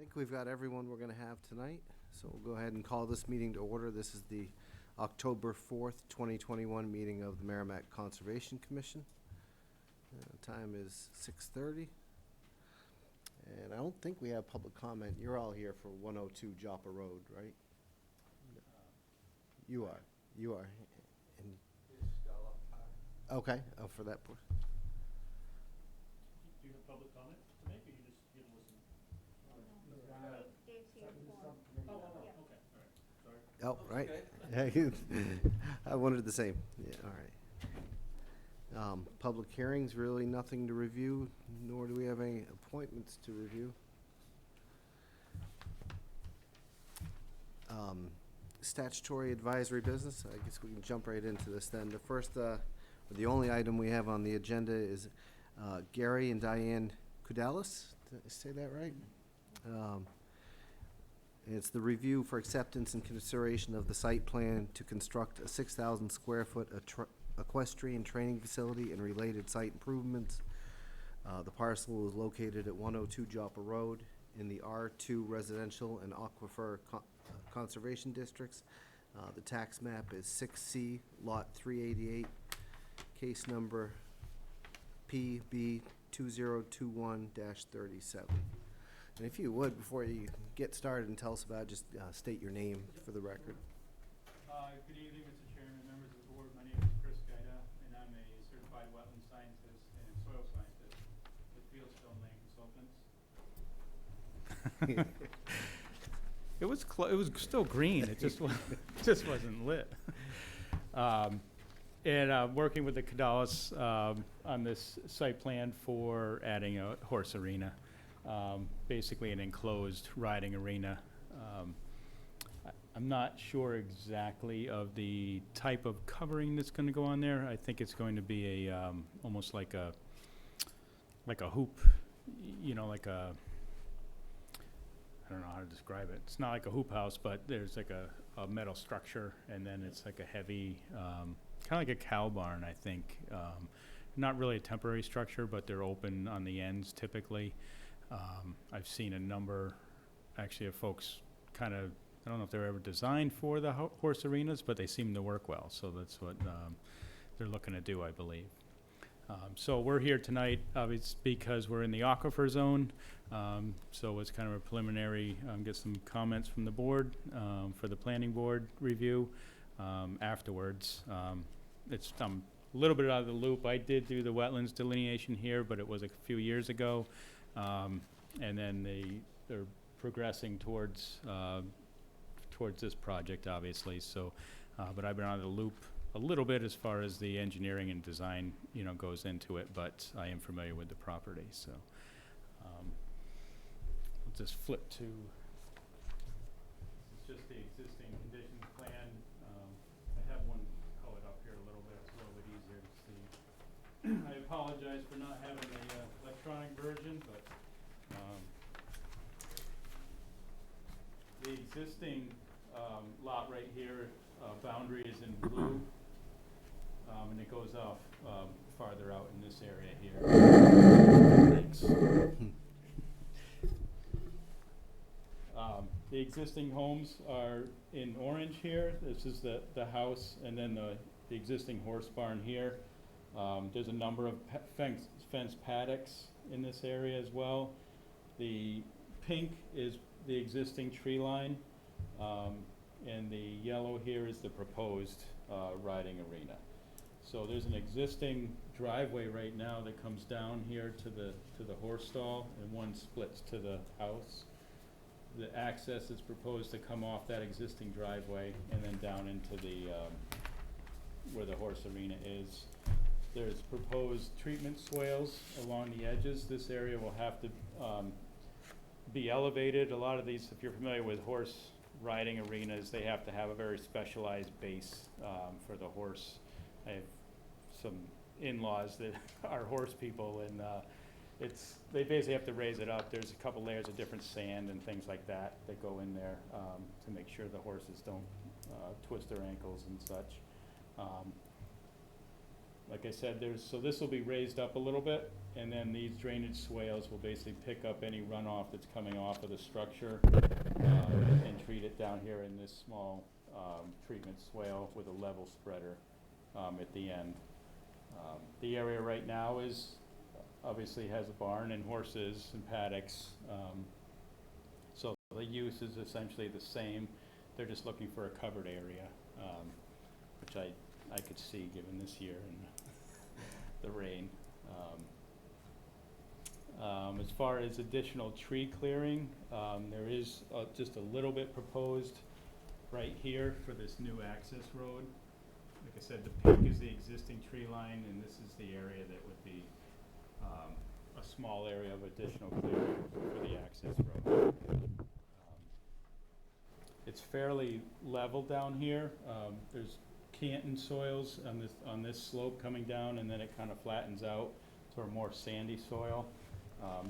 think we've got everyone we're going to have tonight, so we'll go ahead and call this meeting to order. This is the October 4th, 2021 meeting of the Merrimack Conservation Commission. Time is 6:30, and I don't think we have public comment. You're all here for 102 Joppa Road, right? You are. You are. And okay. Oh, for that portion. Do you have public comment to make, or you just here to listen? Dave's here for. Okay, all right, sorry. Oh, right. I wondered the same. Yeah, all right. Public hearings, really nothing to review, nor do we have any appointments to review. Statutory advisory business, I guess we can jump right into this then. The first, or the only item we have on the agenda is Gary and Diane Kudalis. Did I say that right? It's the review for acceptance and consideration of the site plan to construct a 6,000 square foot equestrian training facility and related site improvements. The parcel is located at 102 Joppa Road in the R2 Residential and Aquifer Conservation Districts. The tax map is 6C, Lot 388, case number PB 2021-37. And if you would, before you get started and tell us about it, just state your name for the record. Good evening, Mr. Chairman, members of the board. My name is Chris Gaida, and I'm a certified wetland scientist and soil scientist with Fieldstone Land Consultants. It was still green. It just just wasn't lit. And working with the Kudalis on this site plan for adding a horse arena, basically an enclosed riding arena. I'm not sure exactly of the type of covering that's going to go on there. I think it's going to be a almost like a hoop, like a, I don't know how to describe it. It's not like a hoop house, but there's like a metal structure, and then it's like a heavy, kind of like a cow barn, I think. Not really a temporary structure, but they're open on the ends typically. I've seen a number, actually, of folks kind of, I don't know if they're ever designed for the horse arenas, but they seem to work well. So that's what they're looking to do, I believe. So we're here tonight, obviously, because we're in the aquifer zone. So it's kind of a preliminary, get some comments from the board for the planning board review. Afterwards, I'm a little bit out of the loop. I did do the wetlands delineation here, but it was a few years ago. And then they're progressing towards this project, obviously. So, but I've been out of the loop a little bit as far as the engineering and design, goes into it. But I am familiar with the property. So, we'll just flip to. It's just the existing conditions plan. I have one colored up here a little bit. It's a little bit easier to see. I apologize for not having a electronic version, but the existing lot right here, boundary is in blue, and it goes off farther out in this area here. Thanks. The existing homes are in orange here. This is the house, and then the existing horse barn here. There's a number of fence paddocks in this area as well. The pink is the existing tree line, and the yellow here is the proposed riding arena. So there's an existing driveway right now that comes down here to the horse stall, and one splits to the house. The access is proposed to come off that existing driveway and then down into the where the horse arena is. There's proposed treatment swales along the edges. This area will have to be elevated. A lot of these, if you're familiar with horse riding arenas, they have to have a very specialized base for the horse. I have some in-laws that are horse people, and they basically have to raise it up. There's a couple layers of different sand and things like that go in there to make sure the horses don't twist their ankles and such. like I said, so this will be raised up a little bit, and then these drainage swales will basically pick up any runoff that's coming off of the structure, and treat it down here in this small, treatment swale with a level spreader, at the end. The area right now obviously has a barn and horses and paddocks, so the use is essentially the same. They're just looking for a covered area, which I could see given this year and the rain. As far as additional tree clearing, there is just a little bit proposed right here for this new access road. Like I said, the pink is the existing tree line, and this is the area that would be a small area of additional clearing for the access road. It's fairly level down here. There's Canton soils on this slope coming down, and then it kind of flattens out to a more sandy soil.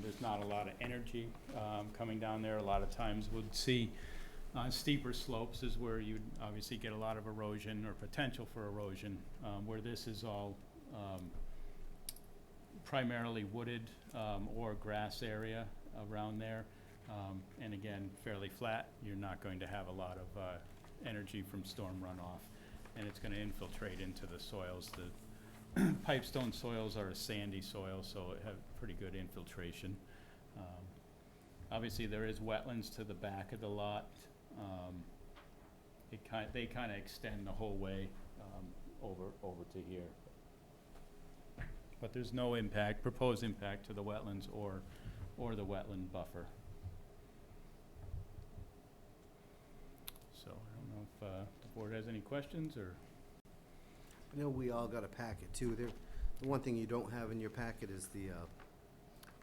There's not a lot of energy coming down there. A lot of times we'd see steeper slopes is where you'd obviously get a lot of erosion or potential for erosion, where this is all primarily wooded or grass area around there. And again, fairly flat. You're not going to have a lot of energy from storm runoff, and it's going to infiltrate into the soils. The pipestone soils are a sandy soil, so it have pretty good infiltration. Obviously, there is wetlands to the back of the lot. They kind of extend the whole way over to here. But there's no proposed impact to the wetlands or the wetland buffer. So I don't know if the board has any questions or. I know we all got a packet too. The one thing you don't have in your packet is the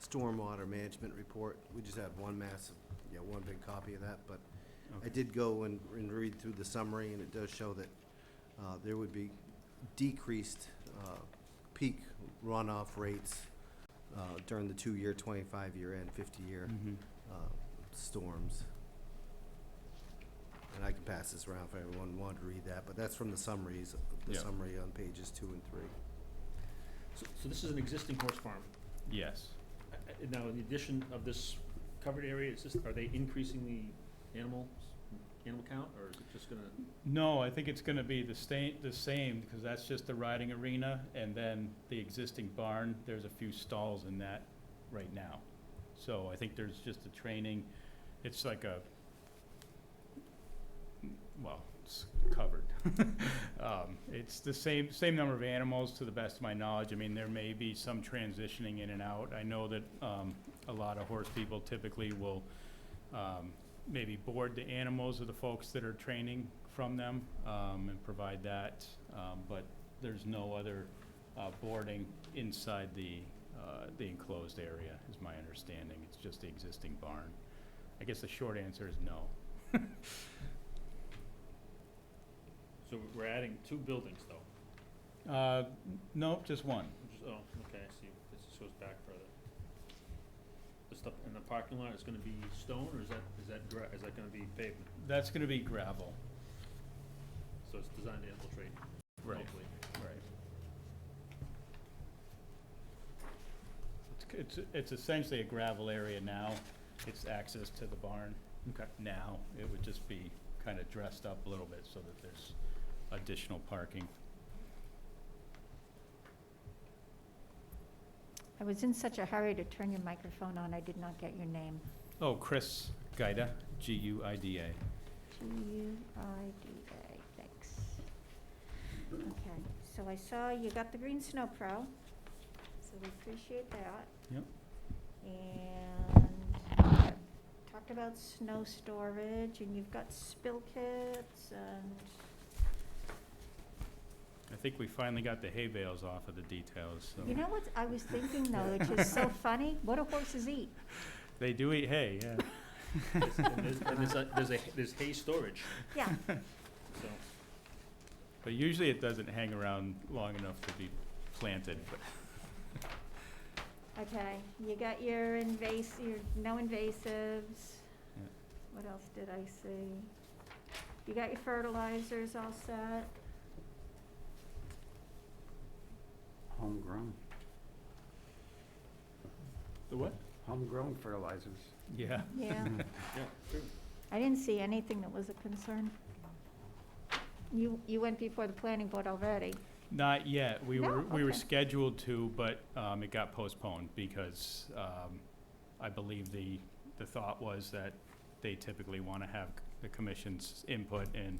stormwater management report. We just had one big copy of that, but Okay. I did go and read through the summary, and it does show that there would be decreased peak runoff rates during the 2-year, 25-year, and 50-year storms. And I can pass this around if everyone wanted to read that, but that's from the summaries, summary on pages 2 and 3. So this is an existing horse farm. Yes. Now, in the addition of this covered area, are they increasing the animal count, or is it just gonna? No, I think it's gonna be the same, because that's just the riding arena, and then the existing barn, there's a few stalls in that right now. So I think there's just a training, it's like it's covered. It's the same number of animals to the best of my knowledge. I mean, there may be some transitioning in and out. I know that a lot of horse people typically will maybe board the animals of the folks that are training from them and provide that, but there's no other boarding inside the enclosed area, is my understanding. It's just the existing barn. I guess the short answer is no. So we're adding 2 buildings, though? Nope, just one. Oh, okay, I see. This just goes back further. The stuff in the parking lot is gonna be stone, or is that gonna be pavement? That's gonna be gravel. So it's designed to infiltrate locally. Right. It's essentially a gravel area now. It's access to the barn. Okay. Now, it would just be kind of dressed up a little bit so that there's additional parking. I was in such a hurry to turn your microphone on, I did not get your name. Oh, Chris Guida, Guida. Guida, thanks. Okay, so I saw you got the green snow pro, so we appreciate that. Yep. And talked about snow storage, and you've got spill kits, and I think we finally got the hay bales off of the details, so. you know what I was thinking though, which is so funny? What do horses eat? They do eat hay, yeah. And there's hay storage, Yeah, so. But usually it doesn't hang around long enough to be planted, but. okay, you got your no invasives. Yeah. What else did I see? You got your fertilizers all set? Homegrown. The what? Homegrown fertilizers. Yeah. Yeah. Yeah, true. I didn't see anything that was a concern. You went before the planning board already. Not yet. We No? were Okay. scheduled to, but it got postponed because I believe the thought was that they typically want to have the commission's input, and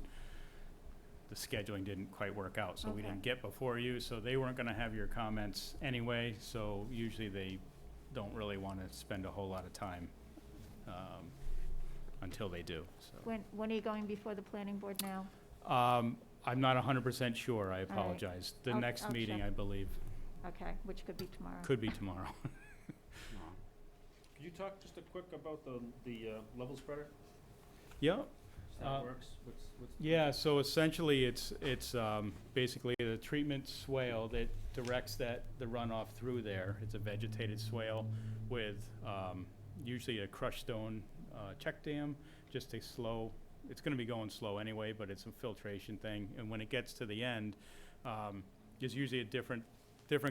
the scheduling didn't quite work out, so we Okay. didn't get before you, so they weren't gonna have your comments anyway, so usually they don't really wanna spend a whole lot of time until they do, so. When are you going before the planning board now? I'm not 100% sure, I right. apologize. The I'll- next I'll meeting, check. I believe, Okay, which could be tomorrow. could be tomorrow. Could you talk just a quick about the level spreader? Yeah. Just how it works? What's? Yeah, so essentially, it's basically the treatment swale that directs the runoff through there. It's a vegetated swale with usually a crushed stone check dam, just to slow, it's gonna be going slow anyway, but it's a filtration thing. And when it gets to the end, there's usually a different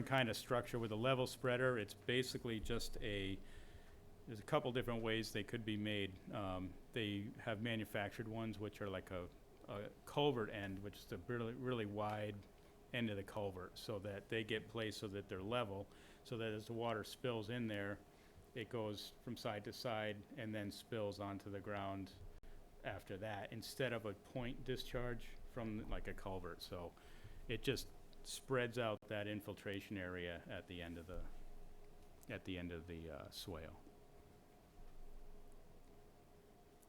kind of structure with a level spreader. It's basically just there's a couple different ways they could be made. They have manufactured ones which are like a culvert end, which is the really wide end of the culvert, so that they get placed so that they're level, so that as the water spills in there, it goes from side to side and then spills onto the ground after that, instead of a point discharge from like a culvert. So it just spreads out that infiltration area at the end of the swale.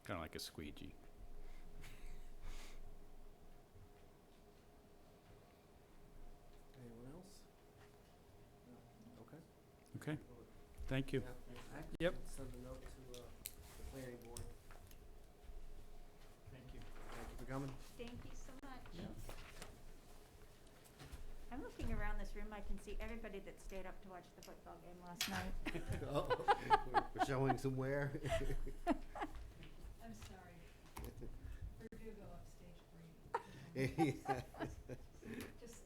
Kind of like a squeegee. Anyone else? Okay. Okay, thank you. Yep. Send a note to the planning board. Thank you. Thank you for coming. Thank you so much. Yeah. I'm looking around this room, I can see everybody that stayed up to watch the football game last night. Oh, we're showing some wear. I'm sorry. Verdugo upstage green. Just,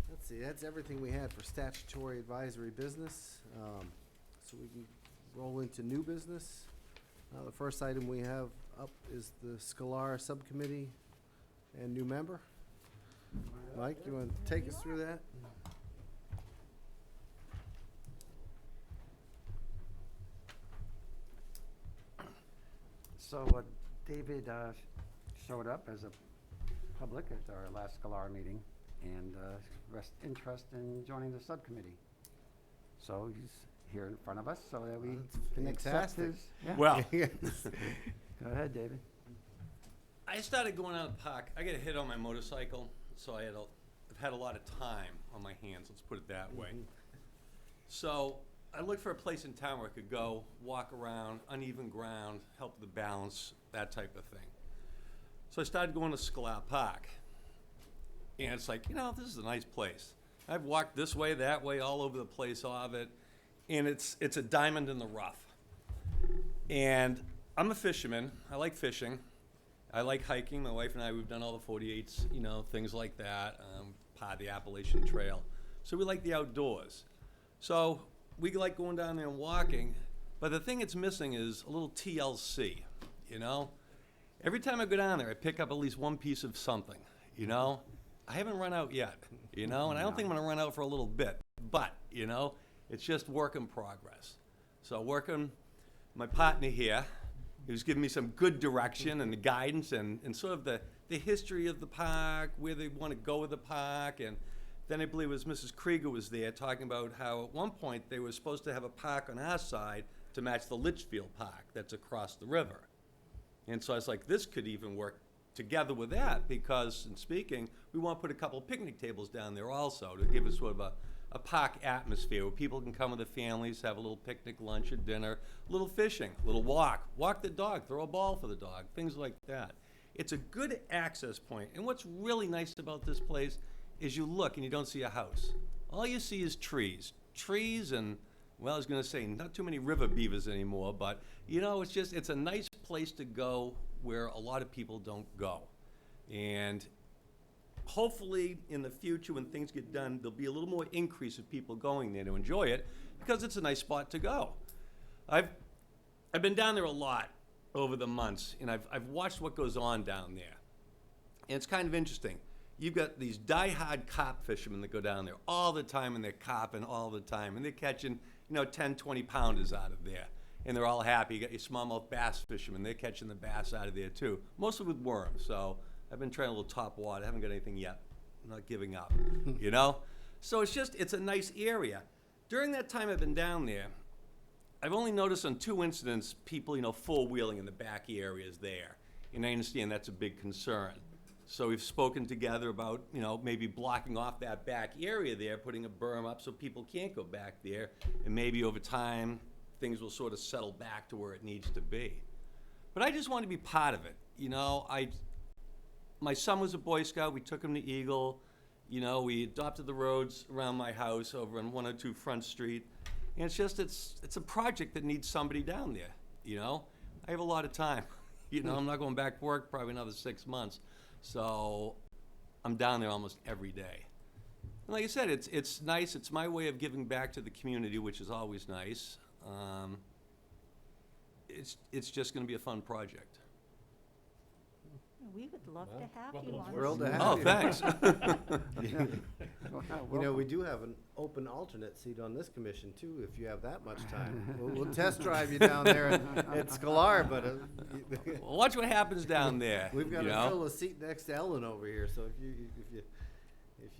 Let's see, that's everything we had for statutory advisory business. So we can roll into new business. The first item we have up is the Scholar Subcommittee and new member. Mike, you want to take us through that? So David showed up as a public at our last Scholar meeting and expressed interest in joining the subcommittee. So he's here in front of us so that we That's can accept fantastic. his. Yeah. Well, Go ahead, David. I started going out of the park. I got hit on my motorcycle, so I've had a lot of time on my hands, let's put it that way. So I looked for a place in town where I could go, walk around, uneven ground, help the balance, that type of thing. So I started going to Scholar Park. And it's like, this is a nice place. I've walked this way, that way, all over the place of it. And it's a diamond in the rough. And I'm a fisherman. I like fishing. I like hiking. My wife and I, we've done all the 48s, things like that, part of the Appalachian Trail. So we like the outdoors. So we like going down there and walking, but the thing it's missing is a little TLC, Every time I go down there, I pick up at least one piece of something, I haven't run out yet, and I don't think I'm gonna run out for a little bit, but, it's just work in progress. So working, my partner here, he was giving me some good direction and the guidance and sort of the history of the park, where they want to go with the park. And then I believe it was Mrs. Krieger was there talking about how at one point they were supposed to have a park on our side to match the Litchfield Park that's across the river. And so I was like, this could even work together with that, because in speaking, we want to put a couple picnic tables down there also to give us sort of a park atmosphere where people can come with their families, have a little picnic, lunch, or dinner, a little fishing, a little walk the dog, throw a ball for the dog, things like that. It's a good access point. And what's really nice about this place is you look and you don't see a house. All you see is trees. Trees and, well, I was going to say, not too many river beavers anymore, but, it's a nice place to go where a lot of people don't go. And hopefully in the future when things get done, there'll be a little more increase of people going there to enjoy it because it's a nice spot to go. I've been down there a lot over the months, and I've watched what goes on down there. And it's kind of interesting. You've got these die-hard carp fishermen that go down there all the time, and they're carping all the time, and they're catching, 10, 20 pounders out of there. And they're all happy. You got your smallmouth bass fishermen, they're catching the bass out of there too, mostly with worms. So I've been trying a little top water, haven't got anything yet. I'm not giving up, So it's a nice area. During that time I've been down there, I've only noticed on 2 incidents people, four-wheeling in the back areas there. And I understand that's a big concern. So we've spoken together about, maybe blocking off that back area there, putting a berm up so people can't go back there. And maybe over time, things will sort of settle back to where it needs to be. But I just want to be part of it. My son was a Boy Scout. We took him to Eagle. We adopted the roads around my house over on 102 Front Street. And it's a project that needs somebody down there, I have a lot of time. I'm not going back to work probably another 6 months. So I'm down there almost every day. And like I said, it's nice. It's my way of giving back to the community, which is always nice. It's just going to be a fun project. We would love to have welcome you aboard. on. Thrilled to have Oh, you. thanks. We do have an open alternate seat on this commission too, if you have that much time. We'll test drive you down there at Scalar, but Well, watch what happens down there. we've got you to know? fill a seat next to Ellen over here, so if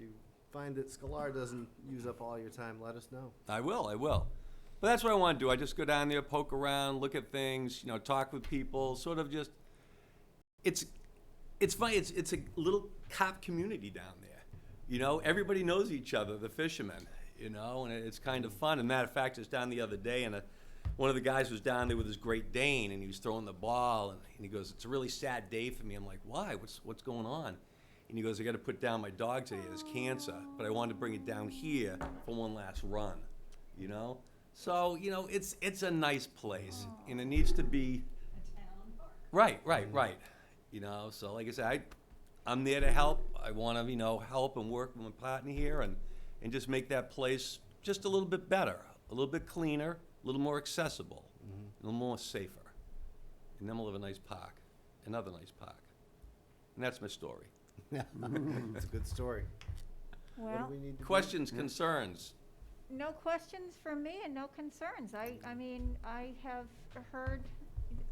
you find that Scalar doesn't use up all your time, let us know. I will. But that's what I want to do. I just go down there, poke around, look at things, talk with people, sort of just, it's funny, it's a little cop community down there. Everybody knows each other, the fishermen, and it's kind of fun. And matter of fact, I was down the other day, and one of the guys was down there with his Great Dane, and he was throwing the ball, and he goes, "It's a really sad day for me." I'm like, "Why? What's going on?" And he goes, "I got to put down my dog today. It has cancer, but I wanted to bring it down here for one last run." So it's a nice place, and it needs to be A town park. right. So like I said, I'm there to help. I want to help and work with my partner here, and just make that place just a little bit better, a little bit cleaner, a little more accessible, a little more safer, and then we'll have a nice park, another nice park, and that's my story. That's a good story. What Well, do we need to do? Questions, concerns? no questions from me and no concerns. I mean, I have heard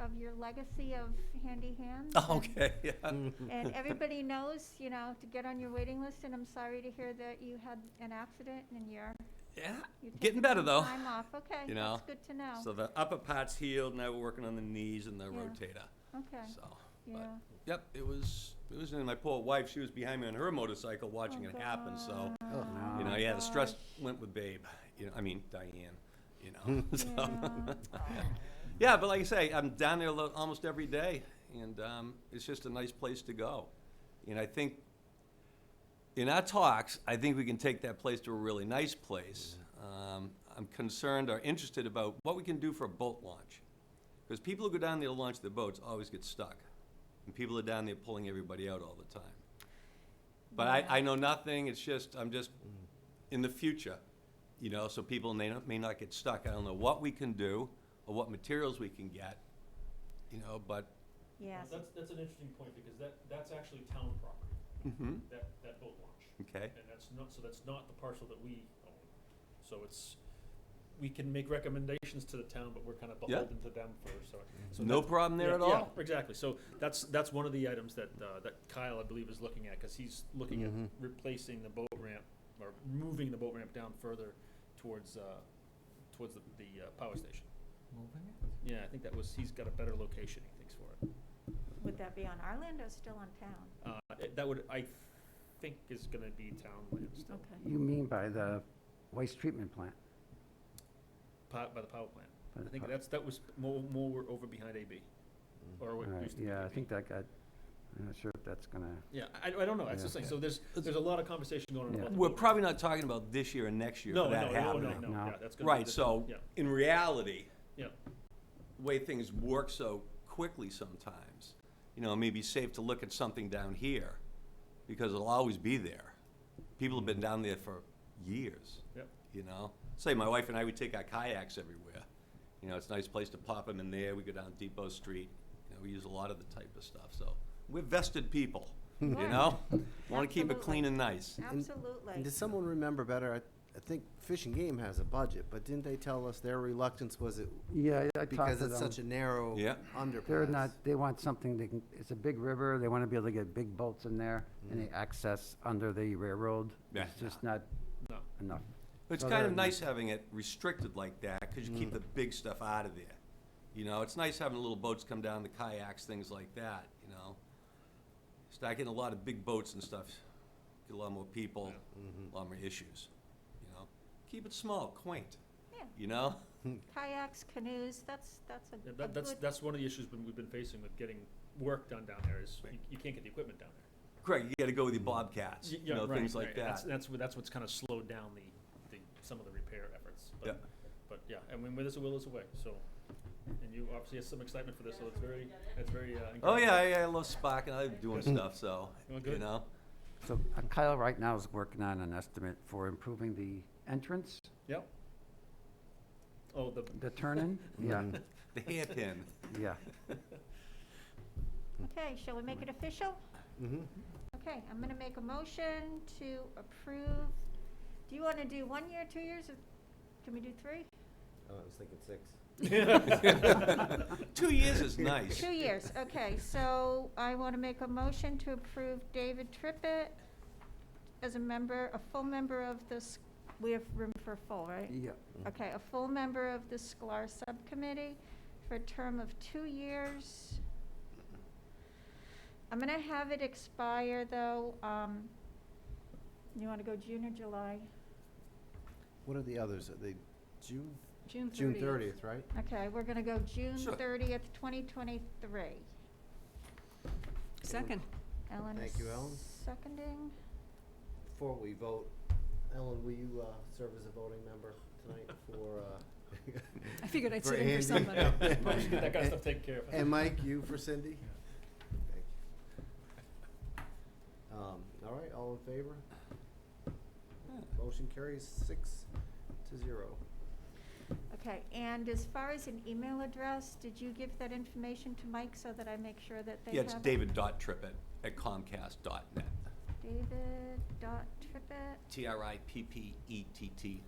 of your legacy of handy hands. and- Okay, yeah. And everybody knows, to get on your waiting list, and I'm sorry to hear that you had an accident and you're Yeah, taking getting better some though. time off. Okay, You know, that's good to know. So the upper part's healed, now we're working on the knees and the Yeah. rotator. Okay, So, yeah. yep, it was, and my poor wife, she was behind me on her motorcycle watching it happen, so, Oh, no. the stress gosh. went with Babe, Diane, so. Yeah. Yeah, but like I say, I'm down there almost every day, and it's just a nice place to go. And I think, in our talks, I think we can take that place to a really nice place. I'm concerned or interested about what we can do for a boat launch. Because people who go down there to launch their boats always get stuck. And people are down there pulling everybody out all the time. But I know nothing, I'm just in the future, so people may not get stuck. I don't know what we can do or what materials we can get, but. Yes. That's an interesting point, because that's actually town property, that boat launch. Okay. And that's not the parcel that we own. So we can make recommendations to the town, but we're kind of Yeah. beholden to them so No that's- problem there yeah, at all? Yeah, exactly. So that's one of the items that Kyle, I believe, is looking at, because he's looking at replacing the boat ramp, or moving the boat ramp down further towards the power station. Moving Yeah, I think he's got a better location, he thinks, for it. Would that be on our land or still on town? That would, I think, is gonna be town land still, Okay. You mean by the waste treatment plant? by the power plant. By I the think pow- that was more over behind AB, or what Right, used to be yeah, I AB. think that got, I'm not sure if that's gonna, Yeah, I don't know, that's the Yeah. thing, so there's a lot of conversation going on Yeah. about the We're boat probably not talking about this year and next year No, for that no, happening. no, No. yeah, that's gonna be Right, this so one, yeah, in reality, yeah. the way things work so quickly sometimes, it may be safe to look at something down here, because it'll always be there. People have been down there for years. Yep. You know, say my wife and I, we take our kayaks everywhere. You know, it's a nice place to pop them in there. We go down Depot Street. You know, we use a lot of the type of stuff. So we're vested people. You Right. know, want to keep it Absolutely. clean and nice. Absolutely. And does someone remember better? I think Fish and Game has a budget, but didn't they tell us their reluctance was it Yeah, I talked because to it's them. such a narrow Yeah. underpass? They're not, they want something, they can, it's a big river, they want to be able to get big boats in there, and they access under the railroad. Yeah. It's just not No. enough. It's So kind they're- of nice having it restricted like that because you keep the big stuff out of there. You know, it's nice having little boats come down, the kayaks, things like that, you know. Start getting a lot of big boats and stuff, get a lot more people, a lot more issues, you know. Keep it small, quaint, Yeah. you know? Kayaks, canoes, that's a Yeah, a good. that's one of the issues we've been facing with getting work done down there is you can't get the equipment down there. Correct, you gotta go with your bobcats, you know, right, things like right. that. That's what's kind of slowed down some of the repair efforts. But, Yeah. But yeah, and when there's a will, there's a way. So, and you obviously have some excitement for this, so it's very encouraging. Oh, yeah, I love sparking, I love doing stuff, so, Well, you good. know. So Kyle right now is working on an estimate for improving the entrance, Yep. Oh, the turn-in. Yeah, The hairpin. yeah. Okay, shall we make it official? Mm-hmm. Okay, I'm gonna make a motion to approve. Do you wanna do 1 year, 2 years, or can we do 3? Oh, I was thinking 6. 2 years is nice. 2 years, okay, so I wanna make a motion to approve David Trippett as a member, a full member of this, we have room for full, right? Yeah. Okay, a full member of the SCLAR Subcommittee for a term of 2 years. I'm gonna have it expire, though, you wanna go June or July? What are the others? Are they June? June 30th. June 30th, right? Okay, we're gonna go June Sure. 30th, 2023. Second. Ellen is Thank you, Ellen. seconding. Before we vote, Ellen, will you serve as a voting member tonight for? I figured I'd for sit in for Andy? somebody. Probably should get that kind of stuff taken care of. And Mike, you for Cindy? Okay. All right, all in favor? Motion carries 6-0. Okay, and as far as an email address, did you give that information to Mike so that I make sure that they Yeah, have it's it? david.trippett@comcast.net. David.trippett TRIPPETT.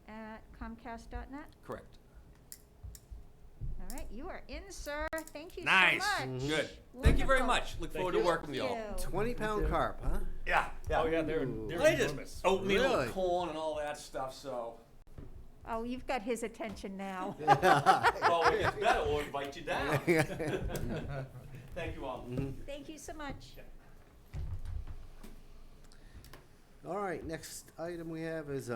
at comcast.net? Correct. All right, you are in, sir. Thank you Nice. so much. Good. Thank you very Wonderful. much. Look Thank forward you. to working with Thank y'all. you. 20-pound carp, huh? Yeah, Oh yeah, they're Ooh. I just enormous. oatmeal Really? and corn and all that stuff, so. Oh, you've got his attention now. Well, if it's better, we'll invite you down. Thank you all. Thank you so much. All right, next item we have is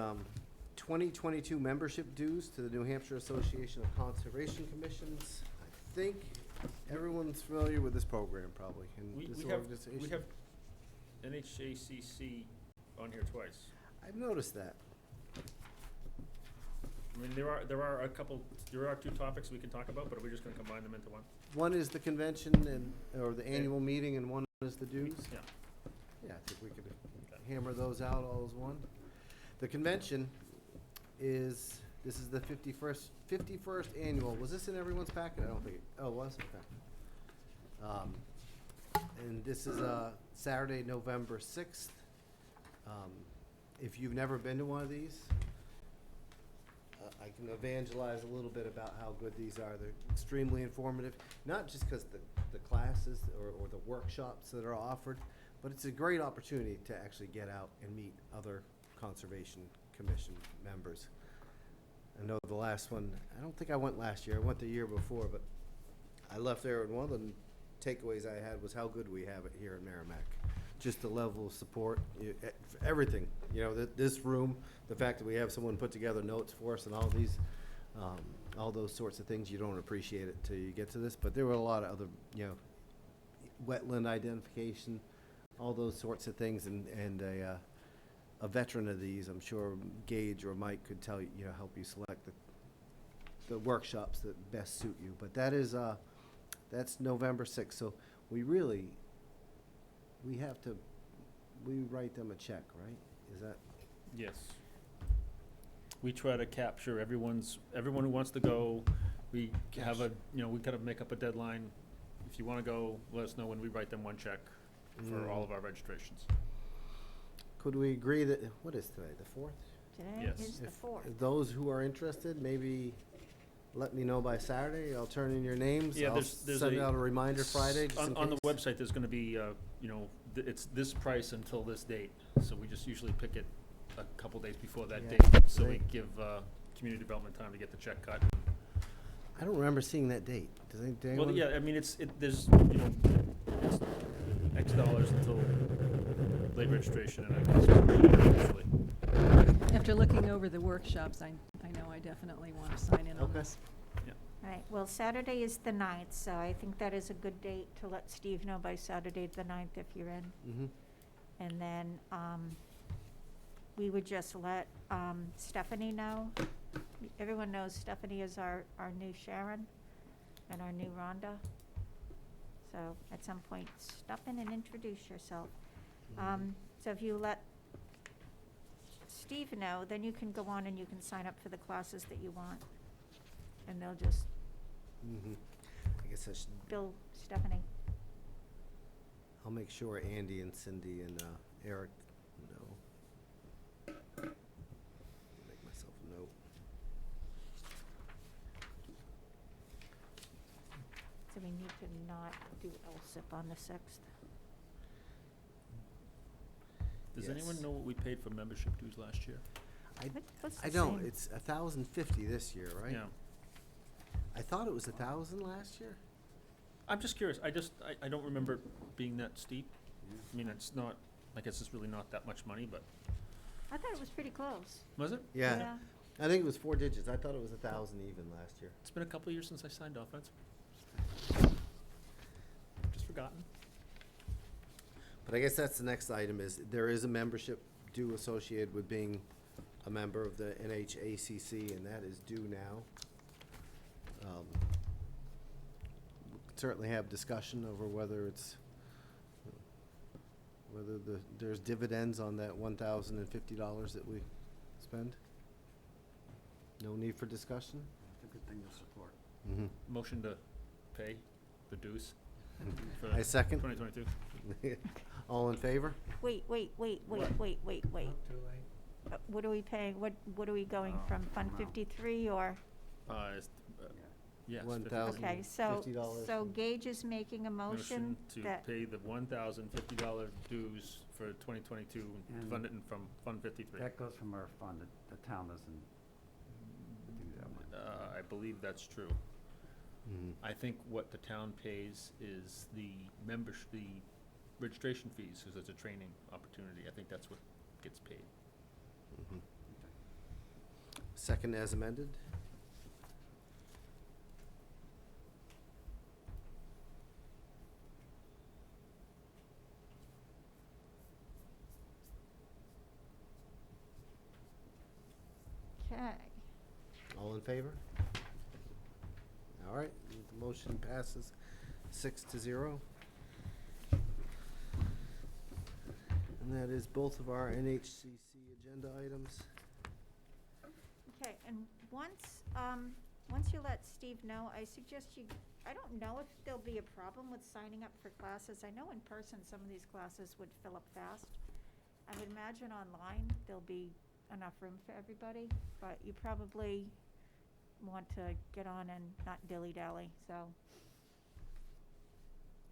2022 membership dues to the New Hampshire Association of Conservation Commissions. I think everyone's familiar with this program probably, and We this have organization. NHACC on here twice. I've noticed that. I mean, there are two topics we can talk about, but are we just gonna combine them into one? One is the convention or the annual meeting, and one is the dues. Yeah. Yeah, I think we could hammer those out all as one. The convention this is the 51st annual. Was this in everyone's packet? I don't think, it was, okay. And this is Saturday, November 6th. If you've never been to one of these, I can evangelize a little bit about how good these are. They're extremely informative, not just because the classes or the workshops that are offered, but it's a great opportunity to actually get out and meet other Conservation Commission members. I know the last one, I don't think I went last year, I went the year before, but I left there, and one of the takeaways I had was how good we have it here in Merrimack. Just the level of support, everything, this room, the fact that we have someone put together notes for us and all these, all those sorts of things, you don't appreciate it till you get to this, but there were a lot of other, wetland identification, all those sorts of things, and a veteran of these, I'm sure Gage or Mike could tell you, help you select the workshops that best suit you. But that is, that's November 6th, so we really we have to, we write them a check, right? Is that, Yes. We try to capture everyone who wants to go. We have a, we kind of make up a deadline. If you want to go, let us know when we write them one check for all of our registrations. could we agree that, what is today, the 4th? Today Yes. is the If 4th. those who are interested, maybe let me know by Saturday. I'll turn in your names. Yeah, I'll there's send a- out a reminder Friday. just in On the case. website, there's going to be, it's this price until this date. So we just usually pick it a couple days before that Yeah, date, so we right. give community development time to get the check cut. I don't remember seeing that date. Does anyone? Well, yeah, I mean, there's, it's X dollars until late registration, and I guess usually. After looking over the workshops, I know I definitely want to sign in on Okay. this. Right, well, Saturday is the 9th, so I think that is a good date to let Steve know by Saturday the 9th if you're in. Mm-hmm. And then, we would just let, Stephanie know. Everyone knows Stephanie is our new Sharon and our new Rhonda. So at some point, stop in and introduce yourself. So if you let Steve know, then you can go on and you can sign up for the classes that you want. And they'll just Mm-hmm. I guess I should, bill Stephanie. I'll make sure Andy and Cindy and Eric know. Make myself a note. So we need to not do LSIP on the 6th. Does Yes. anyone know what we paid for membership dues last year? What's I the don't. same? It's 1,050 this year, right? Yeah. I thought it was 1,000 last year. I'm just curious. I don't remember it being that steep. I mean, it's not, I guess it's really not that much money, but, I thought it was pretty close. was it? Yeah. I think it was 4 digits. I thought it was 1,000 even last year. It's been a couple of years since I signed off. That's just forgotten. But I guess that's the next item is there is a membership due associated with being a member of the NHACC, and that is due now. We could certainly have discussion over whether it's, whether there's dividends on that $1,050 that we spend. No need for discussion? It's a good thing to support. Mm-hmm. Motion to pay the dues for I second. 2022. All in favor? Wait. What are we paying? What are we going from, Fund amount. 53 or? It's, yes. 1,000. Okay, so, $50. so Gage is making a motion to that, pay the $1,050 dues for 2022 and And fund it from Fund 53. That goes from our fund. The town doesn't do that one. I believe that's true. Mhm. I think what the town pays is the the registration fees, because it's a training opportunity. I think that's what gets paid. Mhm. Second as amended? okay. All in favor? All right, the motion passes 6-0. And that is both of our NHCC agenda items. Okay, and once you let Steve know, I suggest I don't know if there'll be a problem with signing up for classes. I know in person, some of these classes would fill up fast. I would imagine online, there'll be enough room for everybody, but you probably want to get on and not dilly-dally, so,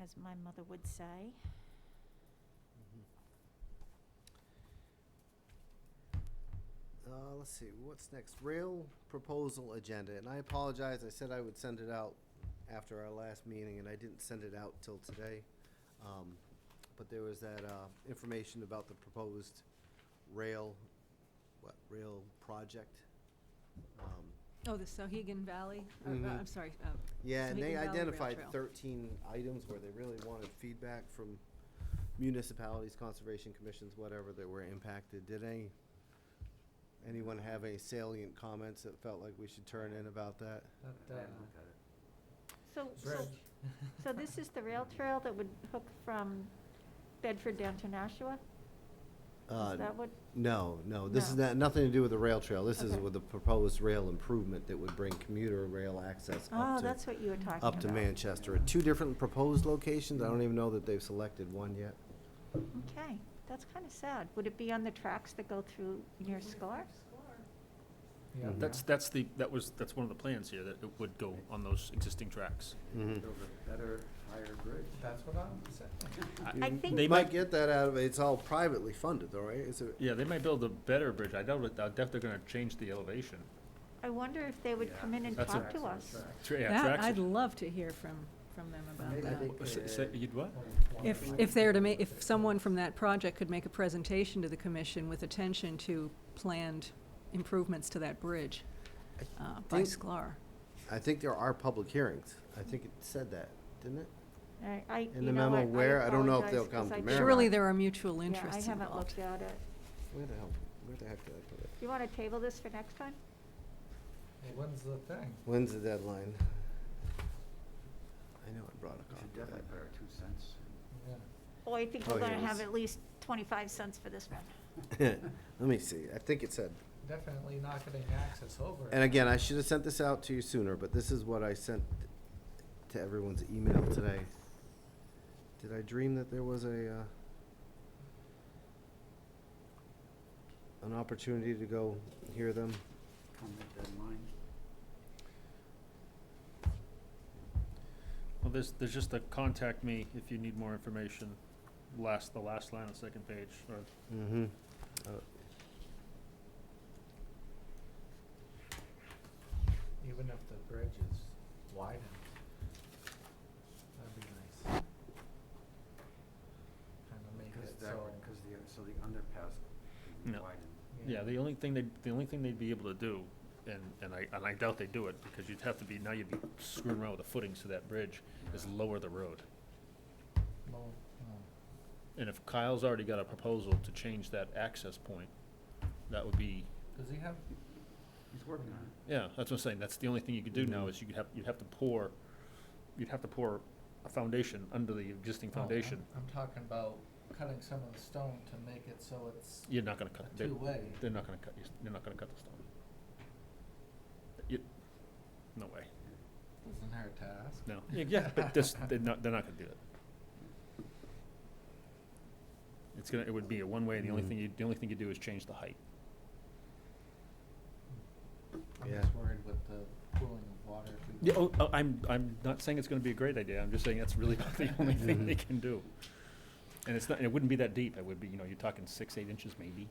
as my mother would say. Let's see, what's next? Rail proposal agenda, and I apologize, I said I would send it out after our last meeting, and I didn't send it out till today. But there was that, information about the proposed rail project. Oh, the Sohegan Valley, Mhm. I'm sorry. Yeah, and they Sohegan Valley Rail identified Trail. 13 items where they really wanted feedback from municipalities, conservation commissions, whatever, that were impacted. Did anyone have any salient comments that felt like we should turn in about that? I didn't look at it. So this is the rail trail that would hook from Bedford down to Nashua? Uh, Is that what, No, this is No. nothing to do with the rail trail. This is Okay. with the proposed rail improvement that would bring commuter rail access oh, up that's what you were talking about. to Manchester. At 2 different proposed locations. I don't even know that they've selected one yet. Okay, that's kind of sad. Would it be on the tracks that go through near Scar? Yeah. Mhm. That's one of the plans here, that it would go on those existing tracks. Mhm. Build a better, higher bridge. That's what I'm saying. I think- They They might get that out of it. It's all privately funded though, right? Is it? Yeah, they might build a better bridge. I doubt they're gonna change the elevation. I wonder if they would come in and That's a- talk to us. Yeah, That, tracks. I'd love to hear from them about Maybe that. they You'd what? If they're to make, if someone from that project could make a presentation to the commission with attention to planned improvements to that bridge by think- Sklar. I think there are public hearings. I think it said that, didn't it? In the memo where? I don't know if they'll come to Merrimack. Surely there are mutual Yeah, I interests haven't involved. looked at it. Where the heck did I put it? You want to table this for next time? When's the thing? When's the deadline? I know I brought a We should copy of definitely that. put our 2 cents. Yeah. Oh, I think Oh, we're here going it to have is. at least 25 cents for this one. Let me see. I think it said. Definitely not getting access over. And again, I should have sent this out to you sooner, but this is what I sent to everyone's email today. Did I dream that there was an opportunity to go hear them? Comment deadline. Well, there's just a contact me if you need more information. The last line on the second page, or Mm-hmm. Even if the bridge is widened, that'd be nice. Kind of make Because it that so. would, so the underpass can be No. widened. yeah, the only thing they'd be able to do, and I doubt they do it, because you'd be screwing around with the footings to that bridge, is lower the road. Well, And if Kyle's already got a proposal to change that access point, that would be, does he have? He's working on it. yeah, that's what I'm saying, that's the only thing you could do now, is you'd have to pour a foundation under the existing Oh, foundation. I'm talking about cutting some of the stone to make it so it's You're not gonna cut, a two-way. they're not gonna cut, they're not gonna cut the stone. No way, Doesn't hurt to ask. no, yeah, but they're not gonna do it. It would be a one-way, the only thing you do is change the height. I'm Yeah. just worried with the pooling of water. if we Yeah, go- I'm not saying it's gonna be a great idea, I'm just saying that's really about the only thing they can do. And it wouldn't be that deep, it would be, you're talking 6-8 inches maybe.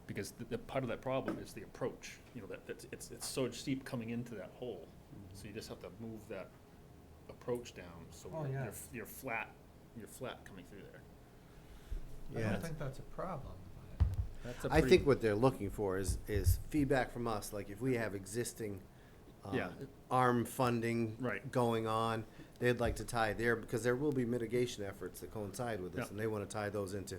Because the part of that problem is the approach, it's so steep coming into that hole. So you just have to move that approach down, so Oh, yeah. you're flat coming through there. I Yeah. don't think that's a problem, but. That's a I pretty- think what they're looking for is feedback from us, like if we have existing Yeah. ARM funding Right. going on, they'd like to tie there, because there will be mitigation efforts that coincide with this, Yeah. and they want to tie those into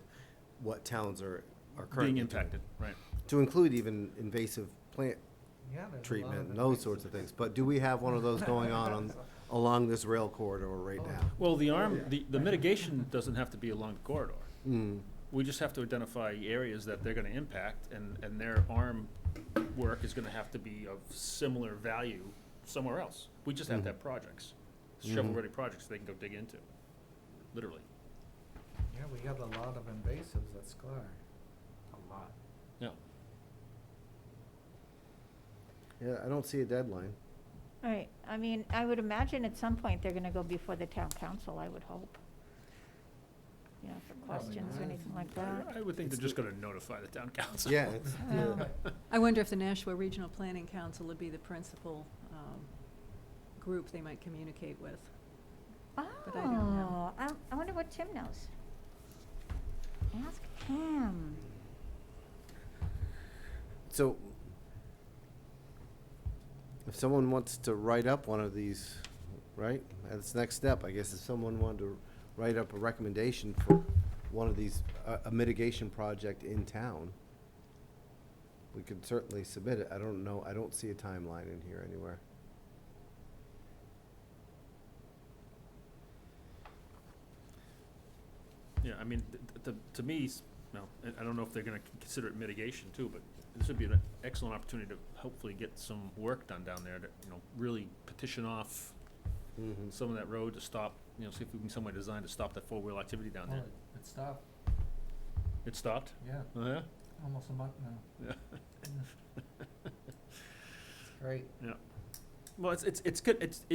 what towns are currently being doing. impacted, right. To include even invasive plant Yeah, there's a lot treatment of and those sorts of things. But do we have one of those going on along this rail corridor right now? Well, the mitigation doesn't have to be along the corridor. Mm. We just have to identify areas that they're gonna impact, and their arm work is gonna have to be of similar value somewhere else. We just have to have projects, shovel-ready projects they can go dig into, literally. Yeah, we got a lot of invasives at Sklar. A lot. Yeah. Yeah, I don't see a deadline. All right, I mean, I would imagine at some point they're going to go before the town council, I would hope. You know, for Probably questions or not. anything like that. I would think they're just gonna notify the town council. Yeah, it's, Well, I wonder if the Nashua Regional Planning Council would be the principal group they might communicate with. I don't know. Oh, I wonder what Tim knows. Ask him. so if someone wants to write up one of these, right? That's the next step, I guess, if someone wanted to write up a recommendation for one of these, a mitigation project in town, we could certainly submit it. I don't know, I don't see a timeline in here anywhere. Yeah, I mean, to me, I don't know if they're gonna consider it mitigation too, but this would be an excellent opportunity to hopefully get some work done down there to, really petition off Mhm. some of that road to stop, see if we can some way design to stop that four-wheel activity down Well, there. it stopped, It stopped? yeah, Oh, yeah? almost a month now. Yeah. It's great. Yeah. Well, it's good, it's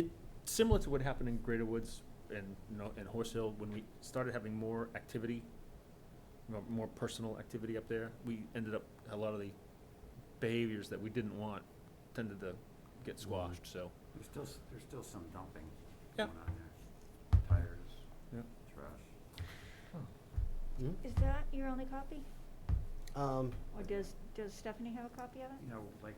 similar to what happened in Greater Woods and, and Horse Hill, when we started having more activity, more personal activity up there. We ended up, a lot of the behaviors that we didn't want tended to get squashed, so. There's still some dumping Yeah. going on there. Tires, Yeah. trash. Is that your only copy? Um, Or does Stephanie have a copy of it? You know, like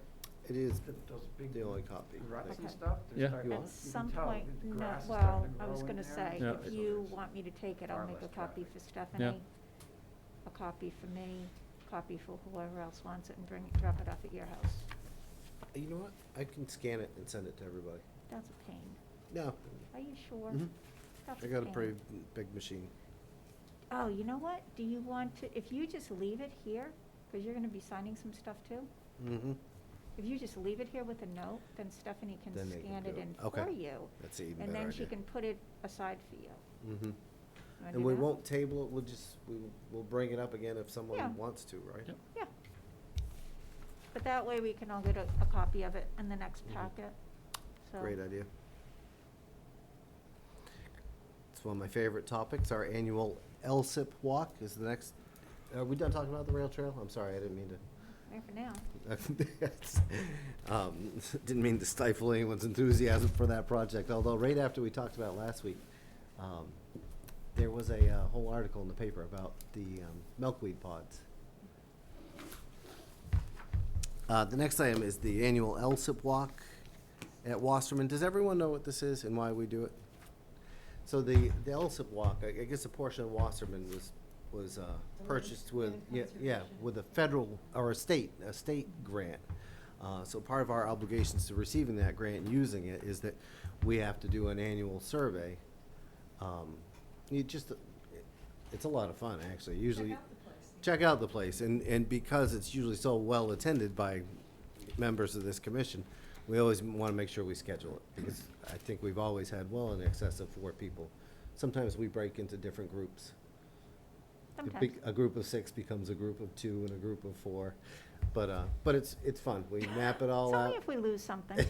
it is those big the only copy. ruts and Okay. stuff. they're Yeah. starting- You At want? you can some tell point, the no, grass is well, starting to I was grow in gonna there. say, Yeah. if So you there's want me to take it, I'll far make a less copy traffic. for Stephanie, a copy for me, a copy for whoever else wants it, and drop it off at your house. You know what? I can scan it and send it to everybody. That's a pain. No, Are you sure? Mhm. That's I got a pain. pretty big machine. Oh, you know what? Do you want to, if you just leave it here, because you're gonna be signing some stuff too? Mm-hmm. If you just leave it here with a note, then Stephanie can Then they can scan do it it. in Okay. for you. That's an even And better then she idea. can put it aside for you. Mm-hmm. You wanna And do we that? won't table it, we'll bring it up again if Yeah. someone wants to, right? Yep. Yeah. But that way we can all get a copy of it in the next Mhm. packet, so. Great idea. It's one of my favorite topics. Our annual LSIP walk is the next. Are we done talking about the rail trail? I'm sorry, I didn't mean to. Right for now. Didn't mean to stifle anyone's enthusiasm for that project, although right after we talked about it last week, there was a whole article in the paper about the milkweed pods. The next item is the annual LSIP walk at Wasserman. Does everyone know what this is and why we do it? So the LSIP walk, I guess a portion of Wasserman was purchased with, with a federal or a state grant. So part of our obligations to receiving that grant and using it is that we have to do an annual survey. It's a lot of fun, actually. Usually, check out the place, and because it's usually so well attended by members of this commission, we always want to make sure we schedule it, because I think we've always had well in excess of 4 people. Sometimes we break into different groups. Sometimes. A group of 6 becomes a group of 2 and a group of 4, but it's fun. We map it all It's only out. if we lose something.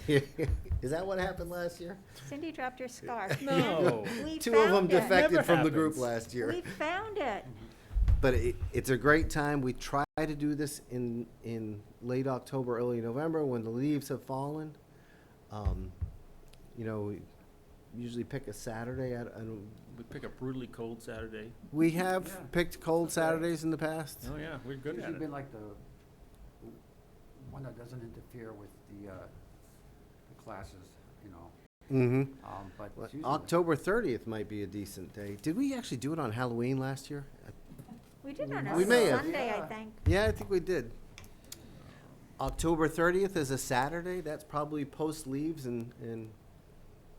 Is that what happened last year? Cindy dropped her scarf. No. We 2 of them found it. defected Never from the group happens. last year. We found it. But it's a great time. We try to do this in late October, early November, when the leaves have fallen. We usually pick a Saturday. We pick a brutally cold Saturday. We have Yeah. picked cold That's right. Saturdays in the past. Oh, yeah, we're good at Usually it. been like the one that doesn't interfere with the classes, you know. Mm-hmm. But it's usually October 30th might be a decent day. Did we actually do it on Halloween last year? We did on a We may have. Sunday, I Yeah. think. Yeah, I think we did. October 30th is a Saturday. That's probably post leaves and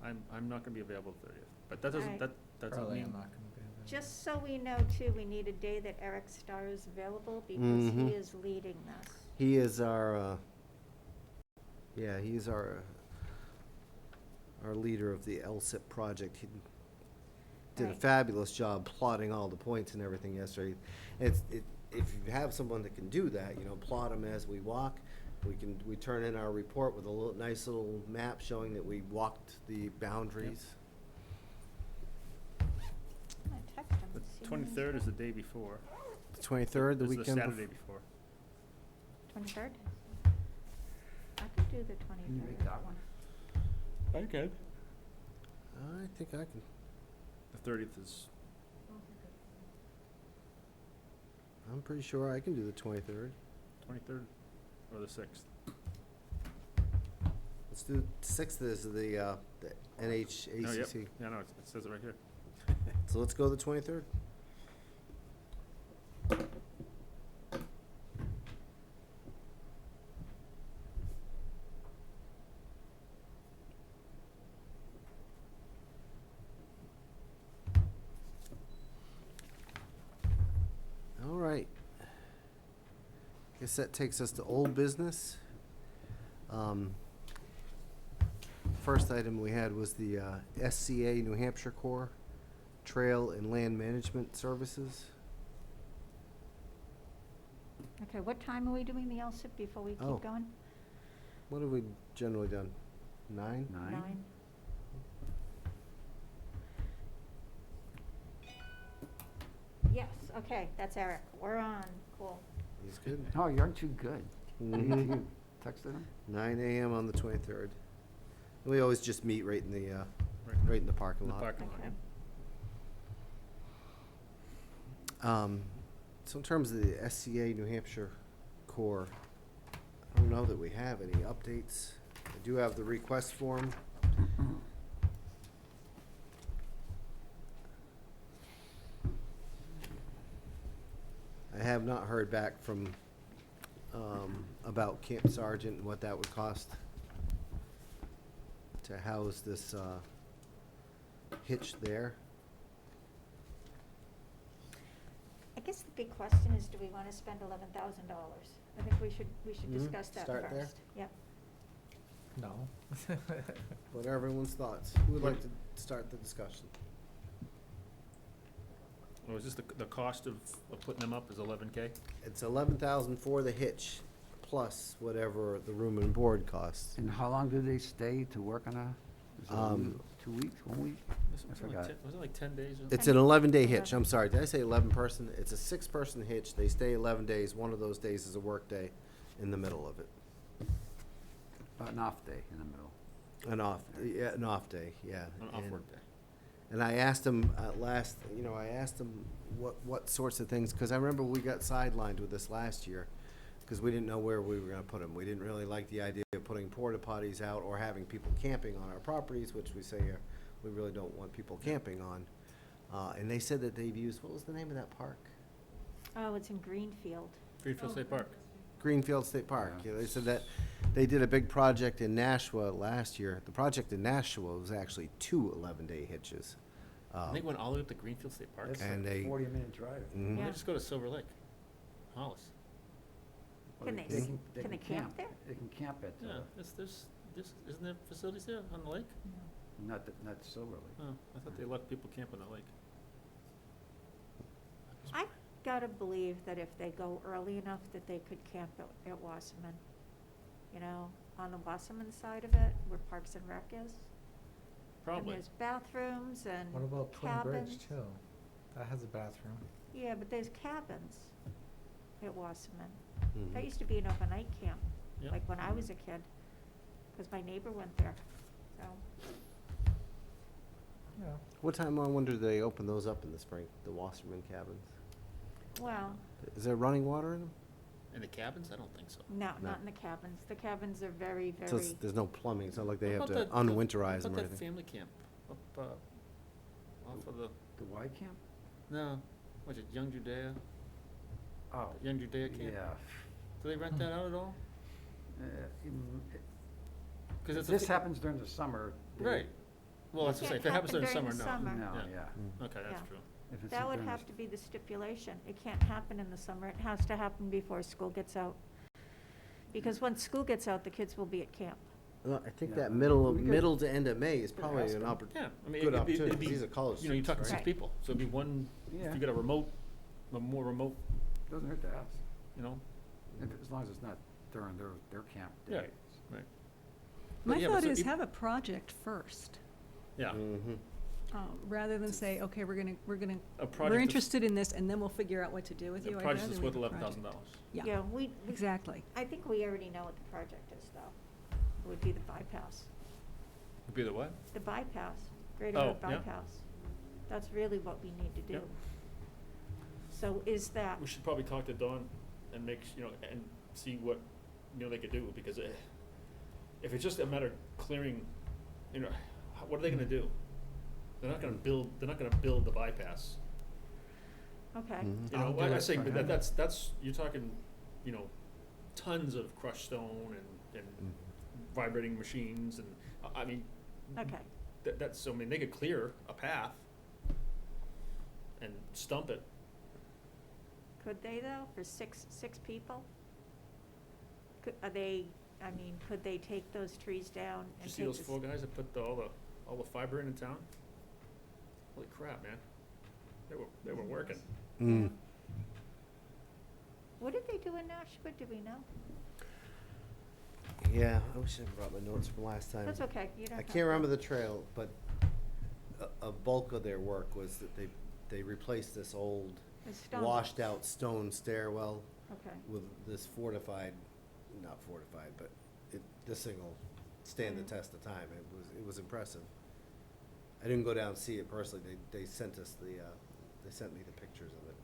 I'm not gonna be available 30th, but that doesn't, Alright. that doesn't Probably mean. I'm not gonna be available. Just so we know too, we need a day that Eric Starr is available because Mhm. he is leading this. he is our, he's our leader of the LSIP project. He did a Right. fabulous job plotting all the points and everything yesterday. If you have someone that can do that, plot them as we walk, we turn in our report with a nice little map showing that we walked the boundaries. I'm gonna text him. The and see when he's 23rd is the free. day before. The 23rd, the This is weekend. Saturday before. 23rd? I could do the 23rd. Can you make that one? Okay. I think I can. The 30th is, I'm pretty sure I can do the 23rd. 23rd or the 6th. Let's do 6th is the NHACC. Oh, yep. Yeah, no, it says it right here. So let's go the 23rd. guess that takes us to old business. First item we had was the SCA New Hampshire Corps Trail and Land Management Services. Okay, what time are we doing the LSIP before we Oh. keep going? What have we generally done? 9? 9? Yes, okay, that's Eric. We're on. Cool. He's good. Oh, you aren't too good. Mhm. You texted him? 9 a.m. on the 23rd. We always just meet right in the right in the parking In the lot. parking lot, Okay. yeah. So in terms of the SCA New Hampshire Corps, I don't know that we have any updates. I do have the request form. I have not heard back from, about Camp Sargent and what that would cost to house this, hitch there. I guess the big question is, do we want to spend $11,000? I think we should Mhm. discuss that Start there. first. Yep. No. What are everyone's thoughts? Who would like to start the discussion? Or is this the cost of putting them up is 11K? It's 11,000 for the hitch, plus whatever the room and board costs. And how long do they stay to work on a, is it a week, 2 weeks, 1 week? Was I it like forgot. 10 was it like 10 days or something? It's an 11-day hitch, I'm sorry, did I say 11-person? It's a 6-person hitch, they stay 11 days, one of those days is a work day in the middle of it. An off day in the middle. An off day, yeah. An off And- work day. And I asked him I asked him what sorts of things, because I remember we got sidelined with this last year, because we didn't know where we were gonna put them. We didn't really like the idea of putting porta potties out or having people camping on our properties, which we say we really don't want people camping on. And they said that they've used, what was the name of that park? Oh, it's in Greenfield. Greenfield State Park. Greenfield State Park. Yeah. Yeah, they said that they did a big project in Nashua last year. The project in Nashua was actually 2 11-day hitches. I think it went all the way up to Greenfield State Park. That's And like they- a 40-minute drive. Mhm. Why Yeah. don't they just go to Silver Lake, Hollis? Can they can they camp there? They can camp at, Yeah, isn't there facilities there on the lake? not Silver Lake. Oh, I thought they let people camp on the lake. I gotta believe that if they go early enough that they could camp at Wasserman. You know, on the Wasserman side of it, where Parks and Rec is. Probably. And there's bathrooms and What about Twin cabins. Bridge too? That has a bathroom. Yeah, but there's cabins at Wasserman. Mhm. That used to be an overnight camp, Yeah. like when I was a kid, because my neighbor went there, so. Yeah. What time, I wonder, do they open those up in the spring, the Wasserman cabins? Well, Is there running water in them? In the cabins? I don't think so. no, No. not in the cabins. The cabins are very, So very, there's no plumbing, it's not like they have What to about unwinterize them or What about that anything. family camp up, off of the, The Y camp? no, what's it, Young Judea? Oh, Young Judea camp? yeah. Do they rent that out at all? Cause it's a This fa- happens during the summer. they- Right. Well, that's what I say, if it happens during the summer, no. summer. No, Summer. yeah. Okay, that's Yeah. true. If it's that would during the have s- to be the stipulation. It can't happen in the summer. It has to happen before school gets out. Because once school gets out, the kids will be at camp. Well, I think Yeah. that We could- middle to end of May is could probably ask an them. opportunity. Yeah, I mean, Good it'd be, opportunity, it'd be, these are college you know, you're talking students, six right? people, so it'd be one, Yeah, if you got a more remote, doesn't hurt to ask, you know? as long as it's not during their camp Yeah. days. Right. My But yeah, but thought so is if- have a project first, Yeah. Mhm. rather than say, okay, we're A we're project that's- interested in this, and then we'll figure out what to do with The you. I'd project rather is we worth have a $11,000. Yeah, Yeah, exactly. I think we already know what the project is, though. It would be the bypass. Would be the what? The bypass, Greater Oh, Road yeah. bypass. That's really what we need to do. Yep. So is that, We should probably talk to Dawn and and see what, they could do, because if it's just a matter of clearing, what are they gonna do? They're not gonna build the bypass. okay, Mhm. I'll do I it say, for but him. that's, you're talking, tons of crushed stone and vibrating machines, and, I mean, okay. they could clear a path and stump it. Could they, though, for six people? Are they, I mean, could they take those trees down Did you and see take those this? 4 guys that put all the fiber in town? Holy crap, man. They were working. Mm. What did they do in Nashua, do we know? Yeah, I wish I brought my notes from last time. That's okay, you don't I have can't to. remember the trail, but a bulk of their work was that they replaced this old, It's stone. washed out stone stairwell Okay, with this fortified, not fortified, but this thing will stand the Mhm. test of time. It was impressive. I didn't go down and see it personally. They sent us they sent me the pictures of it.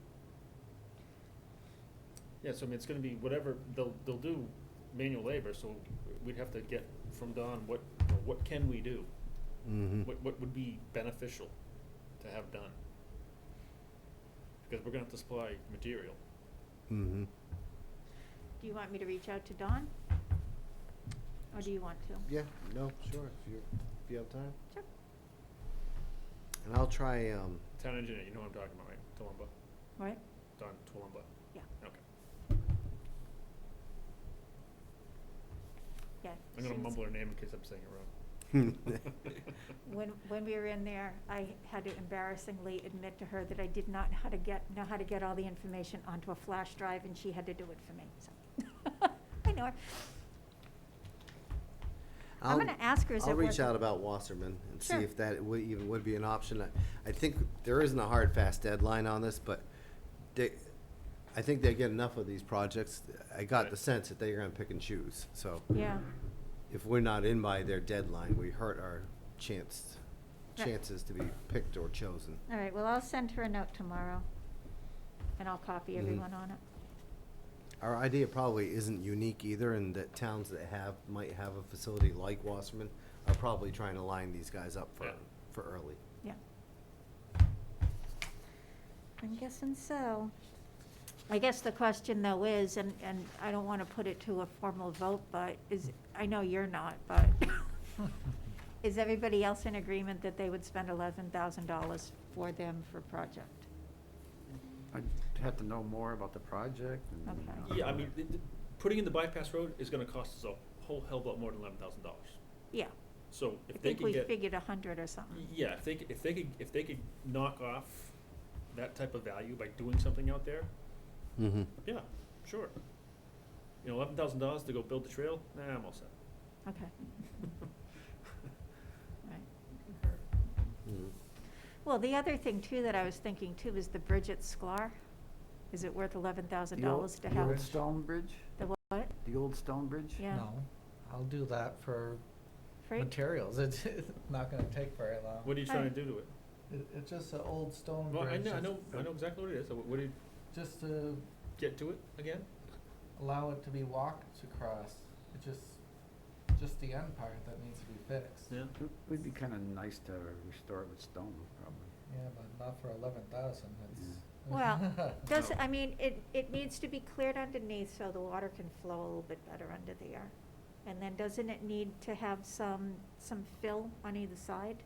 Yeah, so I mean, it's gonna be whatever, they'll do manual labor, so we'd have to get from Don, what can we do? Mm-hmm. What would be beneficial to have done? Because we're gonna have to supply material. Mm-hmm. do you want me to reach out to Dawn? Or do you want to? Yeah, no, sure, if you have time. Sure. And I'll try, Town engineer, you know what I'm talking about, right? Toowoomba, Right? Don Toowoomba? Yeah. Okay. Yeah. I'm gonna since- mumble her name in case I'm saying it wrong. When we were in there, I had to embarrassingly admit to her that I did not know how to get all the information onto a flash drive, and she had to do it for me, so. I know her. I'm gonna ask her, is it I'll reach worth out it? about Wasserman and see Sure. if that would be an option. I think there isn't a hard, fast deadline on this, but I think they get enough of these projects. I got the sense that they're gonna pick and choose, so Yeah, if we're not in by their deadline, we hurt our Right. chances to be picked or chosen. all right, well, I'll send her a note tomorrow, and I'll copy Mhm. everyone on it. Our idea probably isn't unique either, and that towns that might have a facility like Wasserman are probably trying to line these guys up Yeah. for early. Yeah. I'm guessing so. I guess the question though is, and I don't wanna put it to a formal vote, but I know you're not, but is everybody else in agreement that they would spend $11,000 for them for project? I'd have to know more about the project and. Okay. Yeah, I mean, putting in the bypass road is gonna cost us a whole hell of a lot more than $11,000. Yeah, So I if they think can we get, figured 100 or something. yeah, if they could knock off that type of value by doing something out there, Mm-hmm. yeah, sure. You know, $11,000 to go build the trail, nah, I'm all set. Okay. Right. Mm-hmm. Well, the other thing too that I was thinking too is the bridge at Sklar. Is it worth $11,000 to The have? old stone bridge? The what? The old stone bridge? Yeah. No, I'll do that for Free? materials. It's not gonna take very long. What are you trying to do to it? It's just an old stone Well, bridge. I know exactly what it is. So what do you Just to get to it again? allow it to be walked across. It just the end part that needs to be fixed. Yeah. It would be kinda nice to restore it with stone, probably. Yeah, but not for 11,000, that's. Well, does, No. I mean, it needs to be cleared underneath so the water can flow a little bit better under there. And then doesn't it need to have some fill on either side?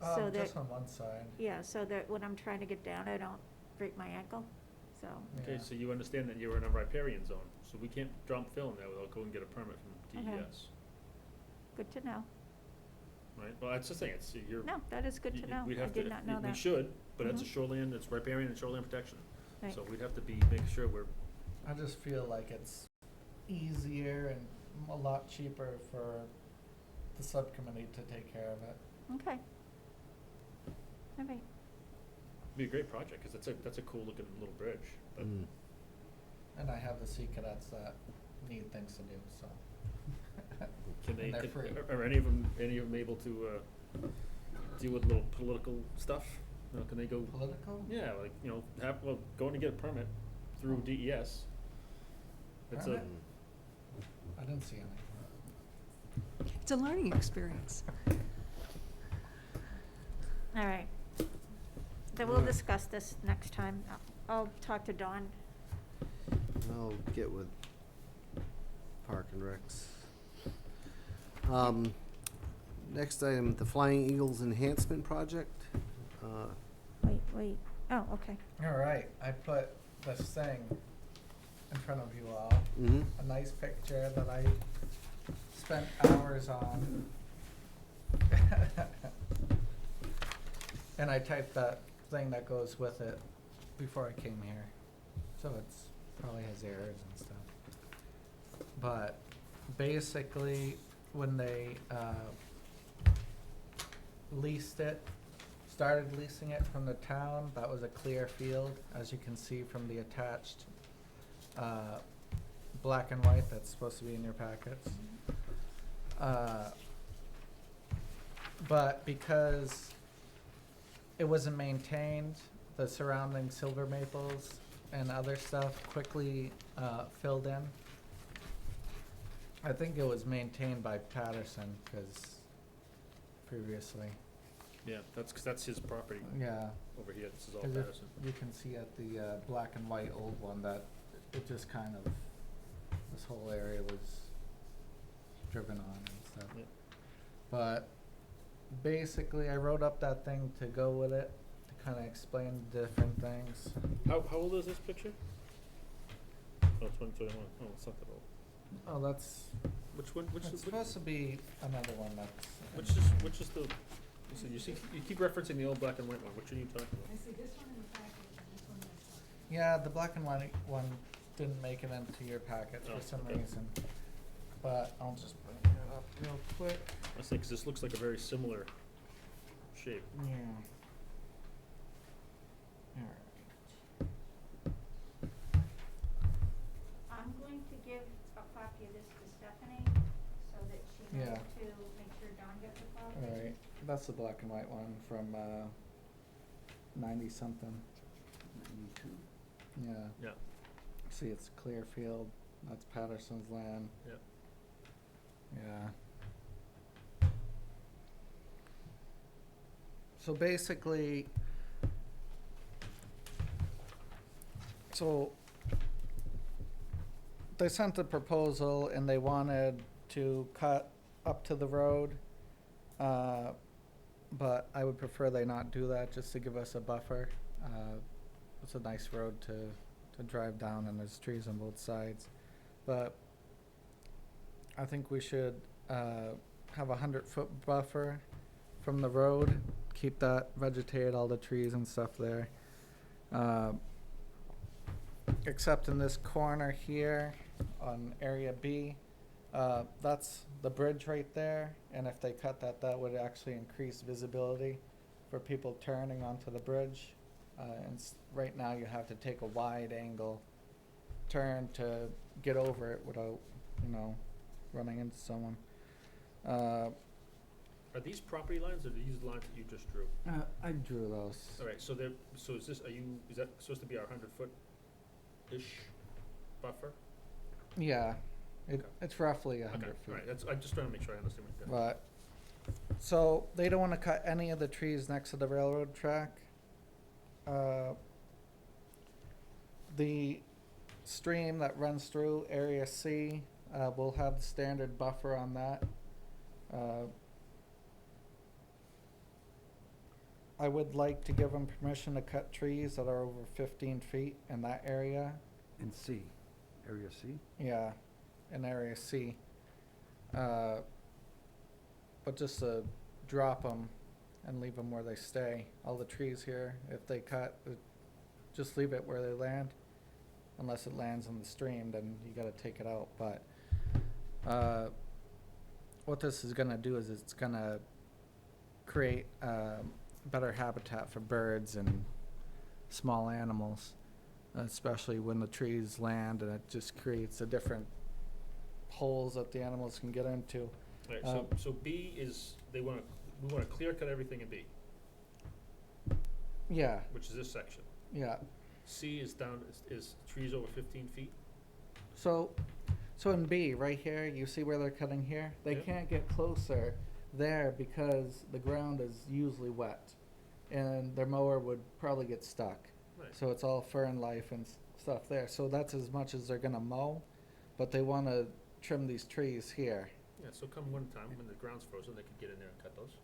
So that, Just on one side. yeah, so that when I'm trying to get down, I don't break my ankle, so. Okay, Yeah. so you understand that you're in a riparian zone, so we can't dump fill in there without going and get a permit from Okay. DES, Good to know. right? Well, that's the thing, it's, you're. No, that is good to know. we'd I have to- did not know that. We should, but it's a Mhm. shoreline, it's riparian and shoreline protection. Right. So we'd have to make sure we're, I just feel like it's easier and a lot cheaper for the subcommittee to take care of it. Okay. All right. be a great project, cause that's a cool looking little bridge, but. Mm. And I have the sea cadets that need things to do, so. Can they, And they're free. are any of them able to, deal with little political stuff? You know, can they go, Political? yeah, like, you know, going to get a permit through DES. It's a, Permit? I didn't see any. It's a learning experience. All right. Then we'll discuss this next time. I'll talk to Dawn. I'll get with Park and Recs. Next item, the Flying Eagles Enhancement Project. Wait. Oh, okay. All right, I put this thing in front of you all Mm-hmm. a nice picture that I spent hours on. And I typed that thing that goes with it before I came here. So it's probably has errors and stuff. But basically, when they leased it, started leasing it from the town, that was a clear field, as you can see from the attached black and white that's supposed to be in your packets. But because it wasn't maintained, the surrounding silver maples and other stuff quickly filled in. I think it was maintained by Patterson, because previously, Yeah, that's, 'cause that's his property yeah. over here. This is all 'Cause if Patterson. you can see at the black and white old one that it just kind of, this whole area was driven on and stuff. Yeah. But basically, I wrote up that thing to go with it, to kind of explain different things. How old is this picture? Oh, 2021. Oh, it's not that old. Oh, that's, Which one, which it's is, supposed to be another one that's. which is the, so you see, you keep referencing the old black and white one. Which are you talking about? I see this one in the package and this one that's Yeah, the black and white one didn't make it into your packet Oh, for some okay. reason. But I'll just bring it up real quick. I think 'cause this looks like a very similar shape. Yeah. Alright. I'm going to give a copy of this to Stephanie so that she knows Yeah. to make sure Dawn gets a copy. Alright, that's the black and white one from 90-something. 92. Yeah. Yeah. See, it's Clearfield. That's Patterson's land. Yep. Yeah. So basically, so they sent a proposal and they wanted to cut up to the road. But I would prefer they not do that, just to give us a buffer. It's a nice road to drive down, and there's trees on both sides. But I think we should have 100-foot buffer from the road, keep that vegetated, all the trees and stuff there. Except in this corner here on Area B, that's the bridge right there, and if they cut that, that would actually increase visibility for people turning onto the bridge. Right now you have to take a wide angle turn to get over it without, running into someone. Are these property lines or are these lines that you just drew? I drew those. All right, so is that supposed to be our 100-foot-ish buffer? Yeah, Okay. it's roughly 100 Okay, feet. all right, I'm just trying to make sure I understand what you're doing. But, so they don't want to cut any of the trees next to the railroad track. The stream that runs through Area C, will have the standard buffer on that. I would like to give them permission to cut trees that are over 15 feet in that area. In C, Area C. Yeah, in Area C. But just to drop them and leave them where they stay. All the trees here, if they cut, just leave it where they land. Unless it lands in the stream, then you gotta take it out. But what this is gonna do is it's gonna create better habitat for birds and small animals, especially when the trees land, and it just creates a different holes that the animals can get into. All right, so B is, we wanna clear cut everything in B, Yeah, which is this section. yeah. C is is trees over 15 feet? So in B, right here, you see where they're cutting here? They Yeah. can't get closer there because the ground is usually wet, and their mower would probably get stuck. Right. So it's all fern life and stuff there. So that's as much as they're gonna mow, but they wanna trim these trees here. Yeah, so come one time when the ground's frozen, they could get in there and cut those.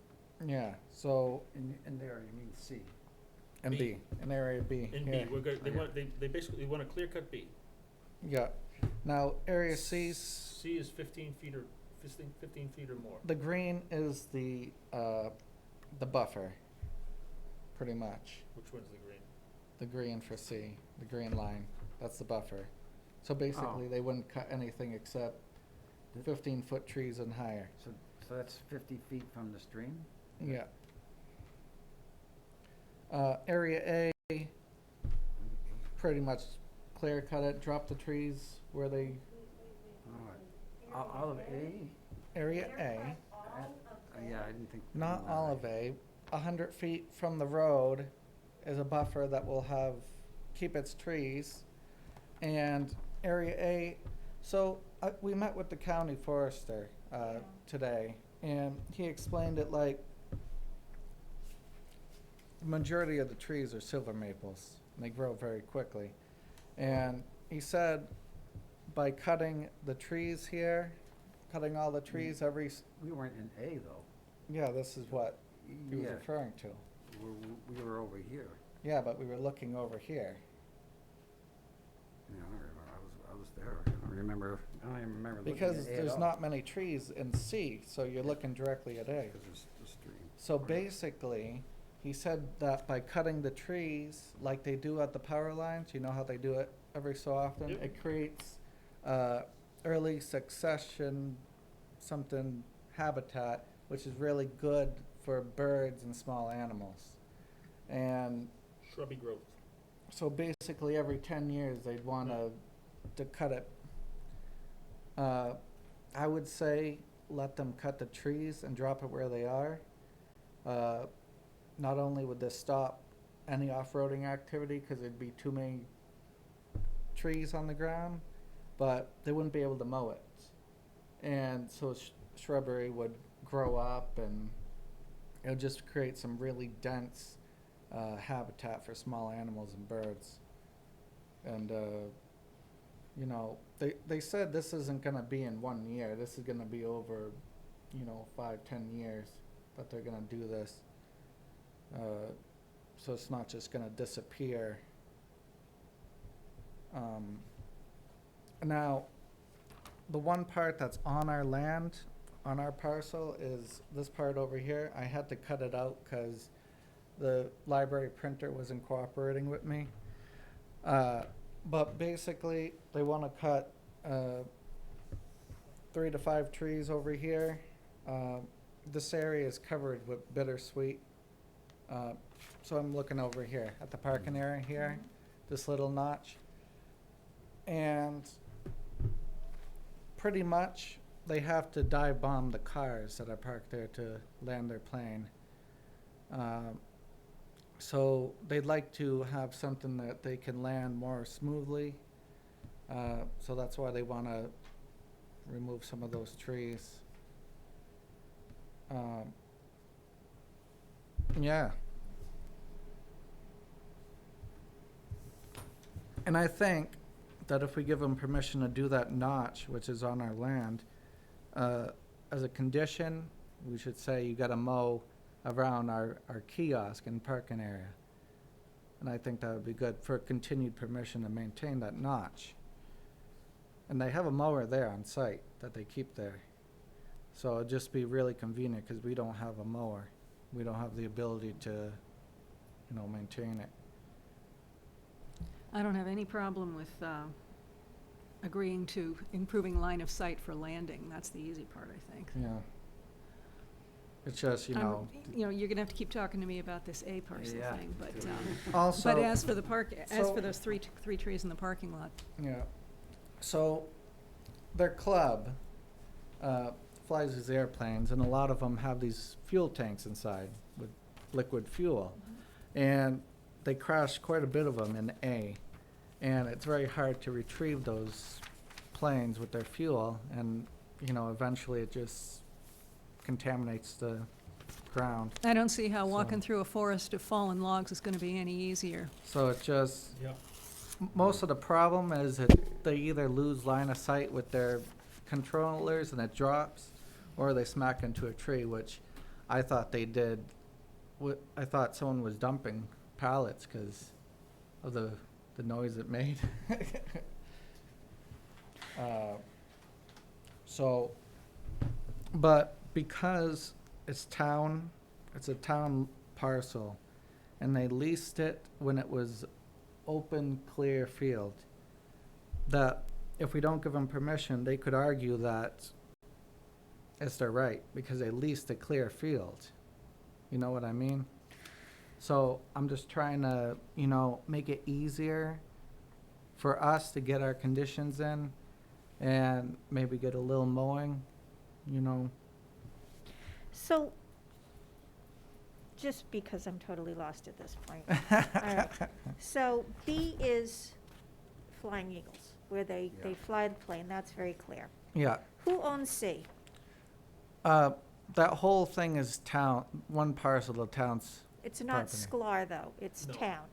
Yeah, so In there, you mean C. in B, in area B. In yeah. B, we're good, Oh, yeah. they basically want to clear cut B. Yeah. Now, area C, C is 15 feet or 15 feet or more. the green is the buffer, pretty much. Which one's the green? The green for C, the green line, that's the buffer. So basically, Oh. they wouldn't cut anything except The- 15-foot trees and higher. So that's 50 feet from the stream? Yeah. Area A, pretty much clear cut it, drop the trees where they, All of A? area A, Yeah, I didn't think. not all of A, 100 feet from the road is a buffer that will keep its trees. And area A, so we met with the county forester today, and he explained it like the majority of the trees are silver maples, and they grow very quickly. And he said by cutting the trees here, cutting all the trees We weren't in A, though. yeah, this is what he was Yeah, referring to. we were over here. Yeah, but we were looking over here. Yeah, I don't remember. I was there. I don't even remember looking Because at A at there's all. not many trees in C, so you're looking directly at A. Because there's the stream. So basically, he said that by cutting the trees like they do at the power lines, you know how they do it every so often? Yep. It creates early succession habitat, which is really good for birds and small animals. And Shrubby growth. so basically every 10 years they'd want to cut it. I would say let them cut the trees and drop it where they are. Not only would this stop any off-roading activity because there'd be too many trees on the ground, but they wouldn't be able to mow it. And so shrubbery would grow up, and it would just create some really dense habitat for small animals and birds. And, you know, they said this isn't going to be in 1 year. This is going to be over, 5-10 years that they're going to do this. So it's not just going to disappear. Now, the one part that's on our land, on our parcel, is this part over here. I had to cut it out because the library printer wasn't cooperating with me. But basically, they want to cut 3 to 5 trees over here. This area is covered with bittersweet. So I'm looking over here at the parking area here, this little notch. And pretty much they have to dive bomb the cars that are parked there to land their plane. So they'd like to have something that they can land more smoothly. So that's why they want to remove some of those trees. Yeah. And I think that if we give them permission to do that notch, which is on our land, as a condition, we should say you gotta mow around our kiosk and parking area. And I think that would be good for continued permission to maintain that notch. And they have a mower there on site that they keep there. So it'd just be really convenient because we don't have a mower. We don't have the ability to, maintain it. I don't have any problem with agreeing to improving line of sight for landing. That's the easy part, I think. Yeah. It's just, You're gonna have to keep talking to me about this A parcel Yeah. thing, but also. as for the as so- for those three trees in the parking lot, Yeah. So their club flies these airplanes, and a lot of them have these fuel tanks inside with liquid fuel. And they crash quite a bit of them in A. And it's very hard to retrieve those planes with their fuel. And, eventually it just contaminates the ground. I don't see how walking So- through a forest of fallen logs is gonna be any easier. So it just, Yeah. most of the problem is that they either lose line of sight with their controllers and it drops, or they smack into a tree, which I thought they did. I thought someone was dumping pallets because of the noise it made. So, but because it's a town parcel, and they leased it when it was open, clear field, that if we don't give them permission, they could argue that it's their right, because they leased a clear field. You know what I mean? So I'm just trying to, make it easier for us to get our conditions in and maybe get a little mowing, So, just because I'm totally lost at this point. All right. So B is Flying Eagles, where they Yeah. fly the plane, that's very clear. Yeah, Who owns C? that whole thing is town, one parcel of town's, It's not Property. SCLAR, though, it's No. town.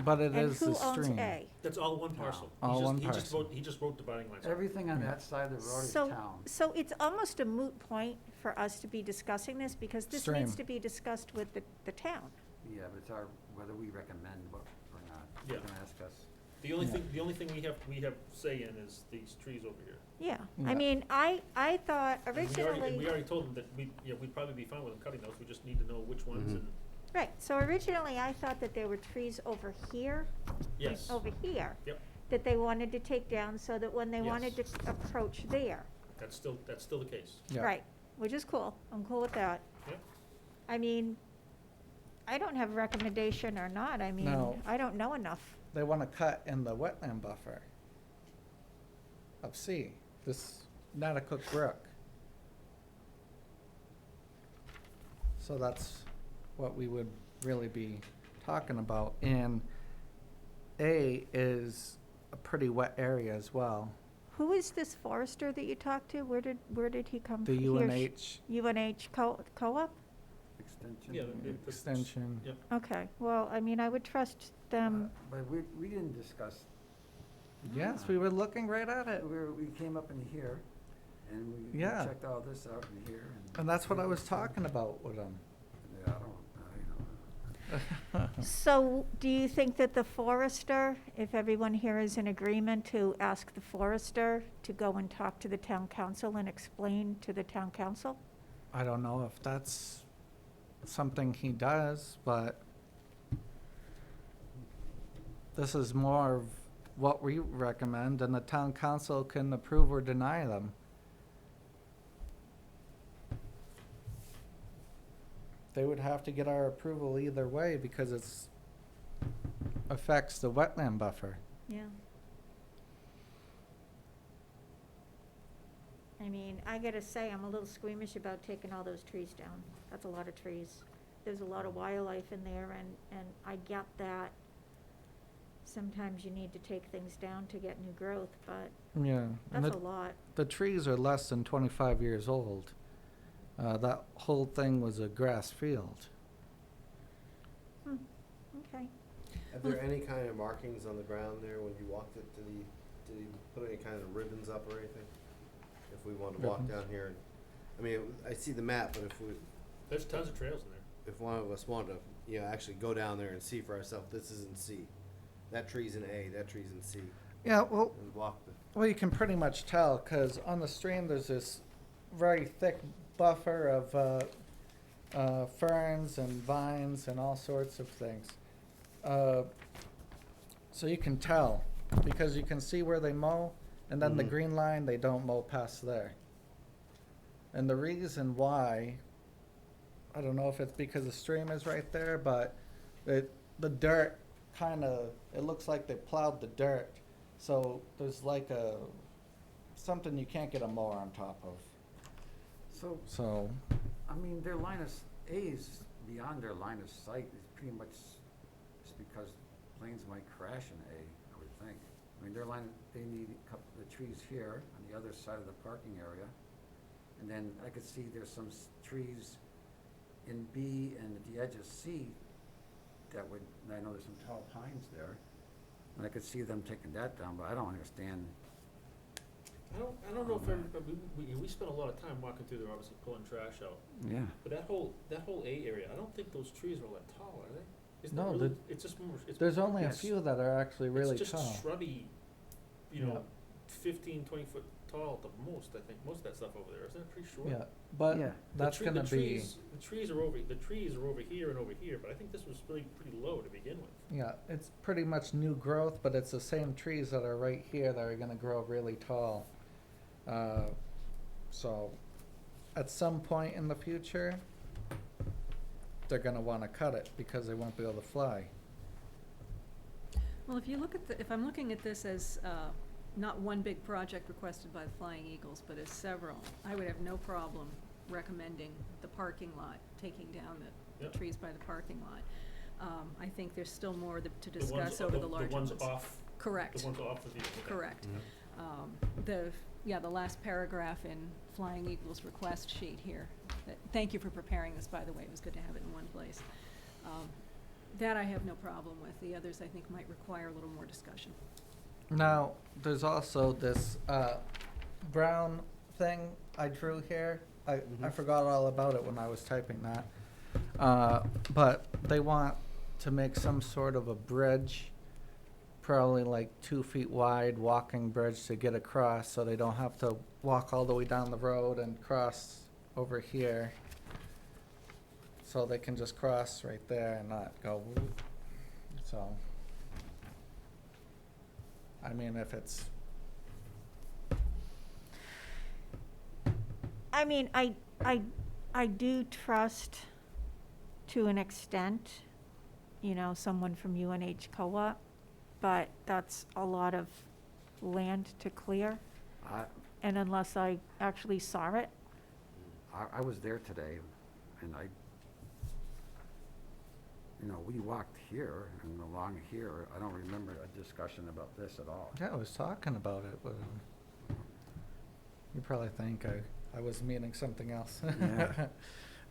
but it And is the who stream. owns A? That's all one parcel. All one He just parcel. wrote, he just wrote dividing lines. Everything on Yeah. that side of the road is So, town. so it's almost a moot point for us to be discussing this, because this needs Stream. to be discussed with the town. Yeah, but it's whether we recommend what or not. You Yeah. can ask us. The only Yeah. thing, we have say in is these trees over here. Yeah, Yeah. I mean, I thought And we originally, already told them that we'd probably be fine with them cutting those, we just need to know which ones Mhm. and, right, so originally I thought that there were trees over here, yes. over here. Yep. That they wanted to take down so that when they wanted to Yes. approach there. That's still the case. Yeah. Right, which is cool, I'm cool with that. Yep. I mean, I don't have a recommendation or not, I mean, No. I don't know enough. They want to cut in the wetland buffer of C, this Natticook Brook. So that's what we would really be talking about. And A is a pretty wet area as well. Who is this forester that you talked to? Where did he come The from? UNH UNH co-op? Extension. Yeah, extension. Yep. Okay, well, I mean, I would trust them. But we didn't discuss. Yes, we were looking right at it. We came up in here, and we Yeah. checked all this out in here. And that's what I was talking about with them. Yeah, I don't. So, do you think that the forester, if everyone here is in agreement to ask the forester to go and talk to the town council and explain to the town council? I don't know if that's something he does, but this is more of what we recommend, and the town council can approve or deny them. They would have to get our approval either way because it's affects the wetland buffer. Yeah. I mean, I gotta say, I'm a little squeamish about taking all those trees down. That's a lot of trees. There's a lot of wildlife in there, and I get that sometimes you need to take things down to get new growth, but Yeah. And that's a lot. the trees are less than 25 years old. That whole thing was a grass field. Okay. Are there any kind of markings on the ground there when you walked it? Did he put any kind of ribbons up or anything? If we want to walk Ribbons? down here, I mean, I see the map, but There's tons of trails in there. if one of us wanted to, actually go down there and see for ourselves, this is in C. That tree's in A, that tree's in C, Yeah, well, and walk the, well, you can pretty much tell, because on the stream, there's this very thick buffer of ferns and vines and all sorts of things. So you can tell, because you can see where they mow, and then the Mhm. green line, they don't mow past there. And the reason why, I don't know if it's because the stream is right there, but the dirt it looks like they plowed the dirt. So there's like something you can't get a mower on top of. So, I mean, their line of, A's beyond their line of sight is pretty much just because planes might crash in A, I would think. I mean, they need a couple of trees here on the other side of the parking area. And then I could see there's some trees in B and at the edge of C that would, and I know there's some tall pines there. And I could see them taking that down, but I don't understand. I don't know if we spent a lot of time walking through there, obviously pulling trash out. Yeah. But that whole A area, I don't think those trees are all that tall, are they? Isn't No, that really, it's just more, it's. there's only a Yes. few that are actually really It's tall. just shrubby, Yeah. 15, 20 foot tall at the most, I think, most of that stuff over there, isn't it pretty short? Yeah, but Yeah. that's gonna be, The trees are over here and over here, but I think this was really pretty low to begin with. yeah, it's pretty much new growth, but it's the same trees that are right here that are gonna grow really tall. So, at some point in the future, they're gonna wanna cut it because they won't be able to fly. Well, if you look at if I'm looking at this as, not one big project requested by the Flying Eagles, but as several, I would have no problem recommending the parking lot, taking down the Yep. trees by the parking lot. I think there's still more to The discuss ones- over the larger ones. The ones off, Correct, the ones off of the. okay. correct. Mhm. The last paragraph in Flying Eagle's request sheet here, thank you for preparing this, by the way, it was good to have it in one place. That I have no problem with, the others I think might require a little more discussion. Now, there's also this, brown thing I drew here. I Mhm. forgot all about it when I was typing that. But they want to make some sort of a bridge, probably like 2 feet wide, walking bridge to get across, so they don't have to walk all the way down the road and cross over here. So they can just cross right there and not go whoop. So, I mean, if it's, I mean, I do trust to an extent, you know, someone from UNH Co-op, but that's a lot of land to clear, I, and unless I actually saw it, I was there today, and we walked here and along here. I don't remember a discussion about this at all. yeah, I was talking about it, but you probably think I was meaning something else. Yeah.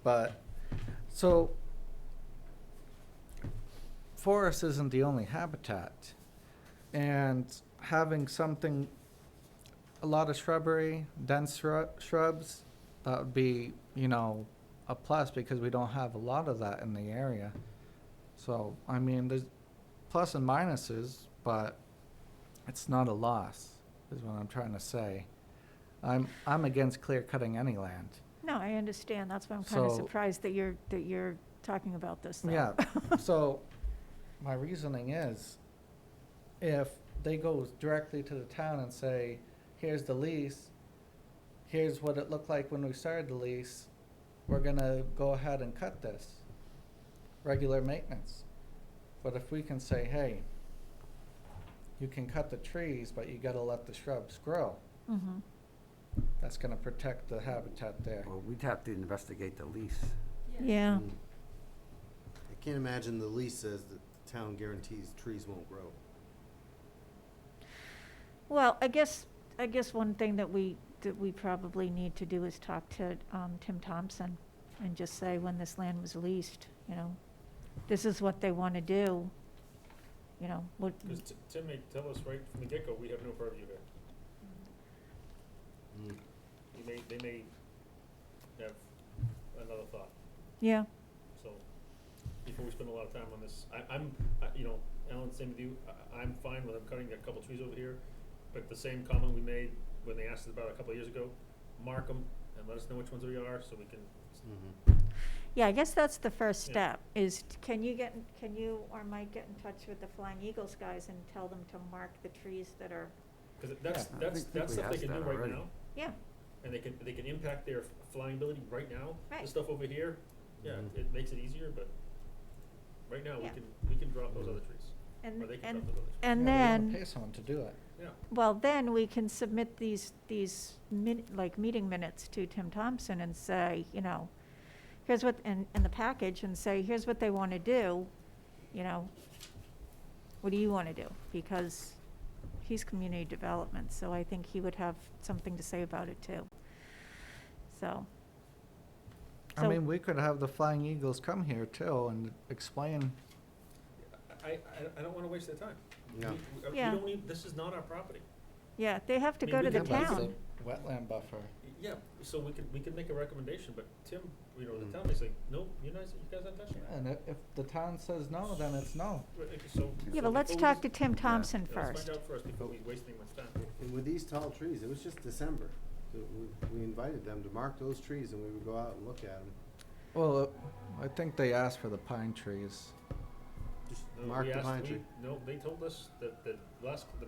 But, so, forest isn't the only habitat. And having something, a lot of shrubbery, dense shrubs, that would be, a plus because we don't have a lot of that in the area. So, I mean, there's plus and minuses, but it's not a loss, is what I'm trying to say. I'm against clear cutting any land. no, I understand, that's why I'm kind of So- surprised that you're talking about this, though. Yeah, so my reasoning is, if they go directly to the town and say, here's the lease, here's what it looked like when we started the lease, we're gonna go ahead and cut this, regular maintenance. But if we can say, hey, you can cut the trees, but you gotta let the shrubs grow, Mm-hmm. that's gonna protect the habitat there. Well, we'd have to investigate the lease. Yeah, Mm. I can't imagine the lease says that the town guarantees trees won't grow. well, I guess one thing that we probably need to do is talk to, Tim Thompson and just say when this land was leased, this is what they wanna do, what, Because Tim may tell us right from the get-go, we have no purview here. Mm. They may have another thought, yeah, so, before we spend a lot of time on this, Alan, same with you, I'm fine with them cutting a couple trees over here, but the same comment we made when they asked us about it a couple of years ago, mark them and let us know which ones we are, so we can, Mhm. yeah, I guess that's the first Yeah. step, is can you or Mike get in touch with the Flying Eagles guys and tell them to mark the trees that are, because Yeah, I that's think we stuff they asked can do that right already. now. yeah, And they can impact their flying ability right now. Right. The stuff over here, yeah, Mhm. it makes it easier, but right now, Yeah. we can drop those other trees, and, or they can and, drop those other trees. and Yeah, then. we wanna pay someone to do it. Yeah, Well, then we can submit these meeting minutes to Tim Thompson and say, here's what, in the package, and say, here's what they want to do, what do you want to do? Because he's community development, so I think he would have something to say about it too. So. I mean, we could have the Flying Eagles come here too and explain. I don't wanna waste their time. No. We Yeah. don't need, this is not our property. Yeah, they have to I mean, go we to the can- Yeah, but town. it's a wetland buffer. Yeah, so we could make a recommendation, but Tim, the Mm. town may say, no, you guys aren't touching it. And if the town says no, then it's no. So. Yeah, so but let's before we talk to Tim Thompson yeah, let's first. find out first before we waste any much time. And with these tall trees, it was just December. So we invited them to mark those trees and we would go out and look at them. Well, I think they asked for the pine trees. Just No, mark we the asked- pine we- tree. No, they told us that the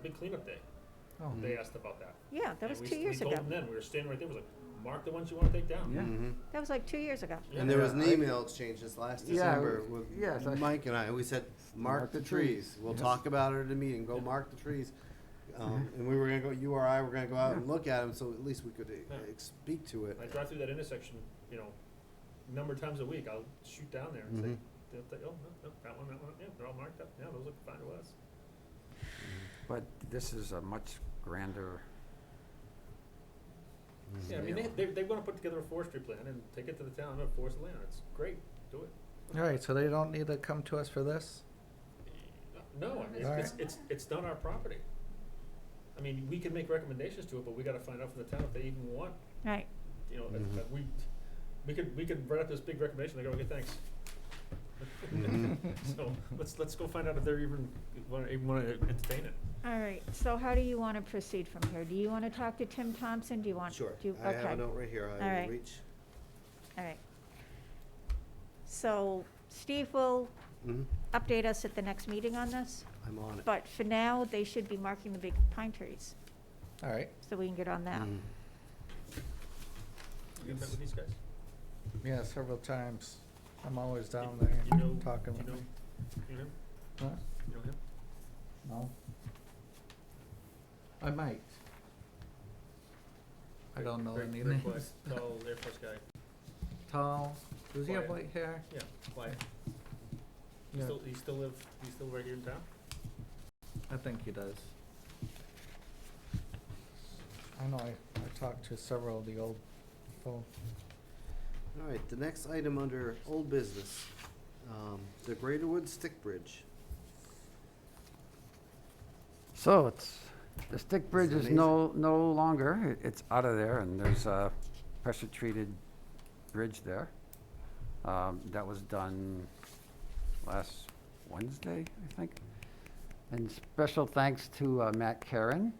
big cleanup day, Oh, they asked about that. Yeah, that And was we 2 years We ago. told them then, we were standing right there, it was like, mark the ones you wanna take down. Yeah. Mhm. That was like 2 years ago. Yeah. And there was Yeah, an I- email exchange this last Yeah, December with yes, I- Mike and I, and we said, mark the trees. We'll Yes. talk about it at a meeting, go Yeah. mark the trees. And we were gonna go, you or I were gonna go out and Yeah. look at them, so at least we could Yeah. speak to it. I drive through that intersection, a number of times a week, I'll shoot down there and say, Mhm. they'll say, oh, no, that one, yeah, they're all marked up, yeah, those look fine to us. But this is a much grander, Yeah, I mean, they wanna put together a forestry plan and take it to the town and forest the land, it's great, do it. all right, so they don't need to come to us for this? No, I mean, Alright. it's not our property. I mean, we can make recommendations to it, but we gotta find out from the town if they even want, Right. Mhm. we could write up this big recommendation, they go, okay, thanks. Mhm. So, let's go find out if they're even wanna entertain it. All right, so how do you want to proceed from here? Do you want to talk to Tim Thompson? Do you want? Sure, do you- I have okay. a note right here, All I right. will reach. All right. So Steve will Mhm. update us at the next meeting on this, I'm on it. but for now, they should be marking the big pine trees, All right, so we can get on that. Mhm. You met with these guys? yeah, several times. I'm always down there You know, talking with you know, me. you know him? Huh? You know him? No? I might. I don't know Very- any very names. quiet, Tall Air Force guy, Tall, does he have Quiet. white hair? yeah, quiet. Yeah, He still right here in town? I think he does. I know, I talked to several of the old folk. All right, the next item under old business, the Greater Woods Stick Bridge. so the stick bridge This is is no longer, it's out of there, and there's a pressure-treated bridge there. That was done last Wednesday, I think. And special thanks to Matt Karen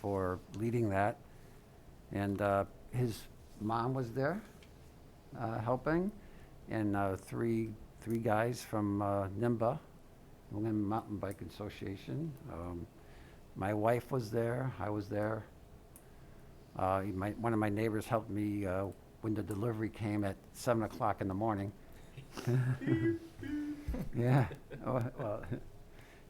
for leading that. And his mom was there helping, and three guys from NIMBA, New England Mountain Bike Association. My wife was there, I was there. One of my neighbors helped me when the delivery came at 7 o'clock in the morning. Yeah, well,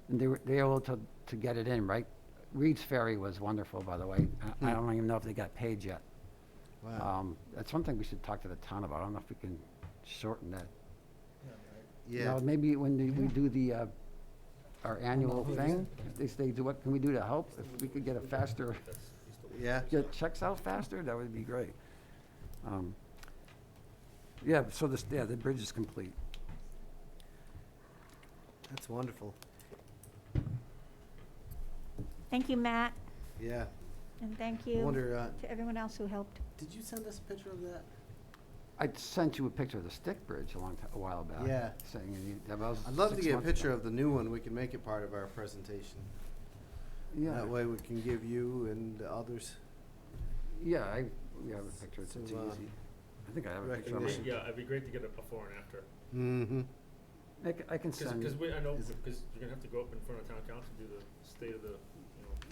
and they were able to get it in, right? Reed's Ferry was wonderful, by the way. I don't even know if they got paid yet. Wow. That's one thing we should talk to the town about. I don't know if we can shorten that. You Yeah, know, maybe when we do the, our annual who it thing, if they do, what can we do to help? If we could get a faster, yeah. get checks out faster, that would be great. Yeah, so the bridge is complete. That's wonderful. Thank you, Matt, Yeah. and thank I you wonder, to everyone else who helped. did you send us a picture of that? I sent you a picture of the stick bridge a while back. Yeah. Saying you need, that was I'd love to 6 get a months picture ago. of the new one. We can make it part of our presentation. Yeah, That way we can give you and others. yeah, we have a picture, it's Some, easy. I think I have a picture of recognition. it. Yeah, it'd be great to get a before and after. Mm-hmm. I can send. Because I know, Is it- because you're gonna have to go up in front of town council, do the state of the,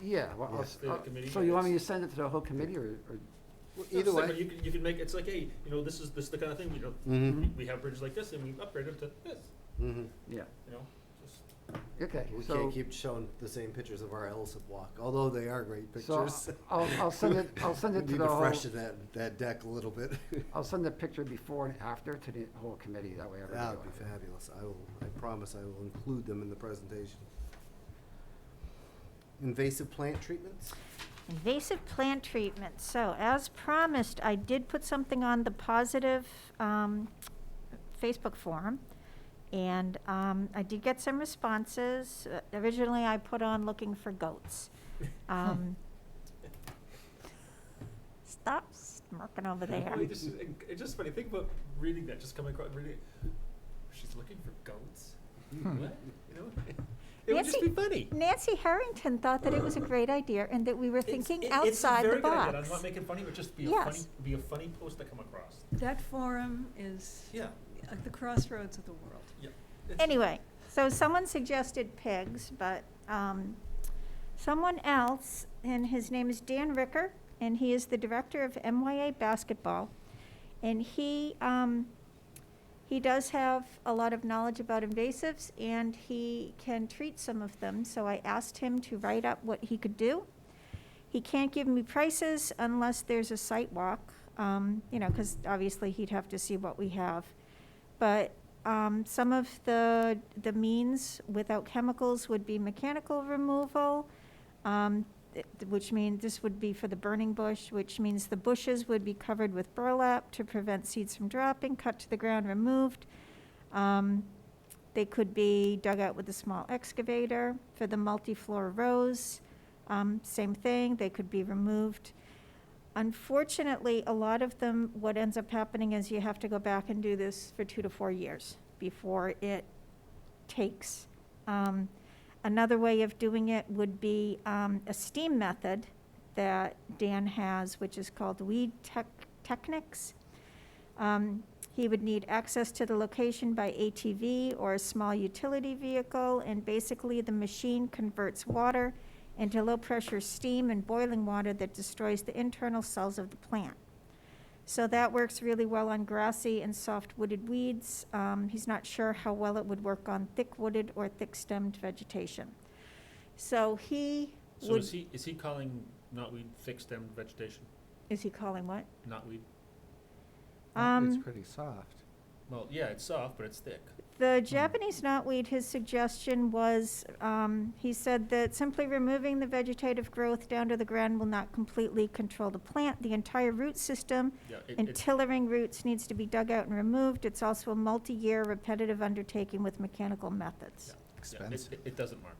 Yeah, well, Yeah. I'll State of committee so you want me to minutes. send it to the whole committee, or? Either No, way. You can make, it's like, hey, this is the kind of thing, Mhm. we have bridges like this and we upgrade them to this, Mm-hmm. Yeah, just. okay, We so, can't keep showing the same pictures of our Ellison walk, although they are great so pictures. I'll send it We to need the to whole, freshen that deck a little bit. I'll send the picture before and after to the whole committee, that way everybody. That would will be have it. fabulous. I promise I will include them in the presentation. Invasive plant treatments? Invasive plant treatment. So as promised, I did put something on the positive Facebook forum. And I did get some responses. Originally, I put on looking for goats. stop smirking over there. Well, it's just funny. Think about reading that, just coming across, reading it. She's looking for goats. What? You know? It would just be funny. Nancy Harrington thought that it was a great idea and that we were thinking outside the It's a very good idea. box. I'm not making funny, but just Yes. be a funny post to come across. That forum is Yeah. at the crossroads of the world. Yeah. Anyway, so someone suggested pigs, but someone else, and his name is Dan Ricker, and he is the director of MYA basketball, and he does have a lot of knowledge about invasives, and he can treat some of them. So I asked him to write up what he could do. He can't give me prices unless there's a site walk, because obviously he'd have to see what we have. But some of the means without chemicals would be mechanical removal, which means this would be for the burning bush, which means the bushes would be covered with burlap to prevent seeds from dropping, cut to the ground, removed. They could be dug out with a small excavator. For the multi-floor rows, same thing, they could be removed. Unfortunately, a lot of them, what ends up happening is you have to go back and do this for 2 to 4 years before it takes. Another way of doing it would be a steam method that Dan has, which is called Weed Technics. He would need access to the location by ATV or a small utility vehicle, and basically the machine converts water into low-pressure steam and boiling water that destroys the internal cells of the plant. So that works really well on grassy and soft-wooded weeds. He's not sure how well it would work on thick-wooded or thick-stemmed vegetation. So he So would... is he calling knotweed thick-stemmed vegetation? Is he calling what? Knotweed? It's pretty soft. Well, yeah, it's soft, but it's thick. The Japanese knotweed, his suggestion was, he said that simply removing the vegetative growth down to the ground will not completely control the plant. The entire root system Yeah, and tillering roots needs to be dug out and removed. It's also a multi-year repetitive undertaking with mechanical methods. Yeah, Expensive. it doesn't work.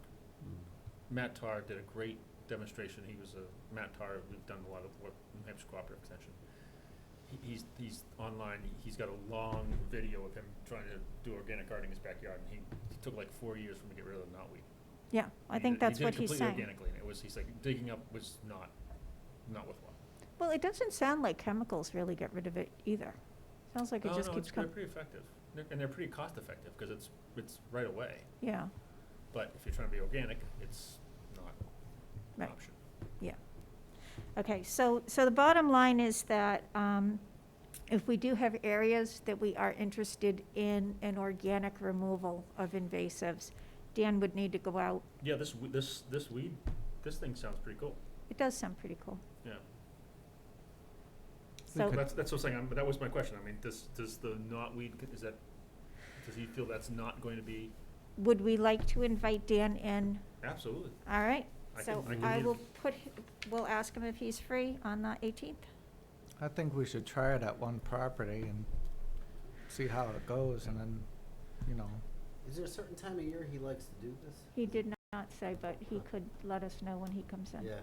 Matt Tarr did a great demonstration. He was Matt Tarr, we've done a lot of work in New Hampshire Cooperative Extension. He's online. He's got a long video of him trying to do organic gardening in his backyard, and he took like 4 years for him to get rid of the knotweed. Yeah, I think that's what he's saying. He did it completely organically, and he's like digging up was not worthwhile. Well, it doesn't sound like chemicals really get rid of it either. Sounds like it just keeps they're coming. pretty effective, and they're pretty cost effective because it's right away. Yeah, But if you're trying to be organic, it's not an Right. option. okay, so the bottom line is that if we do have areas that we are interested in an organic removal of invasives, Dan would need to go out. Yeah, this thing sounds pretty cool. It does sound pretty cool. Yeah. So, That's what I'm saying. But that was my question. I mean, does the knotweed does he feel that's not going to be? would we like to invite Dan in? Absolutely. All right, I so can I give- will we'll ask him if he's free on the 18th. I think we should try it at one property and see how it goes, and then, Is there a certain time of year he likes to do this? He did not say, but he could let us know when he comes in. Yeah.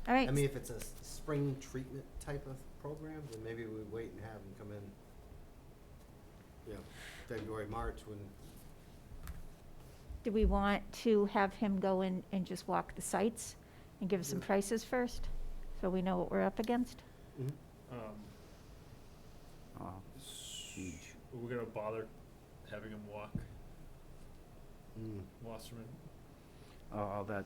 All right. I mean, if it's a spring treatment type of program, then maybe we wait and have him come in, February, March, when, Do we want to have him go in and just walk the sites and give us some Yeah. prices first, so we know what we're up against? Oh, huge. We're gonna bother having him walk Wasserman. Oh, all that,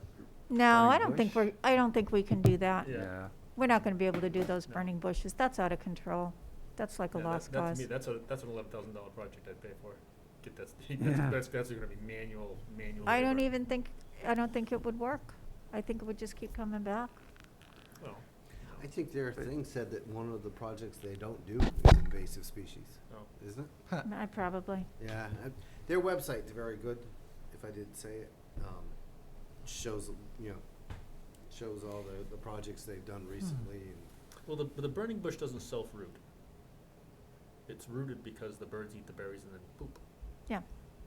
No, I Burning don't think bush? I don't think we can do that. Yeah. yeah. We're not gonna be able to do those No. burning bushes. That's out of control. That's like a Yeah, lost that to cause. me, that's an $11,000 project I'd pay for. Get that. Yeah. That's gonna be manual. I don't labor. I don't think it would work. I think it would just keep coming back. Well, I think their thing said that one of the projects they don't do is invasive species, no. isn't it? I probably. Yeah, their website's very good, if I did say it. Shows, shows all the projects they've done recently. And Well, the burning bush doesn't self-root. It's rooted because the birds eat the berries and then poop. Yeah.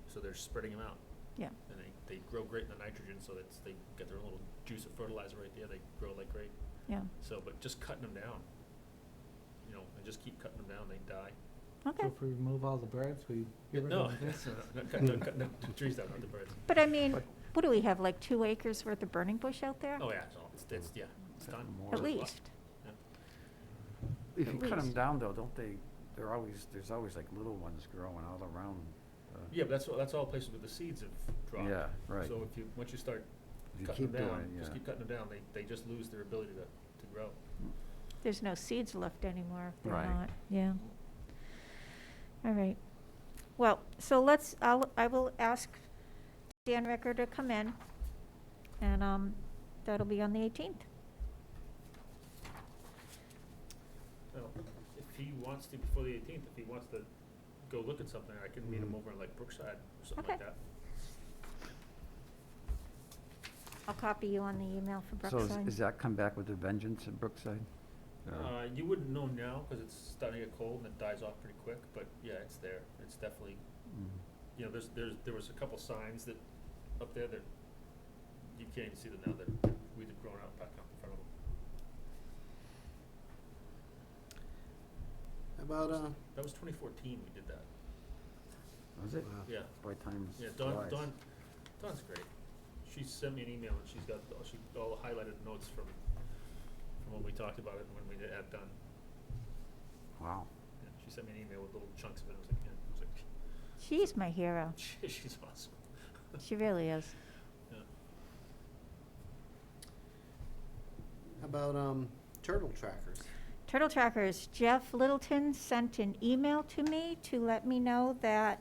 So they're spreading them out. Yeah. And they grow great in the nitrogen, so they get their little juice of fertilizer right there. They grow like great. Yeah. So, but just cutting them down and just keep cutting them down, they die. So Okay. if we remove all the birds, we get rid No, of this? not cutting the trees down, not the birds. But I mean, what do we have, like 2 acres worth of burning bush out there? Oh, yeah, so it's yeah, it's done. More. At least. If you At cut them least. down though, don't they, there's always like little ones growing all around. Yeah, but that's all places where the seeds have dropped. Yeah, right. So once you start If you cutting keep them doing down, it, just yeah. keep cutting them down, they just lose their ability to grow. There's no seeds left anymore if they're Right. not, yeah. All right. Well, so I will ask Dan Ricker to come in, and that'll be on the 18th. Well, if he wants to, before the 18th, if he wants to go look at something, I can meet him over in like Brookside or something like Okay. that. I'll copy you on the email for So Brookside. is that come back with a vengeance at Brookside? Or- You wouldn't know now, because it's starting to get cold and it dies off pretty quick, but yeah, it's there. It's definitely, Mm. you know, there was a couple signs that, up there that, you can't even see them now, that we'd have grown out back up in front of them. How about, That was 2014 we did that. Was it? wow. Yeah, Boy, time's yeah, flies. Dawn's great. She sent me an email and she's got, all the highlighted notes from when we talked about it and when we had done. Wow. Yeah, she sent me an email with little chunks of it. I was like, She's my hero. she's awesome. She really is. Yeah. How about, turtle trackers? Turtle trackers, Jeff Littleton sent an email to me to let me know that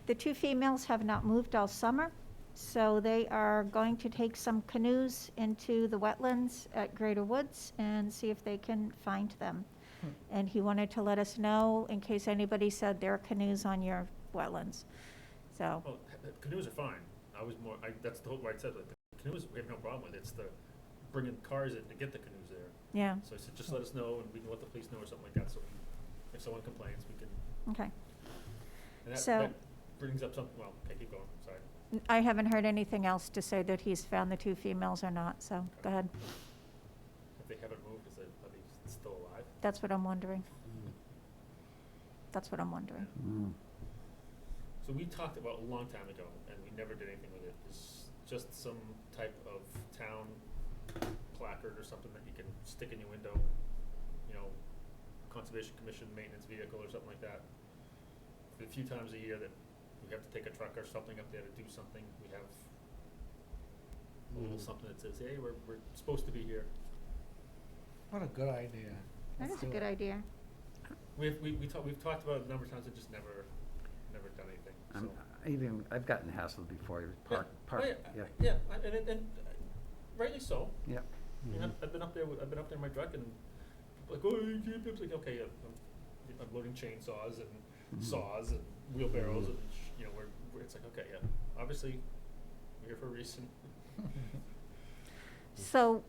the 2 females have not moved all summer. So they are going to take some canoes into the wetlands at Greater Woods and see if they can find them. And he wanted to let us know in case anybody said there are canoes on your wetlands. So, Well, canoes are fine. That's the whole, why I said, like, the canoes, we have no problem with. It's the bringing cars in to get the canoes there. yeah, So I said, just let us know and we can let the police know or something like that, so if someone complains, we can, okay. and that So- brings up something, well, okay, keep going, sorry. I haven't heard anything else to say that he's found the 2 females or not, so go ahead. If they haven't moved, are they still alive? That's what I'm wondering. Mm. That's what I'm wondering. Mm. So we talked about a long time ago, and we never did anything with it. It's just some type of town placard or something that you can stick in your window, you know, Conservation Commission maintenance vehicle or something like that. A few times a year that we have to take a truck or something up there to do something, we have a little Mhm. something that says, hey, we're supposed to be here. What a good idea. That Let's is a do good it. idea. We've talked about it a number of times and just never done anything, so. I've gotten hassled before, Yeah. park, Oh, yeah. Yeah, and rightly so. Yeah. I mean, I've been up there in my truck and like, oh, you can't, it's like, okay, I'm loading chainsaws and Mhm. saws and wheelbarrows and, you know, it's like, okay, yeah, obviously, we're here for a reason. So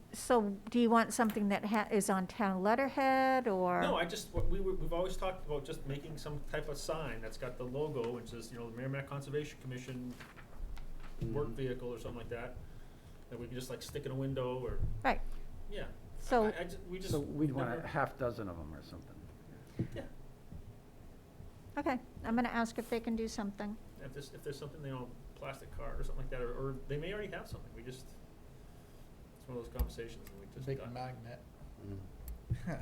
do you want something that is on town letterhead or? No, we've always talked about just making some type of sign that's got the logo and says, you know, the Merrimack Conservation Commission work Mhm. vehicle or something like that we can just like stick in a window or, Right, yeah. so, So we'd want never- a half dozen of them or something. Yeah, okay, I'm gonna ask if they can do something. if there's something, you know, plastic card or something like that, or they may already have something, it's one of those conversations that we just Big done. magnet. Mm.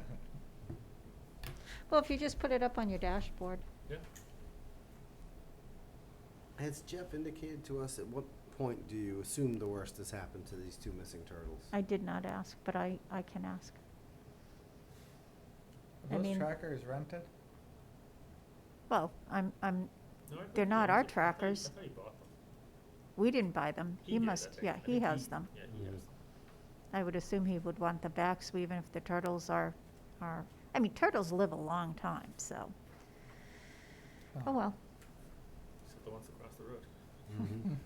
Well, if you just put it up on your dashboard. Yeah. Has Jeff indicated to us at what point do you assume the worst has happened to these 2 missing turtles? I did not ask, but I can ask. I Are those mean- trackers rented? Well, I'm, No, I thought They're he not owns our it. trackers. I thought he bought them. we didn't buy them. He did, I must, think. yeah, I he think has them. Yeah, he has them. I would assume he would want them back, so even if the turtles are, I mean, turtles live a long time, so. Oh, well. Except the ones across the road. Mhm.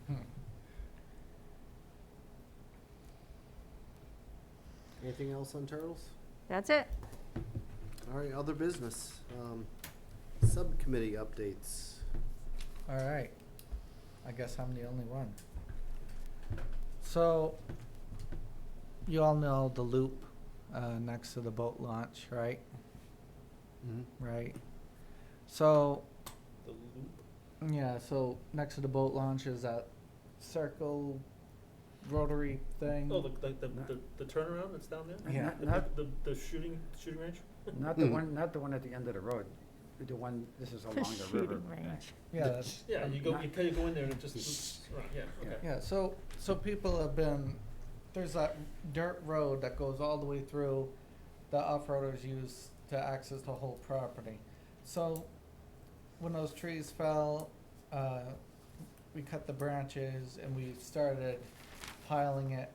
Anything else on turtles? That's it. All right, other business. Subcommittee updates. All right. I guess I'm the only one. So, you all know the loop next to the boat launch, right? right? So, The loop? yeah, so next to the boat launch is that circle rotary thing. Oh, the turnaround that's down there? Yeah. The shooting range? Not the one, not the one at the end of the road, the one, this is along the river. bank. Yeah, that's, Yeah, you go in there and it just loops around, yeah, okay. yeah, so people have been, there's that dirt road that goes all the way through that off-roaders use to access the whole property. So when those trees fell, we cut the branches and we started piling it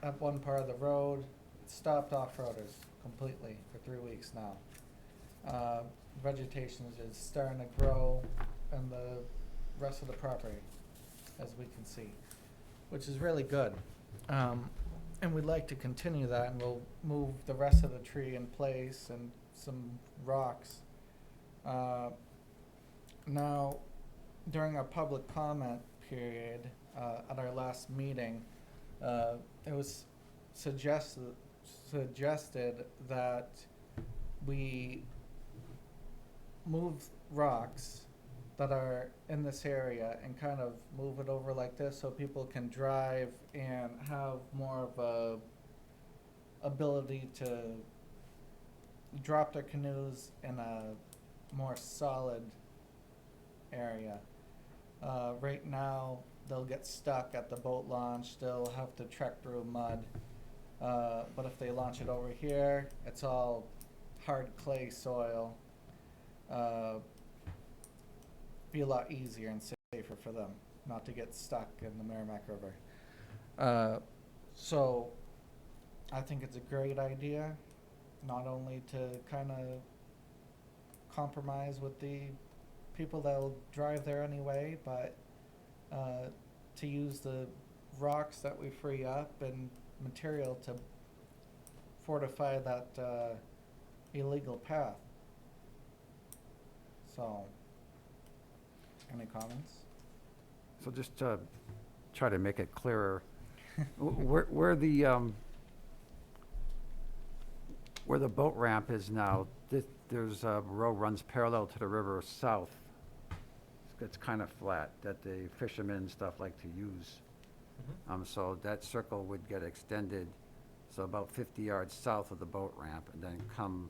up one part of the road. It stopped off-roaders completely for 3 weeks now. Vegetation is just starting to grow in the rest of the property, as we can see, which is really good. And we'd like to continue that, and we'll move the rest of the tree in place and some rocks. Now, during our public comment period, at our last meeting, it was suggested that we move rocks that are in this area and kind of move it over like this so people can drive and have more of a ability to drop their canoes in a more solid area. Right now, they'll get stuck at the boat launch, they'll have to trek through mud. But if they launch it over here, it's all hard clay soil. Be a lot easier and safer for them not to get stuck in the Merrimack River. So I think it's a great idea, not only to kind of compromise with the people that'll drive there anyway, but to use the rocks that we free up and material to fortify that illegal path. So, any comments? So just to try to make it clearer, where the boat ramp is now, there's a road runs parallel to the river south. It's kind of flat that the fishermen and stuff like to use. So that circle would get extended, so about 50 yards south of the boat ramp, and then come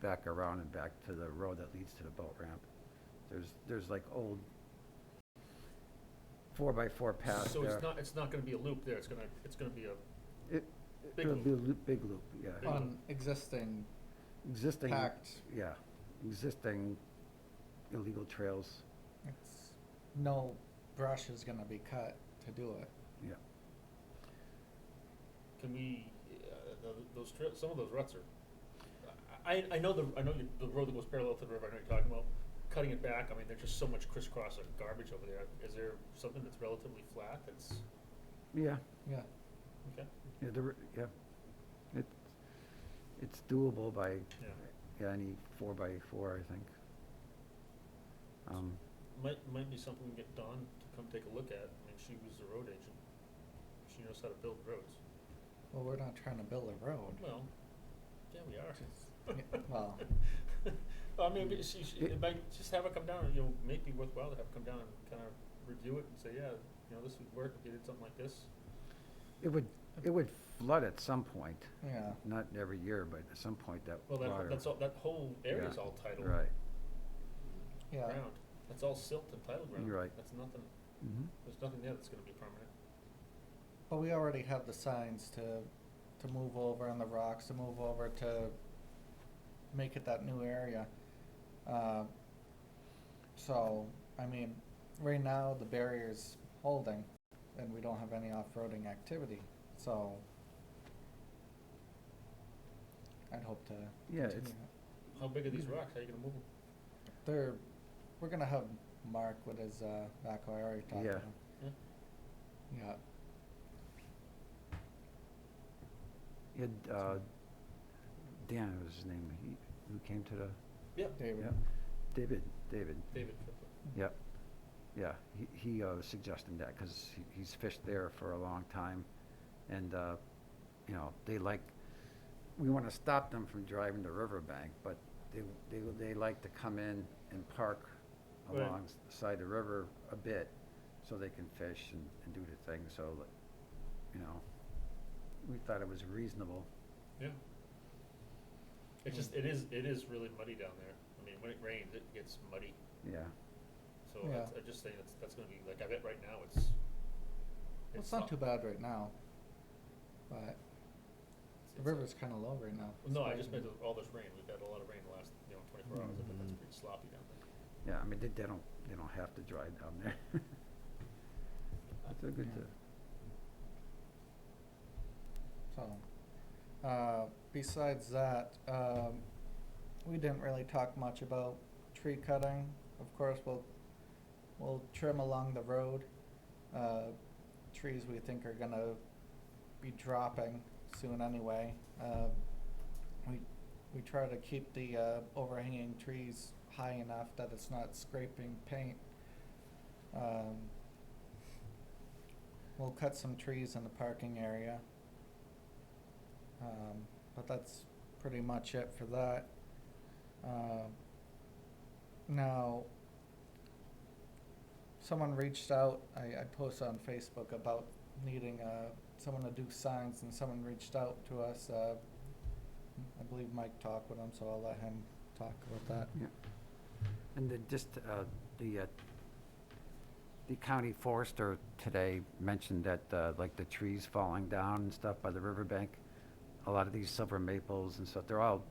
back around and back to the road that leads to the boat ramp. There's like old 4x4 paths So there. it's not gonna be a loop there, it's gonna be a big It'll loop. be a big loop, yeah. Big On existing Existing, packed, yeah, existing illegal trails, it's, no brush is gonna be cut to do it. yeah. Can we, those trails, some of those ruts are, I know the road that goes parallel to the river, I know you're talking about, cutting it back, I mean, there's just so much crisscross of garbage over there. Is there something that's relatively flat that's, Yeah, Yeah. okay? yeah, it's doable by, Yeah. any 4x4, I think. Might be something we can get Dawn to come take a look at. I mean, she was the road agent. She knows how to build roads. Well, we're not trying to build a road. Well, yeah, we are. Well, Well, I mean, it might just have her come down, you know, may be worthwhile to have her come down and kind of review it and say, yeah, you know, this would work if you did something like this. It would flood at some point, yeah. not every year, but at some point that Well, water. that's all, that whole area's Yeah, all tidal Right, Yeah. ground. That's all silt and tidal ground. You're right. That's nothing, mhm. there's nothing there that's gonna be permanent. But we already have the signs to move over and the rocks to move over to make it that new area. So, I mean, right now the barrier's holding and we don't have any off-roading activity, so I'd hope to Yeah, continue it's- it. How big are these rocks? How are you gonna move them? We're gonna have Mark with his backhoe, I already talked to Yeah. him. Yeah. You had, Dan was his name, who came to the, David. yeah, David, David. yep, yeah, he was suggesting that, cause he's fished there for a long time, and, you know, we wanna stop them from driving the riverbank, but they like to come in and park Right. alongside the river a bit, so they can fish and do the thing, so, that, you know, we thought it was reasonable. Yeah. It's just, it is really muddy down there. I mean, when it rains, it gets muddy. Yeah. So Yeah. I just think that's gonna be, like, I bet right now it's. Well, it's not too bad right now, but the river's kinda low right now. No, I It's just like- meant all this rain. We've had a lot of rain the last, 24 hours. I bet that's Mhm. pretty sloppy down there. Yeah, I mean, they don't have to drive down there. It's a good, Yeah. So, besides that, we didn't really talk much about tree cutting. Of course, we'll trim along the road, trees we think are gonna be dropping soon anyway. We try to keep the, overhanging trees high enough that it's not scraping paint. We'll cut some trees in the parking area. But that's pretty much it for that. Now, someone reached out, I posted on Facebook about needing, someone to do signs, and someone reached out to us, I believe Mike talked with him, so I'll let him talk about that. yeah. And the county forester today mentioned that, like the trees falling down and stuff by the riverbank, a lot of these silver maples and stuff,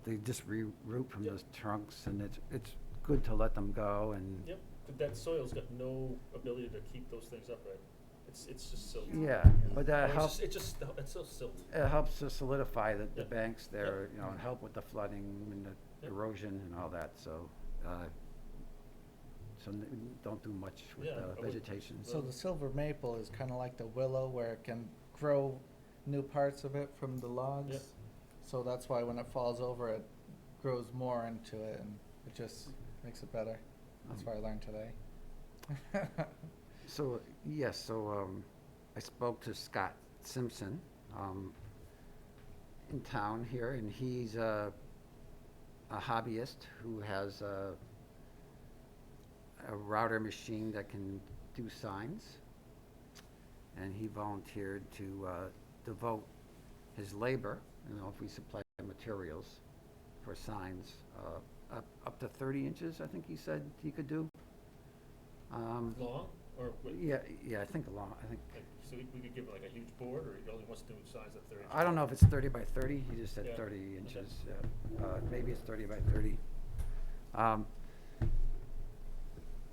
they just root from Yep. those trunks, and it's good to let them go, and Yep, but that soil's got no ability to keep those things upright. It's just silt. yeah, but I that mean, helps, it's so silt. it helps to solidify the Yep. banks there, Yep. you know, and help with the flooding and the Yep. erosion and all that, so, don't do much with Yeah, I would- vegetation. So the silver maple is kinda like the willow, where it can grow new parts of it from the logs. Yep. So that's why when it falls over, it grows more into it, and it just makes it better. That's what I learned today. So, yes, I spoke to Scott Simpson, in town here, and he's a hobbyist who has a router machine that can do signs. And he volunteered to devote his labor, if we supply materials for signs, up to 30 inches, I think he said he could do. Long, or what? Yeah, I think Like, so we could give him like a huge board, or he only wants to do signs at 30 inches? I don't know if it's 30 by 30, he just said Yeah. 30 Okay. inches, yeah. Maybe it's 30 by 30.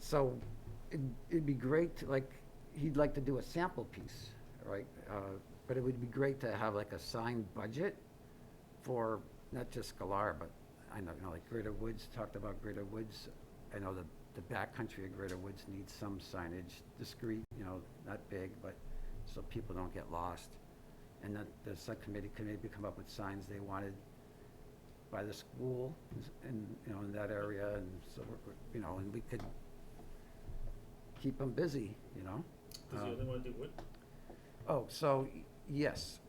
So it'd be great to, he'd like to do a sample piece, right? But it would be great to have like a signed budget for not just Scalar, but I know, like Greater Woods, talked about Greater Woods. I know the backcountry of Greater Woods needs some signage, discreet, not big, but so people don't get lost. And that the subcommittee could maybe come up with signs they wanted by the school and, in that area, and so, and we could keep them busy, Does he only wanna do wood? Oh, so, yes,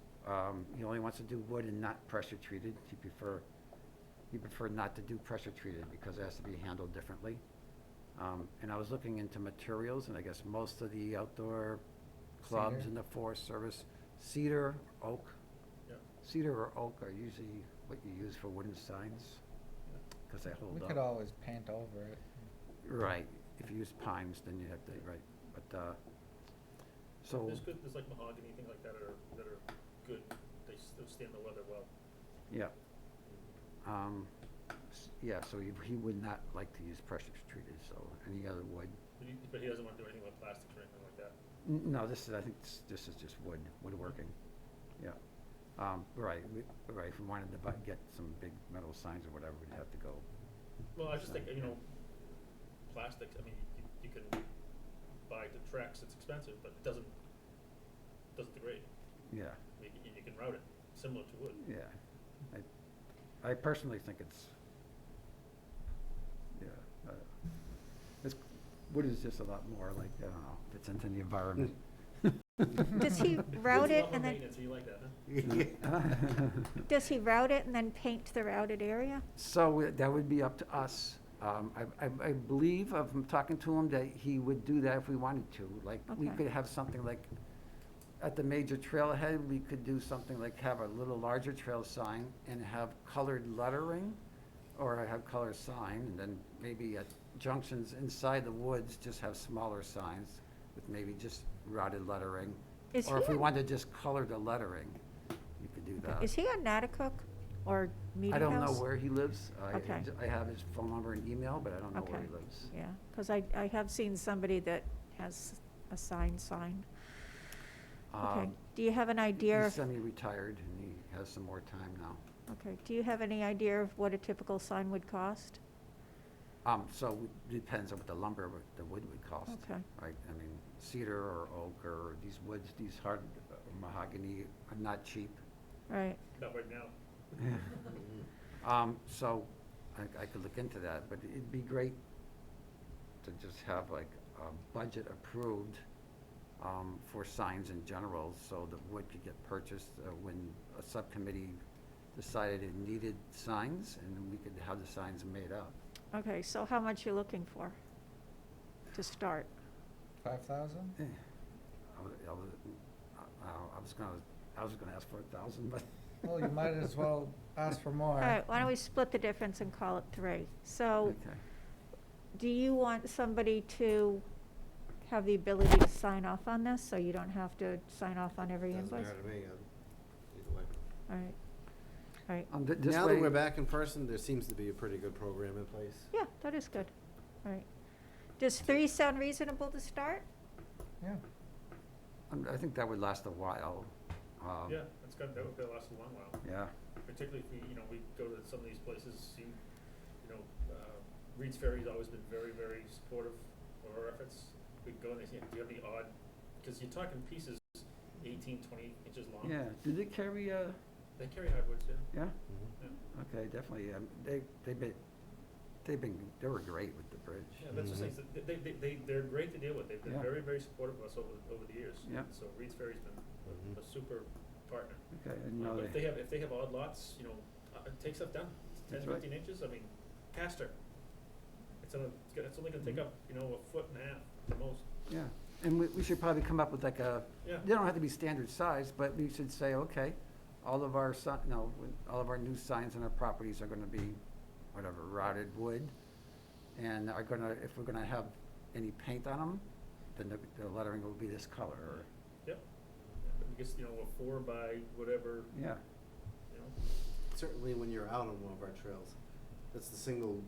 he only wants to do wood and not pressure treated. He preferred not to do pressure treated because it has to be handled differently. And I was looking into materials, and I guess most of the outdoor clubs Cedar. in the Forest Service, cedar, oak. Yeah. Cedar or oak are usually what you use for wooden signs, because they hold We up. could always paint over it. Right, if you use pines, then you have to, right, but, so. There's like mahogany, things like that that are good, they'll stand the weather well. Yeah. Yeah, so he would not like to use pressure treated, so any other wood. But he doesn't wanna do anything with plastics or anything like that. No, I think this is just woodworking, yeah. Right, if we wanted to get some big metal signs or whatever, we'd have to go. Well, I just think, plastics, I mean, you can buy the Trex, it's expensive, but it doesn't degrade. Yeah, You can route it, similar to wood. yeah. I personally think wood is just a lot more like, I don't know, fits into the environment. Does he route it Love and then, maintenance, so you like that, huh? does he route it and then paint the routed area? So that would be up to us. I believe, from talking to him, that he would do that if we wanted to. Like, we Okay. could have something like, at the major trailhead, we could do something like have a little larger trail sign and have colored lettering, or have color sign, and then maybe at junctions inside the woods, just have smaller signs with maybe just routed lettering. Is Or he if we on- wanted to just color the lettering, you could do that. Is he on Natticook or Meeting I House? don't know where he lives. Okay. I have his phone number and email, but I don't know where he Okay. lives. Yeah, because I have seen somebody that has a sign. Okay, Um, do you have an idea? He's of- semi-retired and he has some more time now. Okay, do you have any idea of what a typical sign would cost? So it depends on what the lumber, what the wood would cost. Okay. Right, I mean, cedar or oak or these woods, these hard mahogany are not cheap. Right, Not right now. So I could look into that, but it'd be great to just have like a budget approved for signs in general, so the wood could get purchased when a subcommittee decided it needed signs, and then we could have the signs made up. okay, so how much you looking for to start? 5,000? I was gonna ask for 1,000, but. Well, you might as well ask for more. All right, why don't we split the difference and call it 3? So, Okay. do you want somebody to have the ability to sign off on this, so you don't have to sign off on every Doesn't invoice? matter to me, either way. All right, all right, This Now way- that we're back in person, there seems to be a pretty good program in place. yeah, that is good, all right. Does 3 sound reasonable to start? Yeah. I think that would last a while. Yeah, that's good, that would last a long while, Yeah. particularly if we go to some of these places, Reed's Ferry's always been very, very supportive of our efforts. We can go and they say, do you have any odd, because you're talking pieces 18, 20 inches long. Yeah, do they carry, They carry hardwoods, yeah. yeah? Yeah. Okay, definitely, they were great with the bridge. Yeah, that's the thing, they're great to deal with, they've been Yeah. very, very supportive of us over the years. Yeah. So Reed's Ferry's been a super partner. Okay, and But if they have odd lots, take stuff down, 10, That's right. 15 inches, I mean, caster. It's only gonna take up, a foot and a half at the most. yeah, and we should probably come up with like a, Yeah. they don't have to be standard size, but we should say, okay, all of our all of our new signs on our properties are gonna be whatever, rotted wood, and are gonna, if we're gonna have any paint on them, then the lettering will be this color, or, Yep. I guess, a 4 by whatever, yeah. Certainly when you're out on one of our trails, that's the single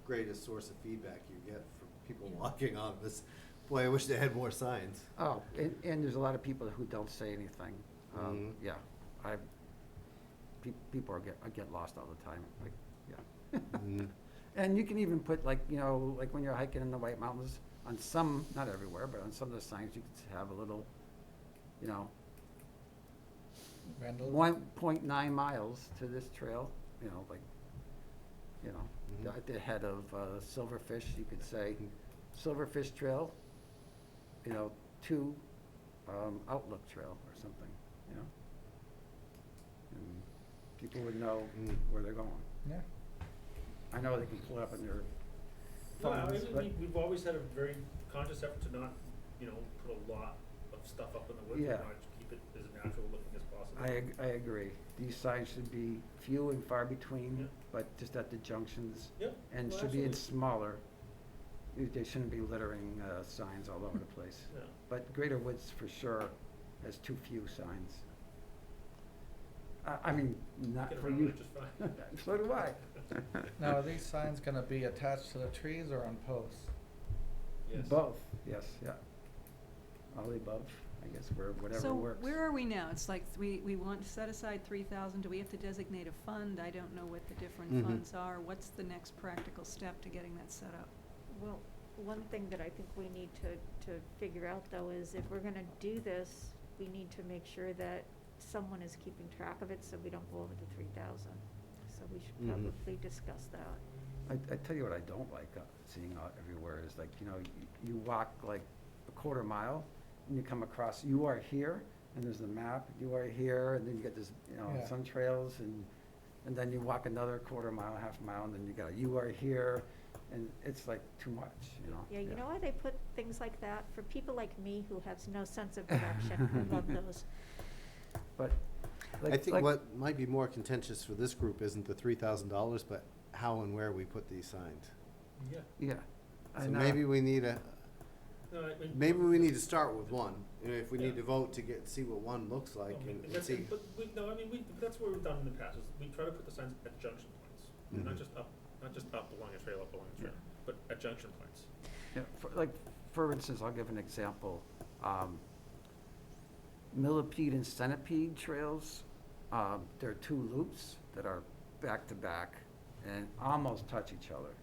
greatest source of feedback you get from people walking on this. Boy, I wish they had more signs. Oh, and there's a lot of people who don't say anything. Mhm. Yeah, people I get lost all the time, like, yeah. Mhm. And you can even put like, like when you're hiking in the White Mountains, on some, not everywhere, but on some of the signs, you could have a little, Randall? 1.9 miles to this trail, like, Mhm. at the head of Silverfish, you could say, Silverfish Trail, to Outlook Trail or something, And people would know where they're going. Yeah. I know they can pull it up on their well, I phones, mean, but, we've always had a very conscious effort to not, put a lot of stuff up in the woods, Yeah. keep it as natural looking as possible. I agree. These signs should be few and far Yeah. between, but just at the junctions, Yep. and Well, should be in absolutely. smaller. They shouldn't be littering signs all over the place. Yeah. But Greater Woods for sure has too few signs. I mean, not Get for around you. it just fine. So do I. Now, are these signs gonna be attached to the trees or on posts? Yes. Both, yes, yeah. All the above, I guess, whatever works. So where are we now? It's like, we want to set aside 3,000, do we have to designate a fund? I don't know what the different Mhm. funds are. What's the next practical step to getting that set up? Well, one thing that I think we need to figure out, though, is if we're gonna do this, we need to make sure that someone is keeping track of it, so we don't go over the 3,000. So we should Mhm. probably discuss that. I tell you what I don't like seeing everywhere is like, you walk like a quarter mile and you come across, you are here, and there's the map, you are here, and then you get this, Yeah. some trails, and then you walk another quarter mile, half mile, and then you got, you are here, and it's like too much, Yeah, you know why they put things like that? For people like me who has no sense of direction. I love those. But, I think what might be more contentious for this group isn't the $3,000, but how and where we put these signs. Yeah. Yeah. So maybe we need No, I mean, maybe we need to start with one, if we Yeah. need to vote to see what one looks like and that's, see. but that's what we've done in the past, is we try to put the signs at junction points, not Mhm. just up along a trail, but at junction points. Yeah, for instance, I'll give an example. Millipede and centipede trails, there are two loops that are back to back and almost touch each other.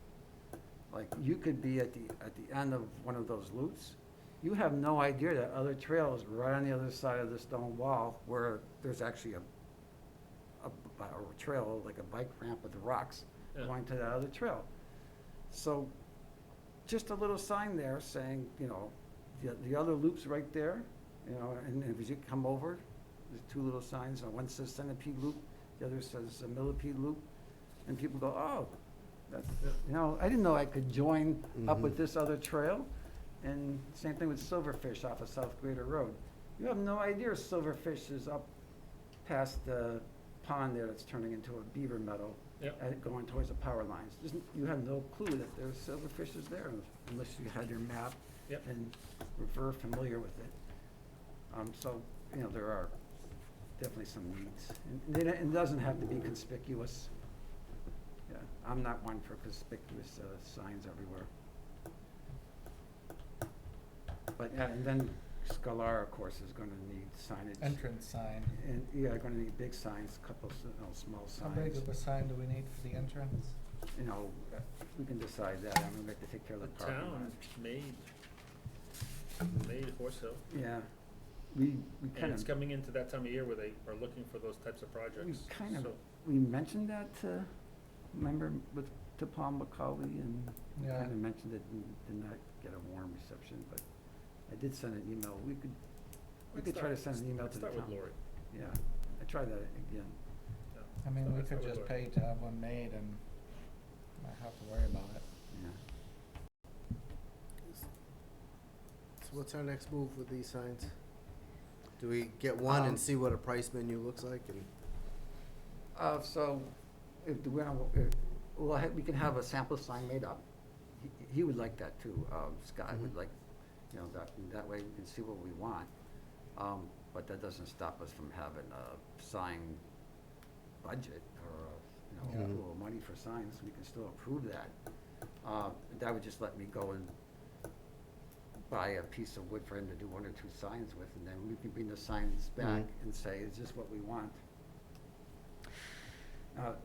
Like, you could be at the end of one of those loops. You have no idea that other trail is right on the other side of the stone wall where there's actually a trail, like a bike ramp with the rocks Yeah. going to that other trail. So just a little sign there saying, the other loop's right there, and as you come over, there's two little signs. One says centipede loop, the other says a millipede loop. And people go, oh, that's, I didn't know I could join up with this other trail. And same thing with Silverfish off of South Grader Road. You have no idea Silverfish is up past the pond there that's turning into a beaver meadow. Yep. Going towards the power lines. You have no clue that there's silverfishes there unless you had your map Yep. and were very familiar with it. So, there are definitely some needs. And it doesn't have to be conspicuous. Yeah, I'm not one for conspicuous signs everywhere. But, yeah, and then Scalar, of course, is gonna need signage. Entrance sign. And, gonna need big signs, couple, small How signs. big of a sign do we need for the entrance? We can decide that. I'm gonna have to take care of the The parking lot. town made Horse Hill, Yeah, we and kind it's of, coming into that time of year where they are looking for those types of projects. kind of- So, we mentioned that to Paul McCauley, and Yeah. kind of mentioned it and did not get a warm reception, but I did send an email. We could let's try to send an email to the Start town. with Lori. Yeah, I tried that again. Yeah. I mean, we Start could with just Lori. pay to have one made and not have to worry about it. Yeah. So what's our next move with these signs? Do we get one and see what a price menu looks like and? So, if we can have a sample sign made up. He would like that too. Scott would like, that way we can see what we want. But that doesn't stop us from having a sign budget or, Yeah. a pool of money for signs. We can still approve that. That would just let me go and buy a piece of wood for him to do one or two signs with, and then we can bring the signs back and say, is this what we want?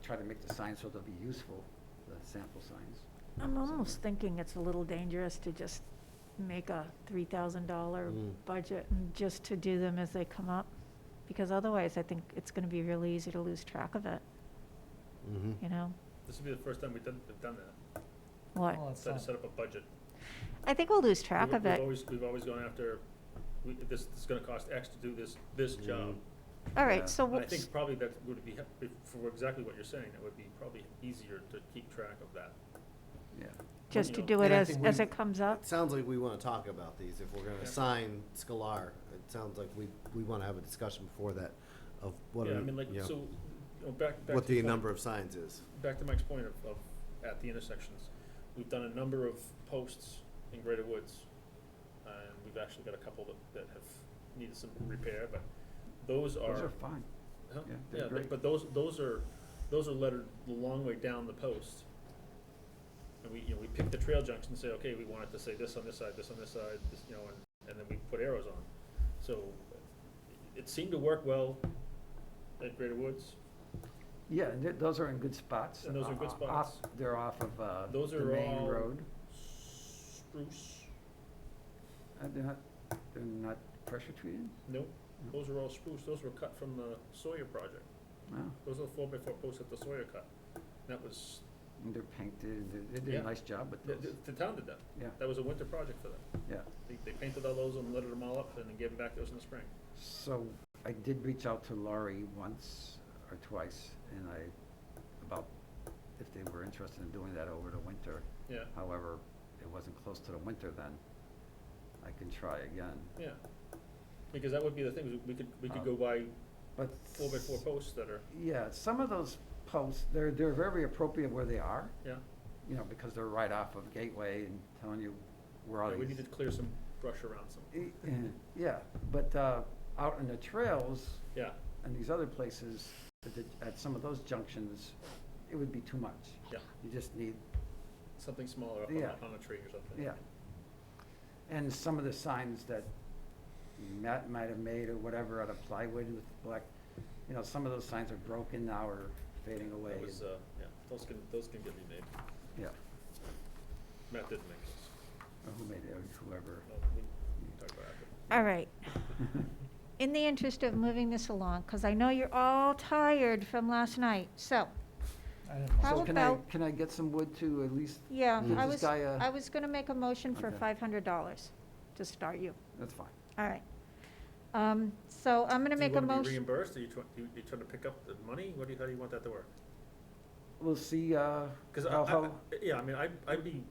Try to make the signs so they'll be useful, the sample signs. I'm almost thinking it's a little dangerous to just make a $3,000 budget and just to do them as they come up. Because otherwise, I think it's gonna be really easy to lose track of it, Mm-hmm. This will be the first time we've done that, What? Well, it's so to not- set up a budget. I think we'll lose track of it. We've always gone after, this is gonna cost X to do this job. All Yeah. right, so And I what's, think probably that would be, for exactly what you're saying, that would be probably easier to keep track of that. Yeah. just to you know, do it and I as think it comes up? It sounds like we wanna talk about these, if we're gonna Yeah. sign Scalar, it sounds like we wanna have a discussion before that of what Yeah, are, I mean, like, you know, so, back what to the point- number of signs is. Back to Mike's point of at the intersections, we've done a number of posts in Greater Woods, and we've actually got a couple that have needed some repair, but those Those are fine. Huh? Yeah, they're Yeah, great. but those are lettered the long way down the post. And we pick the trail junction and say, okay, we want it to say this on this side, this on this side, this, and then we put arrows on. So it seemed to work well at Greater Woods. Yeah, and those are in good spots. And those are good spots. They're off of Those the are main all road. spruce. They're not pressure treated? Nope, No. those are all spruce. Those were cut from the Sawyer project. No. Those are the 4x4 posts that the Sawyer cut. That was And they're painted, they did Yeah. a nice job with those. The town did that. Yeah, That was a winter project for them. yeah. They painted all those and littered them all up and then gave them back to us in the spring. So I did reach out to Laurie once or twice, and about if they were interested in doing that over the winter. Yeah, However, it wasn't close to the winter then. I can try again. yeah. Because that would be the thing, is we could go buy But 4x4 posts that are, yeah, some of those posts, they're very appropriate where they are, yeah. you know, because they're right off of Gateway and telling you where all Yeah, we these. need to clear some brush around some. Yeah, but out in the trails Yeah, and these other places, at some of those junctions, it would be too much. yeah. You just need, Something smaller up Yeah. on a tree or something. yeah. And some of the signs that Matt might have made or whatever out of plywood with black, you know, some of those signs are broken now or fading away. That was, yeah, those can get remade. Yeah, Matt didn't make those. or who made it, or whoever. No, we can talk about it after. All right. In the interest of moving this along, because I know you're all tired from last night, so, I didn't How So mind. can I get some wood to at least, yeah, Give I this was, guy a- I was gonna make a motion for Okay. $500 to start you. that's fine. All right. So I'm gonna make a Do you want to be motion. reimbursed, or you trying to pick up the money? How do you want that to work? We'll see, Because how, yeah, I mean, I'd be,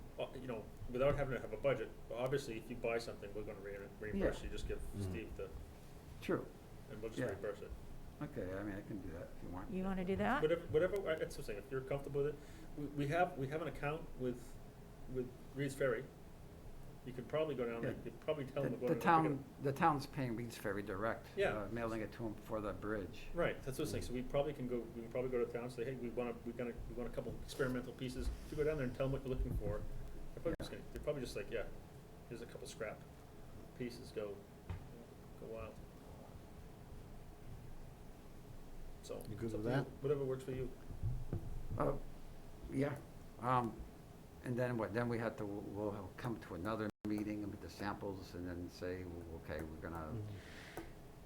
you know, without having to have a budget, obviously, if you buy something, we're gonna reimburse you, just give Steve true, and we'll just Yeah. reimburse it. okay, I mean, I can do that if you want. You wanna do that? Whatever, that's what I'm saying, if you're comfortable with it, we have an account with Reed's Ferry. You could probably go down there, Yeah. you could probably tell them The we're going to pick it up. the town's paying Reed's Ferry direct. Yeah. Mailing it to them for the bridge. Right, that's what I'm saying, so we can probably go to town and say, hey, we want a couple experimental pieces. If you go down there and tell them what you're looking for, they're probably just like, yeah, here's a couple scrap pieces, go wild. So. You good it's up with to you. that? Whatever works for you. Yeah, and then what, then we'll come to another meeting with the samples and then say, well, okay, we're gonna,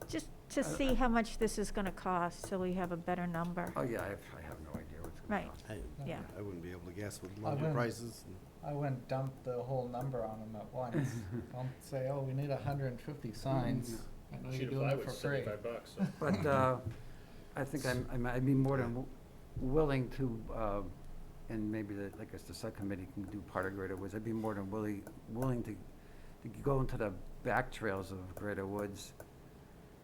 Just to see how much this is gonna cost, so we have a better number. oh yeah, I have no idea what's gonna Right. cost. Yeah. I wouldn't be able to guess with I lumber wouldn't. prices. I wouldn't dump the whole number on them at once. Don't say, oh, we need 150 signs. I know Sheet you're of doing it plywood's for free. $75, so. But, I think I'd be more than willing to, and maybe I guess the subcommittee can do part of Greater Woods, I'd be more than willing to go into the back trails of Greater Woods,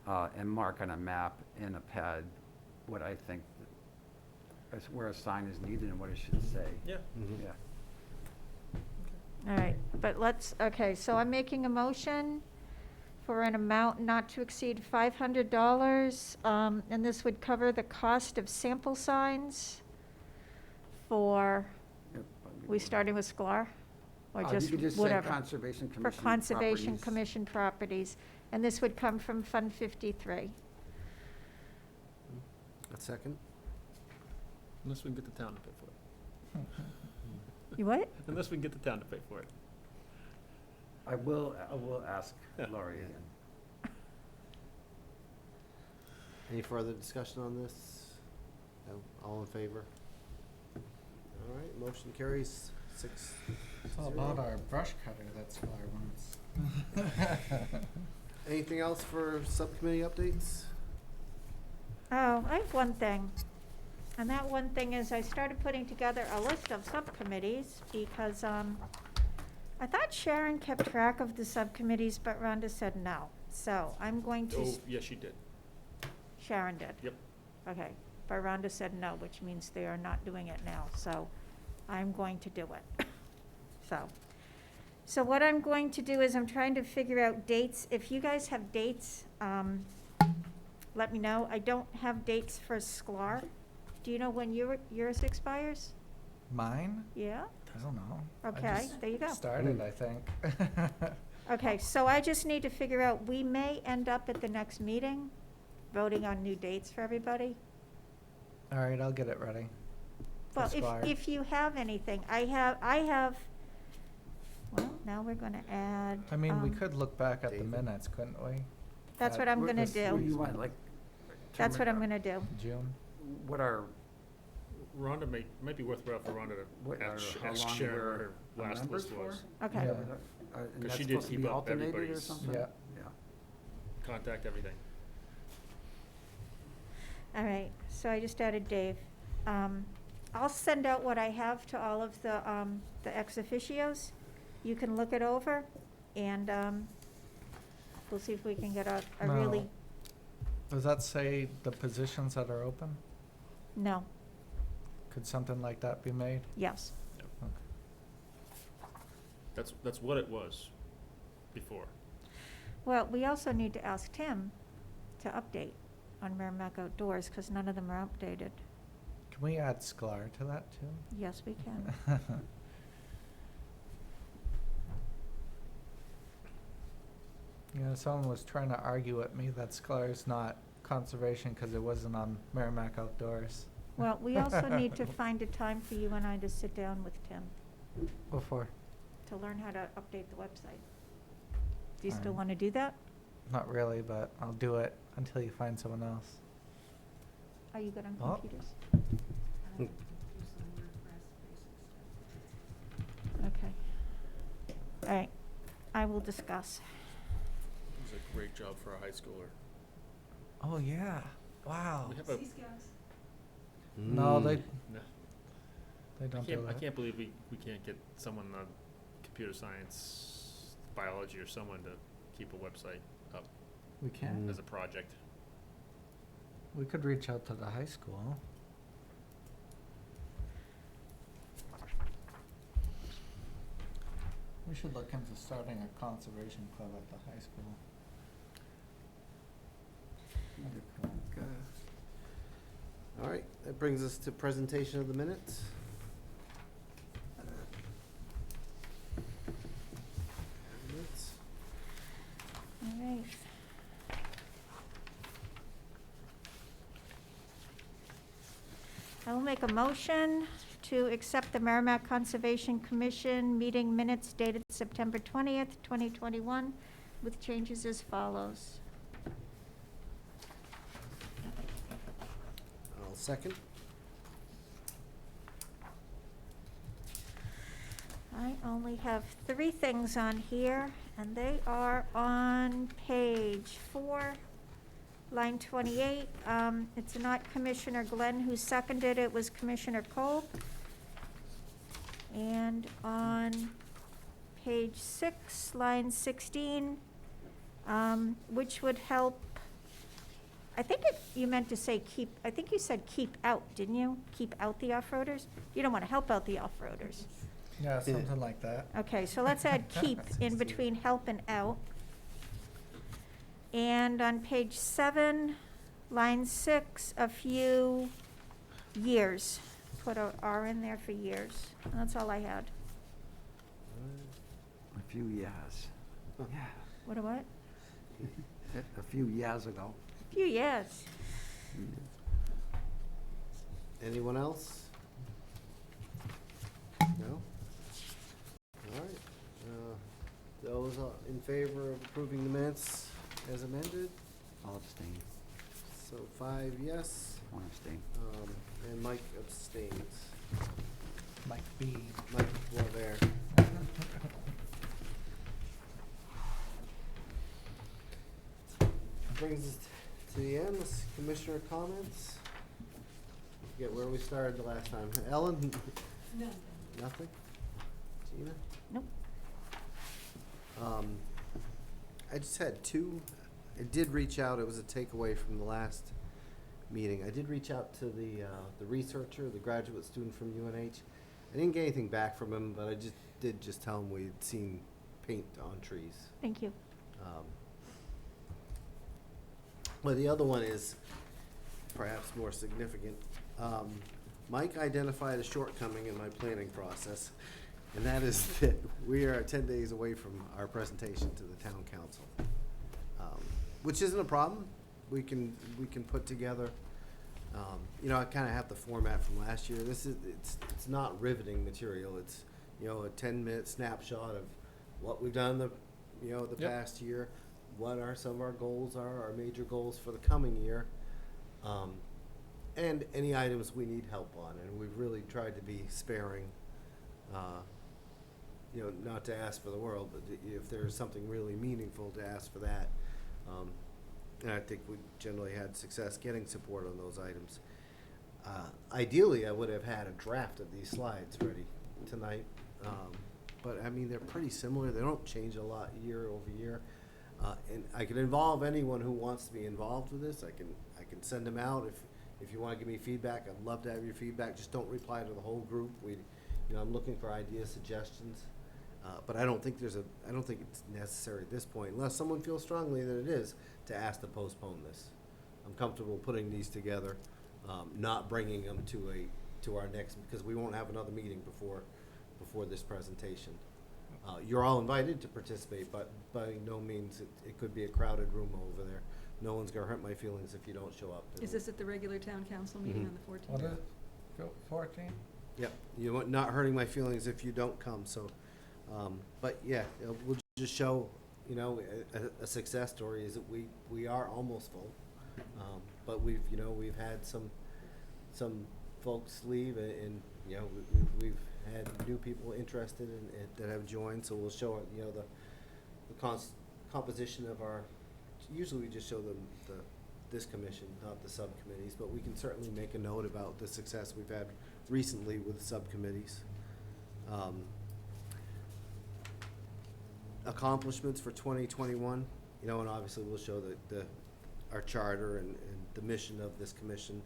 and mark on a map and a pad what I think, where a sign is needed and what it should say. Yeah. Mhm. Yeah. All right, but okay, so I'm making a motion for an amount not to exceed $500, and this would cover the cost of sample signs for, Yep. we starting with Sklar? Or You just could just say whatever? Conservation For Commission Conservation properties. Commission properties, and this would come from Fund 53. A second? Unless we can get the town to pay for it. You what? Unless we can get the town to pay for it. I will ask Yeah. Laurie Yeah. again. Any further discussion on this? No? All in favor? All right, motion carries 6. It's all about our brush cutter that Sklar wants. Anything else for subcommittee updates? Oh, I have one thing. And that one thing is I started putting together a list of subcommittees because I thought Sharon kept track of the subcommittees, but Rhonda said no. So I'm going to, Oh, yes, she did. Sharon did. Yep. Okay, but Rhonda said no, which means they are not doing it now, so I'm going to do it. So what I'm going to do is I'm trying to figure out dates. If you guys have dates, let me know. I don't have dates for Sklar. Do you know when yours expires? Mine? Yeah? I don't know. I Okay, just there you go. Started, I think. Okay, so I just need to figure out, we may end up at the next meeting voting on new dates for everybody. All right, I'll get it ready. for Well, Sklar. if you have anything, I have, well, now we're gonna add. I mean, we could look back at the David. minutes, couldn't we? That's at what I'm gonna What do do. you want, like? That's what I'm determine gonna do. June. What our Rhonda might be worthwhile for Rhonda What- to how ask long Sharon we're what her last members list for? was. Okay. Yeah. And 'Cause that's she did supposed to keep be up alternated or everybody's- something? Yeah. Yeah. Contact everything. All right, so I just added Dave. I'll send out what I have to all of the ex officios. You can look it over, and, we'll see if we can get a really, No. Does that say the positions that are open? no, Could something like that be made? yes. That's what it was before. Well, we also need to ask Tim to update on Merrimack Outdoors, because none of them are updated. Can we add Sklar to that too? Yes, we can. You know, someone was trying to argue with me that Sklar is not conservation because it wasn't on Merrimack Outdoors. Well, we also need to find a time for you and I to sit down with Tim Before? to learn how to update the website. Do you still Alright. want to do that? Not really, but I'll do it until you find someone else. Are you good on Oh. computers? Okay. All right, I will discuss. It was a great job for a high schooler. Oh, yeah. Wow. We have a, No, they, no, they don't do I that. can't believe we can't get someone on computer science, biology, or someone to keep a website up We can. as a project. We could reach out to the high school. We should look into starting a conservation club at the high school. Okay. All right, that brings us to presentation of the minutes. Minutes. All right. I will make a motion to accept the Merrimack Conservation Commission meeting minutes dated September 20th, 2021, with changes as follows. I'll second. I only have 3 things on here, and they are on page 4, line 28. It's not Commissioner Glenn who seconded it, was Commissioner Cole. And on page 6, line 16, which would help, I think you meant to say keep, I think you said keep out, didn't you? Keep out the off-roaders? You don't want to help out the off-roaders. Yeah, something like that. Okay, so let's add keep in between help and out. And on page 7, line 6, a few years. Put a R in there for years. That's all I had. A few years. Yeah, What a what? a few years ago. A few years. Anyone else? No? All right. Those in favor of approving the minutes as amended? I'll abstain. So 5 yes, One abstain. and Mike abstains. Mike B. Mike Lavere. Brings us to the end, this commissioner comments. Forget where we started the last time. Ellen? No. Nothing? Gina? Nope. I just had 2. I did reach out, it was a takeaway from the last meeting. I did reach out to the researcher, the graduate student from UNH. I didn't get anything back from him, but I did tell him we'd seen paint on trees. Thank you. Well, the other one is perhaps more significant. Mike identified a shortcoming in my planning process, and that is that we are 10 days away from our presentation to the town council, which isn't a problem. We can put together. I kind of have the format from last year. It's not riveting material. It's a 10-minute snapshot of what we've done the Yep. past year. What are some of our goals our major goals for the coming year. and any items we need help on, and we've really tried to be sparing, you know, not to ask for the world, but if there's something really meaningful, to ask for that. And I think we generally had success getting support on those items. Ideally, I would have had a draft of these slides ready tonight, but I mean, they're pretty similar. They don't change a lot year over year. And I can involve anyone who wants to be involved with this. I can send them out if you want to give me feedback. I'd love to have your feedback. Just don't reply to the whole group. I'm looking for ideas, suggestions. But I don't think it's necessary at this point, unless someone feels strongly that it is, to ask to postpone this. I'm comfortable putting these together, not bringing them to our next, because we won't have another meeting before this presentation. You're all invited to participate, but by no means, it could be a crowded room over there. No one's gonna hurt my feelings if you don't show up. Is this at the regular town council meeting on the 14th? What is it? 14? Yep, you're not hurting my feelings if you don't come, so, but yeah, we'll just show, a success story is that we are almost full. But we've had some folks leave and, we've had new people interested that have joined, so we'll show, the composition of our, usually we just show them this commission, not the subcommittees, but we can certainly make a note about the success we've had recently with subcommittees. Accomplishments for 2021, and obviously we'll show our charter and the mission of this commission.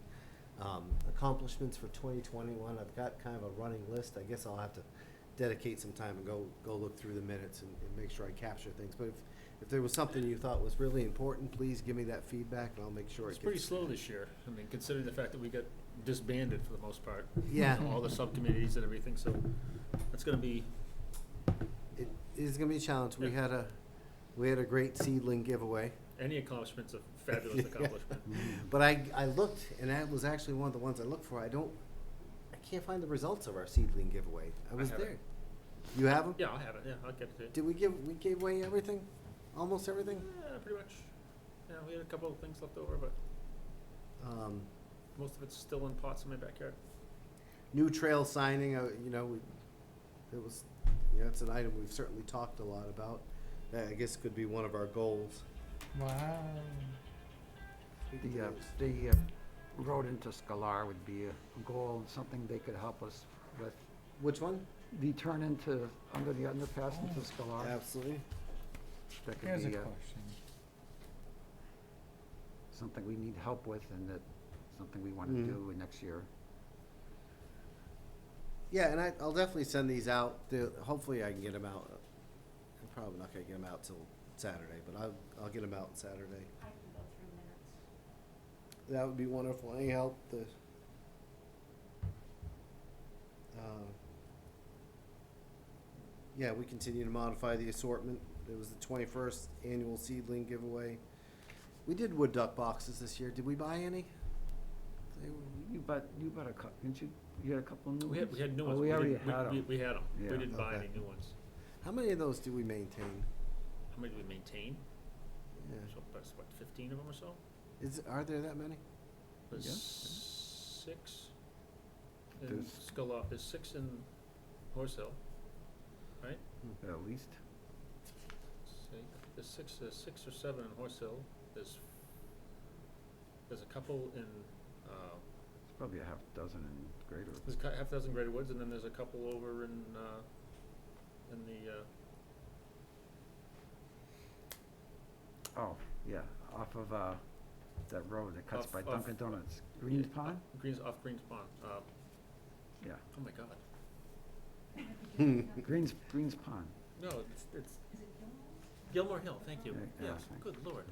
Accomplishments for 2021, I've got kind of a running list. I guess I'll have to dedicate some time and go look through the minutes and make sure I capture things. But if there was something you thought was really important, please give me that feedback and I'll make sure It's pretty slow this year. I mean, considering the fact that we got disbanded for the most part. Yeah. All the subcommittees and everything, so that's gonna be. It is gonna be a challenge. We Yeah. had a great seedling giveaway. Any accomplishment's a fabulous accomplishment. But I looked, and that was actually one of the ones I looked for. I can't find the results of our seedling giveaway. I was have there. it. You have them? Yeah, I'll have it, yeah, I'll get it to you. Did we gave away everything? Almost everything? Yeah, pretty much. Yeah, we had a couple of things left over, but most of it's still in pots in my backyard. New trail signing, it's an item we've certainly talked a lot about. I guess could be one of our goals. Wow. The road into Scalar would be a goal and something they could help us with. Which one? The turn under the underpass into Scalar. Absolutely. That could Here's a be question. something we need help with and something we want to do next year. Yeah, and I'll definitely send these out. Hopefully I can get them out. I'm probably not gonna get them out till Saturday, but I'll get them out Saturday. I can go through minutes. That would be wonderful. Any help? Yeah, we continue to modify the assortment. It was the 21st annual seedling giveaway. We did wood duck boxes this year. Did we buy any? You bought a couple, didn't you? You had a couple of new ones? We had new Oh, ones. we already didn't- had them. We had them. Yeah. We didn't buy Okay. any new ones. How many of those do we maintain? How many do we maintain? Yeah. So that's what, 15 of them or so? Are there that many? There's Yeah. 6 in There's- Scullop, there's 6 in Horse Hill, right? At least. There's 6 or 7 in Horse Hill. There's a couple in, It's probably a half dozen in Greater. there's a half dozen Greater Woods, and then there's a couple over in the, Oh, yeah, off of that road that cuts Off- by off- Dunkin' Donuts. Green's Pond? off Greens Pond. Yeah. Oh my God. Green's Pond. No, it's Gilmore Hill, thank you. Yeah, Yes, thank good Lord.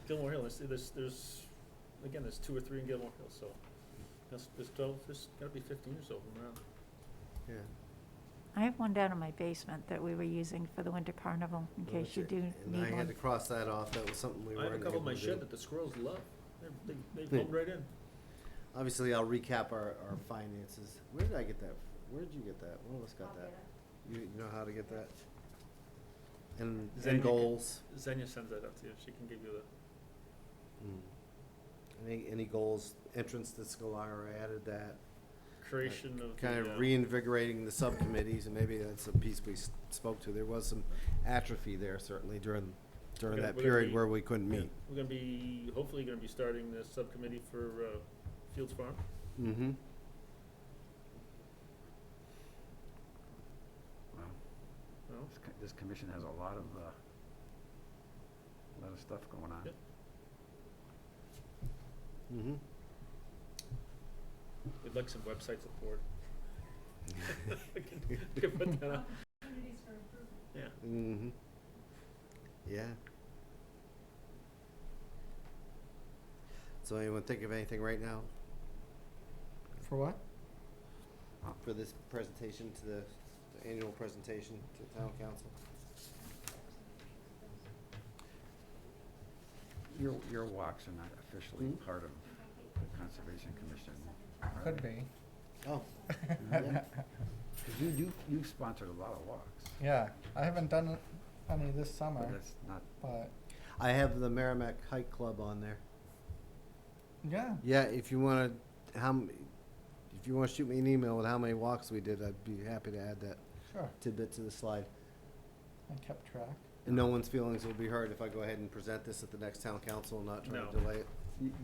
Gilmore Hill, there's, again, there's 2 or 3 in Gilmore Hill, so there's 12, there's gotta be 15 or so of them around. Yeah. I have one down in my basement that we were using for the winter carnival, in case you do And need I had to one. cross that off. That was something we I have a weren't couple in able my to shed do. that the squirrels love. They pulled right in. Obviously, I'll recap our finances. Where did I get that? Where did you get that? One of us got that. You know how to get that? And Xenia goals. Xenia sends that up to you, she can give you Any goals, entrance to Scholar, I added that. Creation of Kind the, of reinvigorating the subcommittees, and maybe that's a piece we spoke to. There was some atrophy there certainly during We're that gonna period be- where we couldn't meet. we're gonna be, hopefully gonna be starting the subcommittee for, Fields Farm. Mm-hmm. Well, No? this commission has a lot of stuff going on. Yep. Mm-hmm. We'd like some website support. We can put that up. Yeah. Mm-hmm. Yeah. So anyone think of anything right now For what? for this presentation to the annual presentation to town council? Your walks are not officially Hmm? part of the Conservation Commission. are Could they? be. Oh. Yeah. 'Cause you've sponsored a lot of walks, Yeah, I haven't done any this summer, but that's not, but I have the Merrimack Hike Club on there. yeah, Yeah, if you wanna, if you wanna shoot me an email with how many walks we did, I'd be happy to add that sure. tidbit to the slide. I kept track. And no one's feelings will be hurt if I go ahead and present this at the next town council and not try No. to delay it.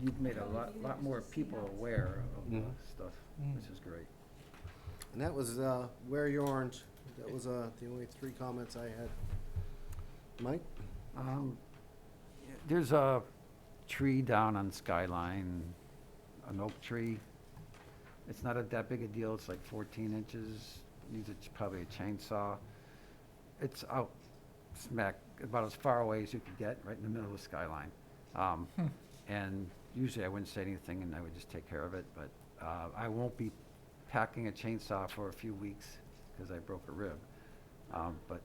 you've made a lot more people aware of the Mhm. stuff, Mm. which is great. And that was, wear your orange. That was, the only 3 comments I had. Mike? There's a tree down on Skyline, an oak tree. It's not that big a deal, it's like 14 inches, needs probably a chainsaw. It's out smack, about as far away as you could get, right in the middle of Skyline. And usually I wouldn't say anything and I would just take care of it, but I won't be packing a chainsaw for a few weeks because I broke a rib. But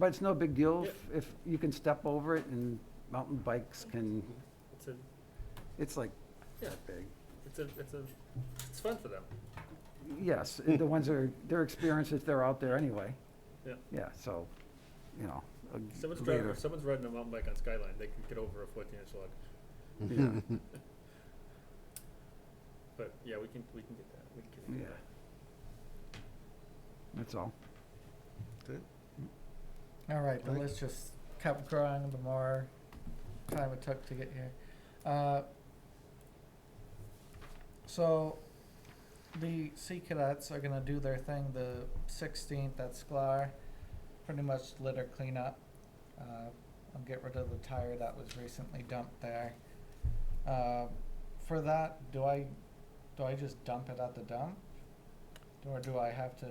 it's no big deal if you can step over it, and mountain bikes can, It's it's like Yeah. that big. it's fun for them. Yes, and the ones that are, they're experienced if they're out there anyway. Yeah. Yeah, so, you know. If someone's riding a mountain bike on Skyline, they can get over a 14-inch log. Yeah, But, yeah, we can get that. We can get yeah. that. That's all. Good. All right, the Mike? list just kept growing the more time it took to get here. So the Sea Cadets are gonna do their thing the 16th at Sklar, pretty much litter cleanup. I'll get rid of the tire that was recently dumped there. For that, do I just dump it at the dump? Or do I have to,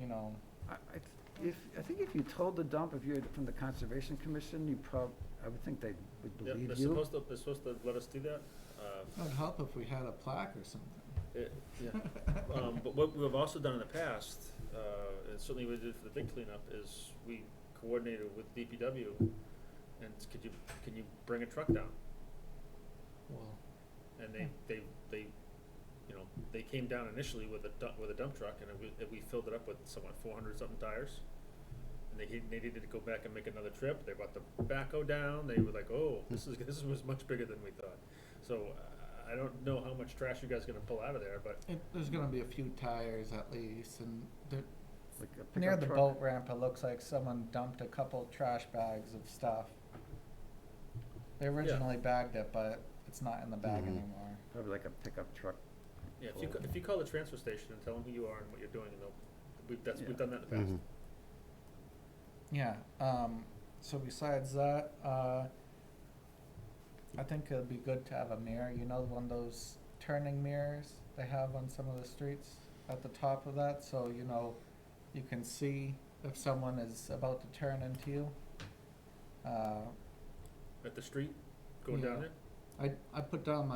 you know, I think if you told the dump, if you're from the Conservation Commission, I would think they would Yeah, believe they're you. supposed to let us do that. it would help if we had a plaque or something. Yeah. But what we've also done in the past, and certainly we did for the big cleanup, is we coordinated with DPW, and can you bring a truck down? Well, And they they came down initially with a dump truck, and we filled it up with 400 something tires. And they needed to go back and make another trip. They brought the backhoe down. They were like, "Oh, this was much bigger than we thought." So I don't know how much trash you guys are gonna pull out of there, but there's gonna be a few tires at least, and Like a near pickup the truck. boat ramp, it looks like someone dumped a couple trash bags of stuff. They originally bagged it, but it's not in the bag Mhm. anymore. Probably like a pickup truck. yeah, if you call the transfer station and tell them who you are and what you're doing, and we've done that in the past. Mhm. Yeah, so besides that, I think it'd be good to have a mirror, you know, one of those turning mirrors they have on some of the streets at the top of that, so, you know, you can see if someone is about to turn into you. At the street, going down Yeah. there. I put down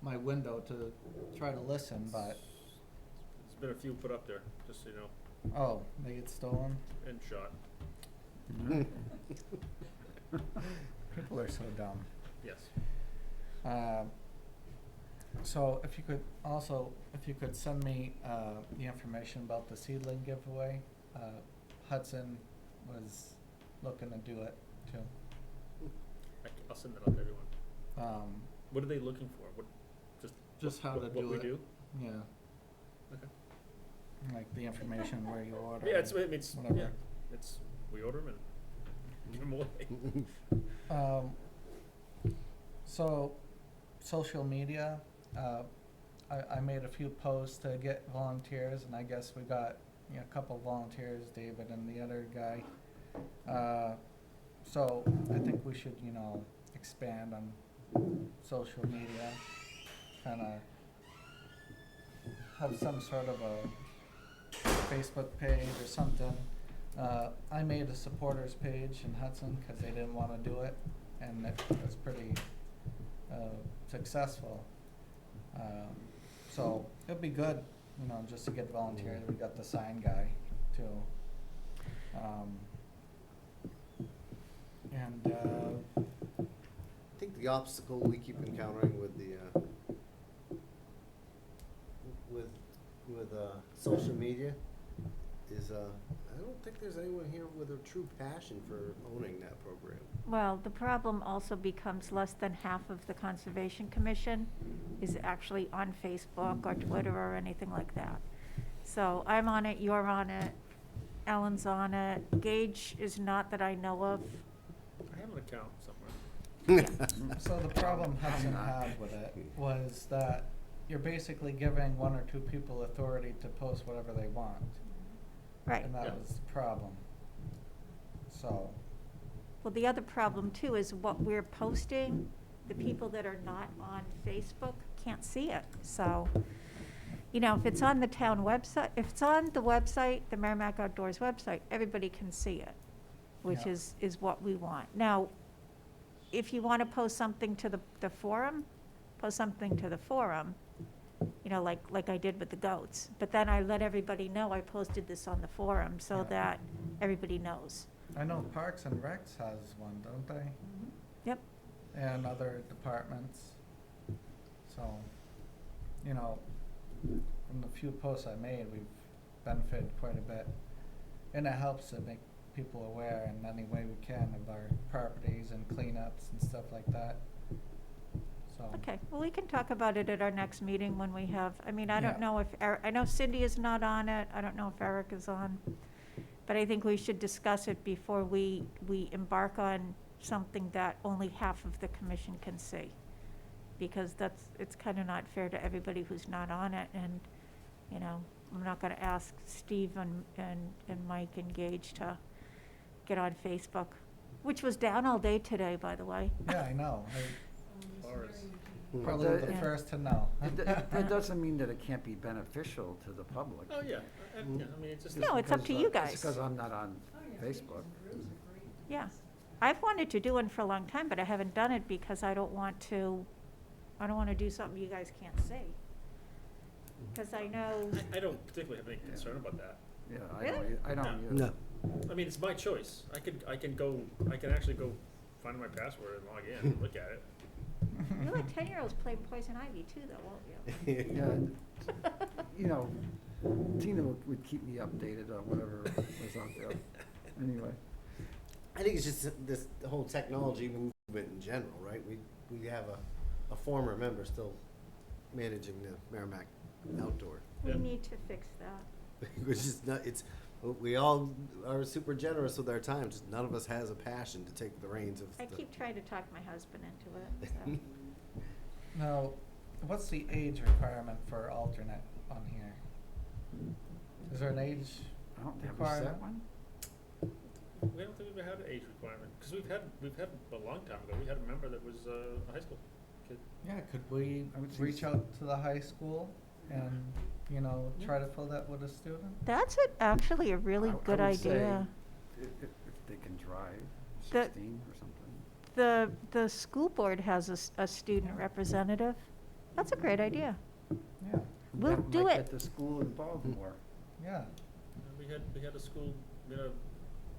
my window to try to listen, but, There's been a few put up there, just so you know, oh, they get stolen? and shot. People are so dumb. Yes. So if you could send me the information about the seedling giveaway. Hudson was looking to do it too. I'll send that out to everyone. Um, What are they looking for? What, just how to what do we it. do? Yeah. Okay. Like the information where you order. Yeah, it's, whatever. yeah, it's, we order them and give them away. So, social media, I made a few posts to get volunteers, and I guess we got, a couple volunteers, David and the other guy. So I think we should, expand on social media, kinda have some sort of a Facebook page or something. I made a supporters page in Hudson, cause they didn't wanna do it, and it was pretty, successful. So it'd be good, just to get volunteers. We got the sign guy too. I think the obstacle we keep encountering with the, with social media is, I don't think there's anyone here with a true passion for owning that program. Well, the problem also becomes less than half of the Conservation Commission is actually on Facebook or Twitter or anything like that. So I'm on it, you're on it, Ellen's on it, Gage is not that I know of. I have an account somewhere. So the problem Hudson had with it was that you're basically giving one or two people authority to post whatever they want. Right. And that Yeah. was the problem. So, Well, the other problem too is what we're posting, the people that are not on Facebook can't see it. So, if it's on the town website, if it's on the website, the Merrimack Outdoors website, everybody can see it, which Yeah. is what we want. Now, if you want to post something to the forum, post something to the forum, like I did with the goats. But then I let everybody know I posted this on the forum so Yeah. that everybody knows. I know Parks and Recs has one, don't they? Yep. And other departments. So, from the few posts I made, we've benefited quite a bit. And it helps to make people aware in any way we can of our properties and cleanups and stuff like that. So. Okay, well, we can talk about it at our next meeting when we have, I Yeah. don't know if, I know Cindy is not on it, I don't know if Eric is on, but I think we should discuss it before we embark on something that only half of the commission can see. Because it's kind of not fair to everybody who's not on it, and, I'm not gonna ask Steve and Mike and Gage to get on Facebook, which was down all day today, by the way. Yeah, I know. Ours. Probably But the Yeah. first to know. That doesn't mean that it can't be beneficial to the public. Oh, yeah. Yeah, I mean, it's just. No, it's up to you guys. Just because I'm not on Facebook. Yeah, I've wanted to do one for a long time, but I haven't done it because I don't want to do something you guys can't see. Because I know, I don't particularly have any concern about that. Yeah, Really? I don't either. No. I mean, it's my choice. I can actually go find my password and log in and look at it. you let 10-year-olds play Poison Ivy too, though, won't you? Yeah, Tina would keep me updated on whatever was out there. Anyway, I think it's just this whole technology movement in general, right? We have a former member still managing the Merrimack Outdoor. We Yeah. need to fix that. Which is not, we all are super generous with our time, just none of us has a passion to take the reins of I the. keep trying to talk my husband into it, so. Now, what's the age requirement for alternate on here? Is there an age? I don't have a set Requirement. one. We don't think we've ever had an age requirement, because we've had a long time ago, we had a member that was a high school kid. Yeah, could we I would think reach so. out to the high school and, try to fill that with a student? That's actually a really I good would say idea. If they can drive, The- 16 or something. The school board has a student representative. That's a great idea. Yeah, We'll That do might it. get the school involved more. yeah. We had a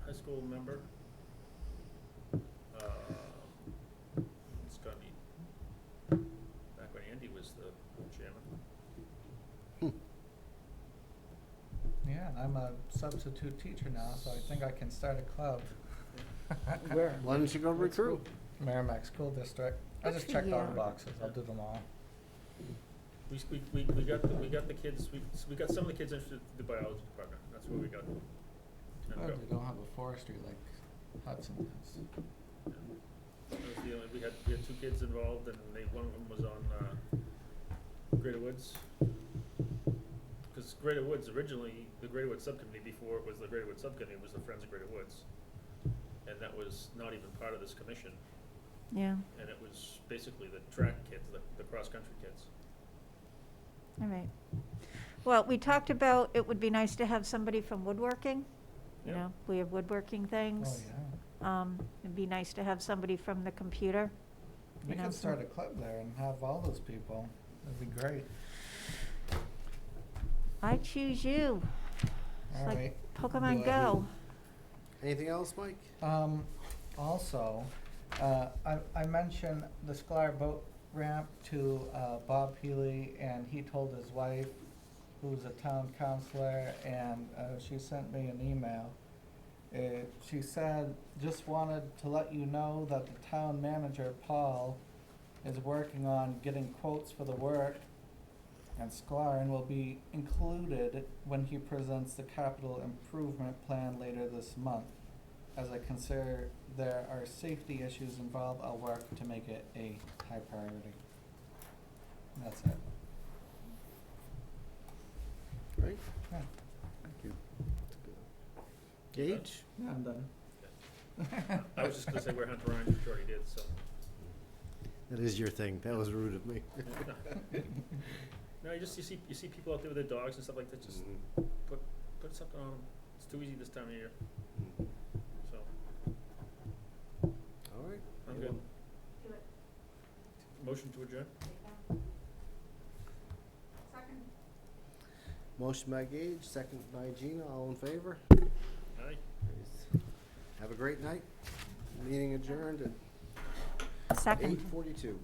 high school member. It's gotta be back when Andy was the chairman. Yeah, and I'm a substitute teacher now, so I think I can start a club. Where? Why don't you go What school? recruit? Merrimack School District. I Good just for checked all the you. boxes. I'll do them all. We got the kids, we got some of the kids interested in the biology department, that's where we got them. Oh, they don't have a forestry like Hudson does. That was the only, we had 2 kids involved, and one of them was on, Greater Woods. Cause Greater Woods, originally, the Greater Woods Subcommittee, before it was the Greater Woods Subcommittee, was the Friends of Greater Woods. And that was not even part of this commission, Yeah, and it was basically the track kids, the cross-country kids. all right. Well, we talked about it would be nice to have somebody from woodworking. You Yeah. know, we have woodworking Oh, things. yeah. It'd be nice to have somebody from the computer. We You know, could so- start a club there and have all those people. That'd be great. I choose you. It's All like right. Pokemon Do Go. Anything else, Mike? Also, I mentioned the Sklar boat ramp to Bob Healy, and he told his wife, who's a town councilor, and she sent me an email. She said, just wanted to let you know that the town manager, Paul, is working on getting quotes for the work, and Sklar will be included when he presents the capital improvement plan later this month. As I consider there are safety issues involved, I'll work to make it a high priority. And that's it. Great. Yeah. Thank you. Gage? Yeah, I'm done. I was just gonna say we're Hunter Orange, which you already did, so. That is your thing. That was rude of me. No, you see people out there with their dogs and stuff like that, just Mhm. put something on them. It's too easy this time of year, Mhm. so, All right. I'm good. Motion to adjourn? Motion by Gage, second by Gina. All in favor? Aye. Have a great night. Meeting adjourned at Second. 8:42.